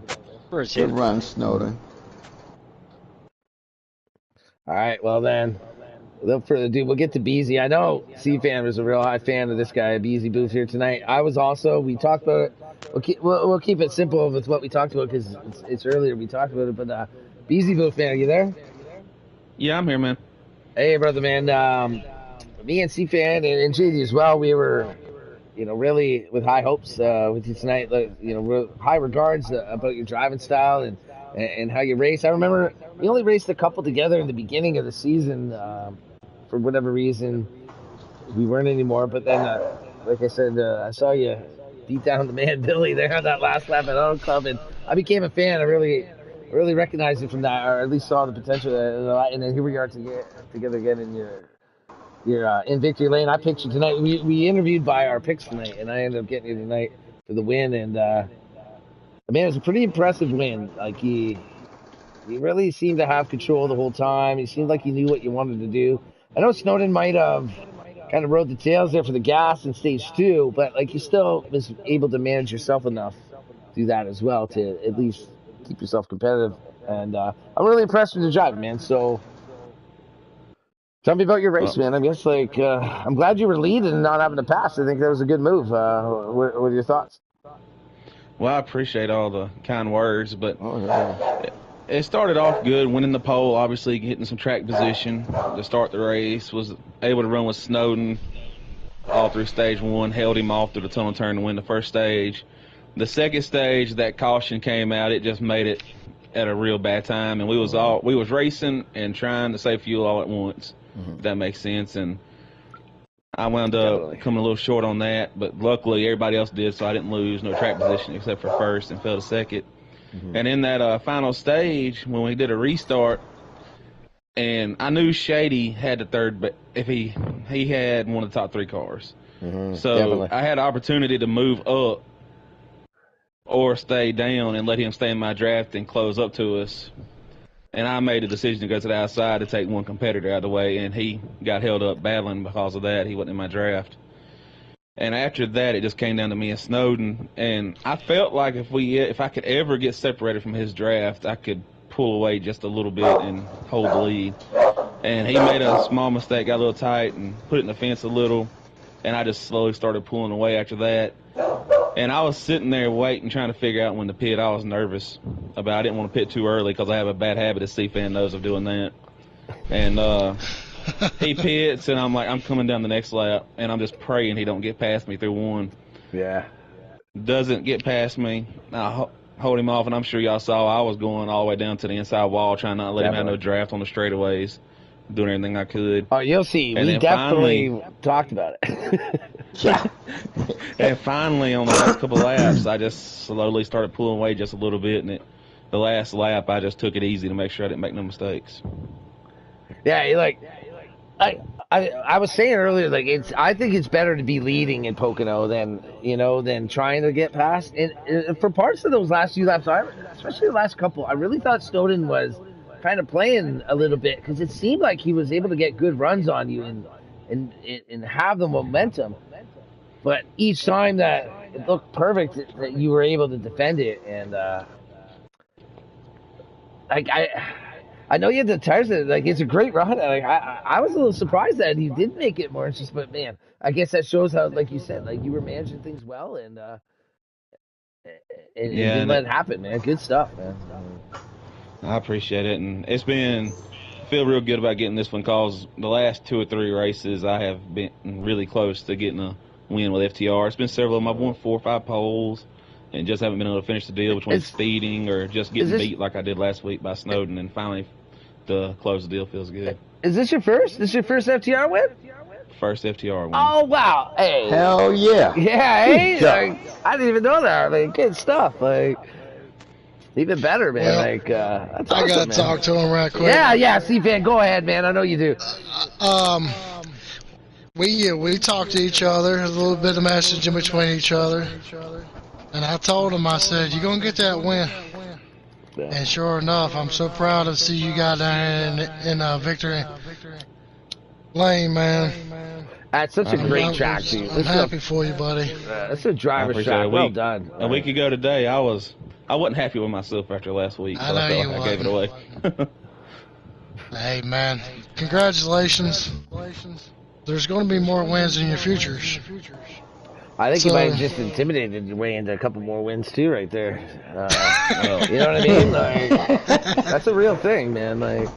[SPEAKER 1] Good run, Snowden.
[SPEAKER 3] All right, well then, without further ado, we'll get to Beezy. I know C-Fan was a real high fan of this guy, Beezy Booth, here tonight. I was also. We talked about it. We'll keep it simple with what we talked about because it's earlier we talked about it. But Beezy Booth, man, are you there?
[SPEAKER 6] Yeah, I'm here, man.
[SPEAKER 3] Hey, brother, man. Me and C-Fan and JD as well, we were, really with high hopes with you tonight. High regards about your driving style and how you race. I remember we only raced a couple together in the beginning of the season. For whatever reason, we weren't anymore. But then, like I said, I saw you beat down the man Billy there on that last lap at Auto Club, and I became a fan. I really recognized it from that, or at least saw the potential. And then here we are together again in your in victory lane. I picked you tonight. We interviewed by our picks tonight, and I ended up getting you tonight for the win. And man, it was a pretty impressive win. Like he really seemed to have control the whole time. He seemed like he knew what you wanted to do. I know Snowden might have kind of rode the tails there for the gas in stage 2, but like you still was able to manage yourself enough to do that as well to at least keep yourself competitive. And I'm really impressed with your drive, man. So tell me about your race, man. I guess I'm glad you were leading and not having to pass. I think that was a good move. What are your thoughts?
[SPEAKER 6] Well, I appreciate all the kind words, but it started off good, winning the pole, obviously getting some track position to start the race. Was able to run with Snowden all through stage 1, held him off through the tunnel turn to win the first stage. The second stage, that caution came out. It just made it at a real bad time, and we was racing and trying to save fuel all at once. If that makes sense. And I wound up coming a little short on that, but luckily everybody else did, so I didn't lose no track position except for first and fell to second. And in that final stage, when we did a restart, and I knew Shady had the third, but if he had one of the top 3 cars. So definitely. I had an opportunity to move up or stay down and let him stay in my draft and close up to us. And I made a decision to go to the outside to take one competitor out of the way, and he got held up battling because of that. He wasn't in my draft. And after that, it just came down to me and Snowden. And I felt like if I could ever get separated from his draft, I could pull away just a little bit and hold the lead. And he made a small mistake, got a little tight, and put it in the fence a little. And I just slowly started pulling away after that. And I was sitting there waiting, trying to figure out when to pit. I was nervous about. I didn't want to pit too early because I have a bad habit, as C-Fan knows, of doing that. And he pits, and I'm like, I'm coming down the next lap, and I'm just praying he don't get past me through 1.
[SPEAKER 3] Yeah.
[SPEAKER 6] Doesn't get past me. I hold him off, and I'm sure y'all saw I was going all the way down to the inside wall, trying not to let him have no draft on the straightaways, doing everything I could.
[SPEAKER 3] Oh, you'll see.
[SPEAKER 6] And
[SPEAKER 3] we definitely talked about it.
[SPEAKER 1] Yeah.
[SPEAKER 6] And finally, on the last couple of laps, I just slowly started pulling away just a little bit, and the last lap, I just took it easy to make sure I didn't make no mistakes.
[SPEAKER 3] Yeah, I was saying earlier, I think it's better to be leading in Pocono than trying to get past. And for parts of those last few laps, especially the last couple, I really thought Snowden was kind of playing a little bit because it seemed like he was able to get good runs on you and have the momentum. But each time that it looked perfect, that you were able to defend it, and I know you had the tires. It's a great run. I was a little surprised that he did make it more interesting, but man, I guess that shows how, like you said, you were managing things well, and didn't let it happen, man. Good stuff, man.
[SPEAKER 6] I appreciate it, and it's been feel real good about getting this one because the last 2 or 3 races I have been really close to getting a win with FTR. It's been several of them. I've won 4 or 5 poles and just haven't been able to finish the deal between speeding or just getting beat like I did last week by Snowden, and finally to close the deal feels good.
[SPEAKER 3] Is this your first? This your first FTR win?
[SPEAKER 6] First FTR win.
[SPEAKER 3] Oh wow! Hey.
[SPEAKER 1] Hell yeah!
[SPEAKER 3] Yeah, hey, like, I didn't even know that. Like, good stuff. Like, even better, man.
[SPEAKER 2] Well,
[SPEAKER 3] like, that's awesome,
[SPEAKER 2] I gotta
[SPEAKER 3] man.
[SPEAKER 2] talk to him right quick.
[SPEAKER 3] Yeah, C-Fan, go ahead, man. I know you do.
[SPEAKER 2] We talked to each other, a little bit of message in between each other, and I told him, I said, "You're gonna get that win." And sure enough, I'm so proud to see you got down in Victory Lane, man.
[SPEAKER 3] That's such a great track, dude.
[SPEAKER 2] I'm happy for you, buddy.
[SPEAKER 3] That's a driver's track. Well done.
[SPEAKER 6] A week ago today, I wasn't happy with myself after last week. So I felt like I gave it away.
[SPEAKER 2] Hey, man, congratulations. There's going to be more wins in your futures.
[SPEAKER 3] I think you might have just intimidated your way into a couple more wins too, right there. You know what I mean? Like, that's a real thing, man. Like,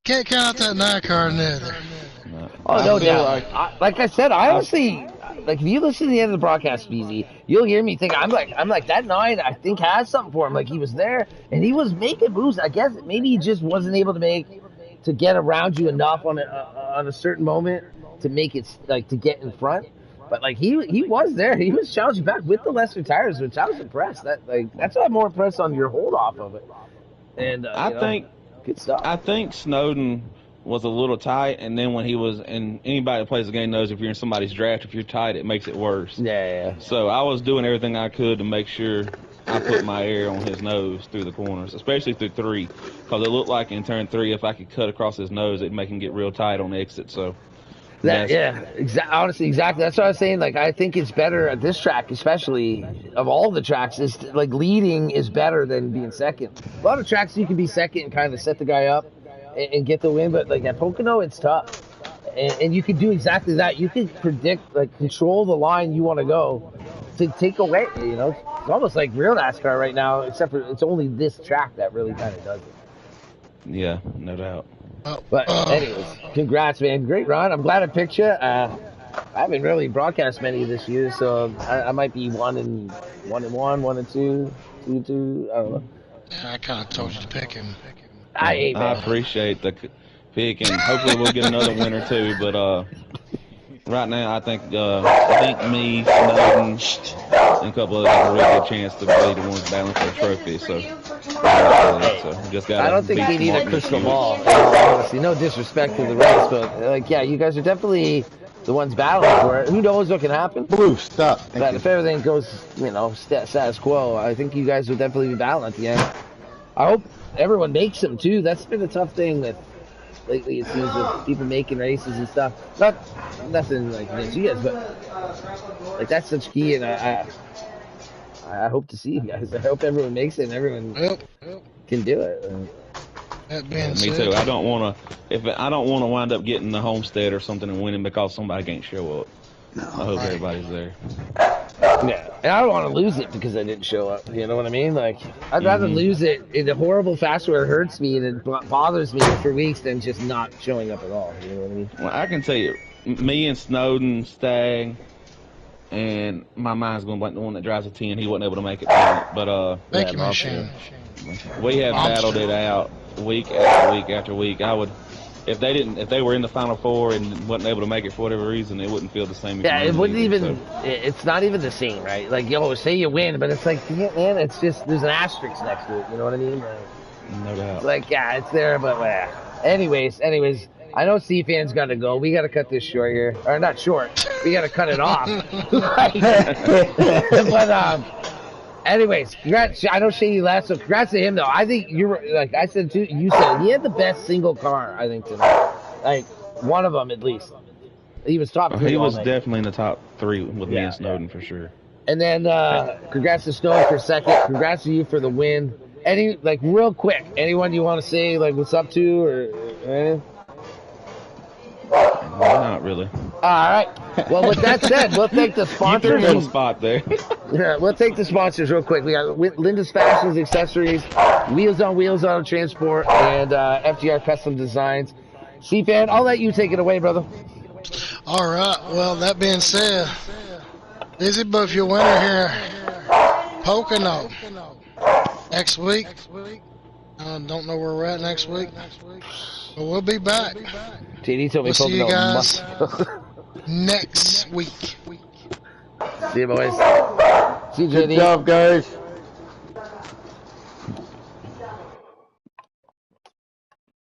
[SPEAKER 2] can't count that NASCAR neither.
[SPEAKER 3] Oh no doubt. Like I said, I honestly, like, if you listen to the end of the broadcast, Beezy, you'll hear me think I'm like that 9 I think has something for him. Like, he was there and he was making moves. I guess maybe he just wasn't able to get around you enough on a certain moment to make it, like, to get in front. But, like, he was there. He was challenging back with the lesser tires, which I was impressed. That's why I'm more impressed on your hold off of it. And I think good stuff.
[SPEAKER 6] I think Snowden was a little tight, and then when he was, and anybody that plays the game knows if you're in somebody's draft, if you're tight, it makes it worse.
[SPEAKER 3] Yeah.
[SPEAKER 6] So I was doing everything I could to make sure I put my air on his nose through the corners, especially through 3, because it looked like in turn 3, if I could cut across his nose, it'd make him get real tight on the exit. So.
[SPEAKER 3] Honestly, exactly. That's what I was saying. Like, I think it's better at this track, especially of all the tracks, is like leading is better than being second. A lot of tracks you can be second and kind of set the guy up and get the win, but like at Pocono, it's tough. And you can do exactly that. You can predict, like, control the line you want to go to take away. You know, it's almost like real NASCAR right now, except for it's only this track that really kind of does it.
[SPEAKER 6] Yeah, no doubt.
[SPEAKER 3] But anyways, congrats, man. Great run. I'm glad I picked you. I haven't really broadcast many this year, so I might be 1-1, 1-2, 2-2. I don't know.
[SPEAKER 2] Yeah, I kind of told you to pick him.
[SPEAKER 6] I appreciate the pick, and hopefully we'll get another win or two. But right now, I think me, Snowden, and a couple others have a really good chance to be the ones battling for the trophy. So just got.
[SPEAKER 3] I don't think we need a crystal ball. Honestly, no disrespect to the race, but like, yeah, you guys are definitely the ones battling for it. Who knows what can happen?
[SPEAKER 1] Blue, stop.
[SPEAKER 3] But if everything goes, status quo, I think you guys would definitely be battling at the end. I hope everyone makes them too. That's been a tough thing that lately it seems with people making races and stuff. Nothing like against you guys, but like, that's such key, and I hope to see you guys. I hope everyone makes it and everyone can do it.
[SPEAKER 6] Me too. I don't want to wind up getting the homestead or something and winning because somebody can't show up. No, I hope everybody's there.
[SPEAKER 3] Yeah, and I don't want to lose it because I didn't show up. You know what I mean? Like, I'd rather lose it in a horrible fast where it hurts me and it bothers me for weeks than just not showing up at all. You know what I mean?
[SPEAKER 6] Well, I can tell you, me and Snowden, Stagg, and my mind's going like the one that drives a 10. He wasn't able to make it tonight, but
[SPEAKER 2] thank you, machine.
[SPEAKER 6] We have battled it out week after week after week. I would. If they were in the Final Four and wasn't able to make it for whatever reason, it wouldn't feel the same.
[SPEAKER 3] Yeah, it wouldn't even. So. It's not even the same, right? Like, say you win, but it's like, yeah, man, it's just there's an asterisk next to it. You know what I mean? Like,
[SPEAKER 6] no doubt.
[SPEAKER 3] Like, yeah, it's there, but anyways, I know C-Fan's got to go. We got to cut this short here, or not short. We got to cut it off. But anyways, congrats. I know Shady left, so congrats to him, though. I think like I said too. You said he had the best single car, I think, tonight. Like, one of them at least. He was top 3.
[SPEAKER 6] He was definitely in the top 3 with me and Snowden for sure.
[SPEAKER 3] And then congrats to Snowden for second. Congrats to you for the win. Real quick, anyone you want to say, like, what's up to or anything?
[SPEAKER 6] Not really.
[SPEAKER 3] All right. Well, with that said, we'll take the
[SPEAKER 6] You threw
[SPEAKER 3] sponsors.
[SPEAKER 6] me on the spot there.
[SPEAKER 3] Yeah, we'll take the sponsors real quick. We got Linda's Fashions, Accessories, Wheels on Wheels Auto Transport, and FTR Custom Designs. C-Fan, I'll let you take it away, brother.
[SPEAKER 2] All right. Well, that being said, Busy Boof, your winner here, Pocono. Next week. I don't know where we're at next week, but we'll be back.
[SPEAKER 3] TD told me
[SPEAKER 2] We'll see you
[SPEAKER 3] Pocono
[SPEAKER 2] guys next week.
[SPEAKER 3] See you, boys. See you,
[SPEAKER 1] Good
[SPEAKER 3] JD.
[SPEAKER 1] job, guys.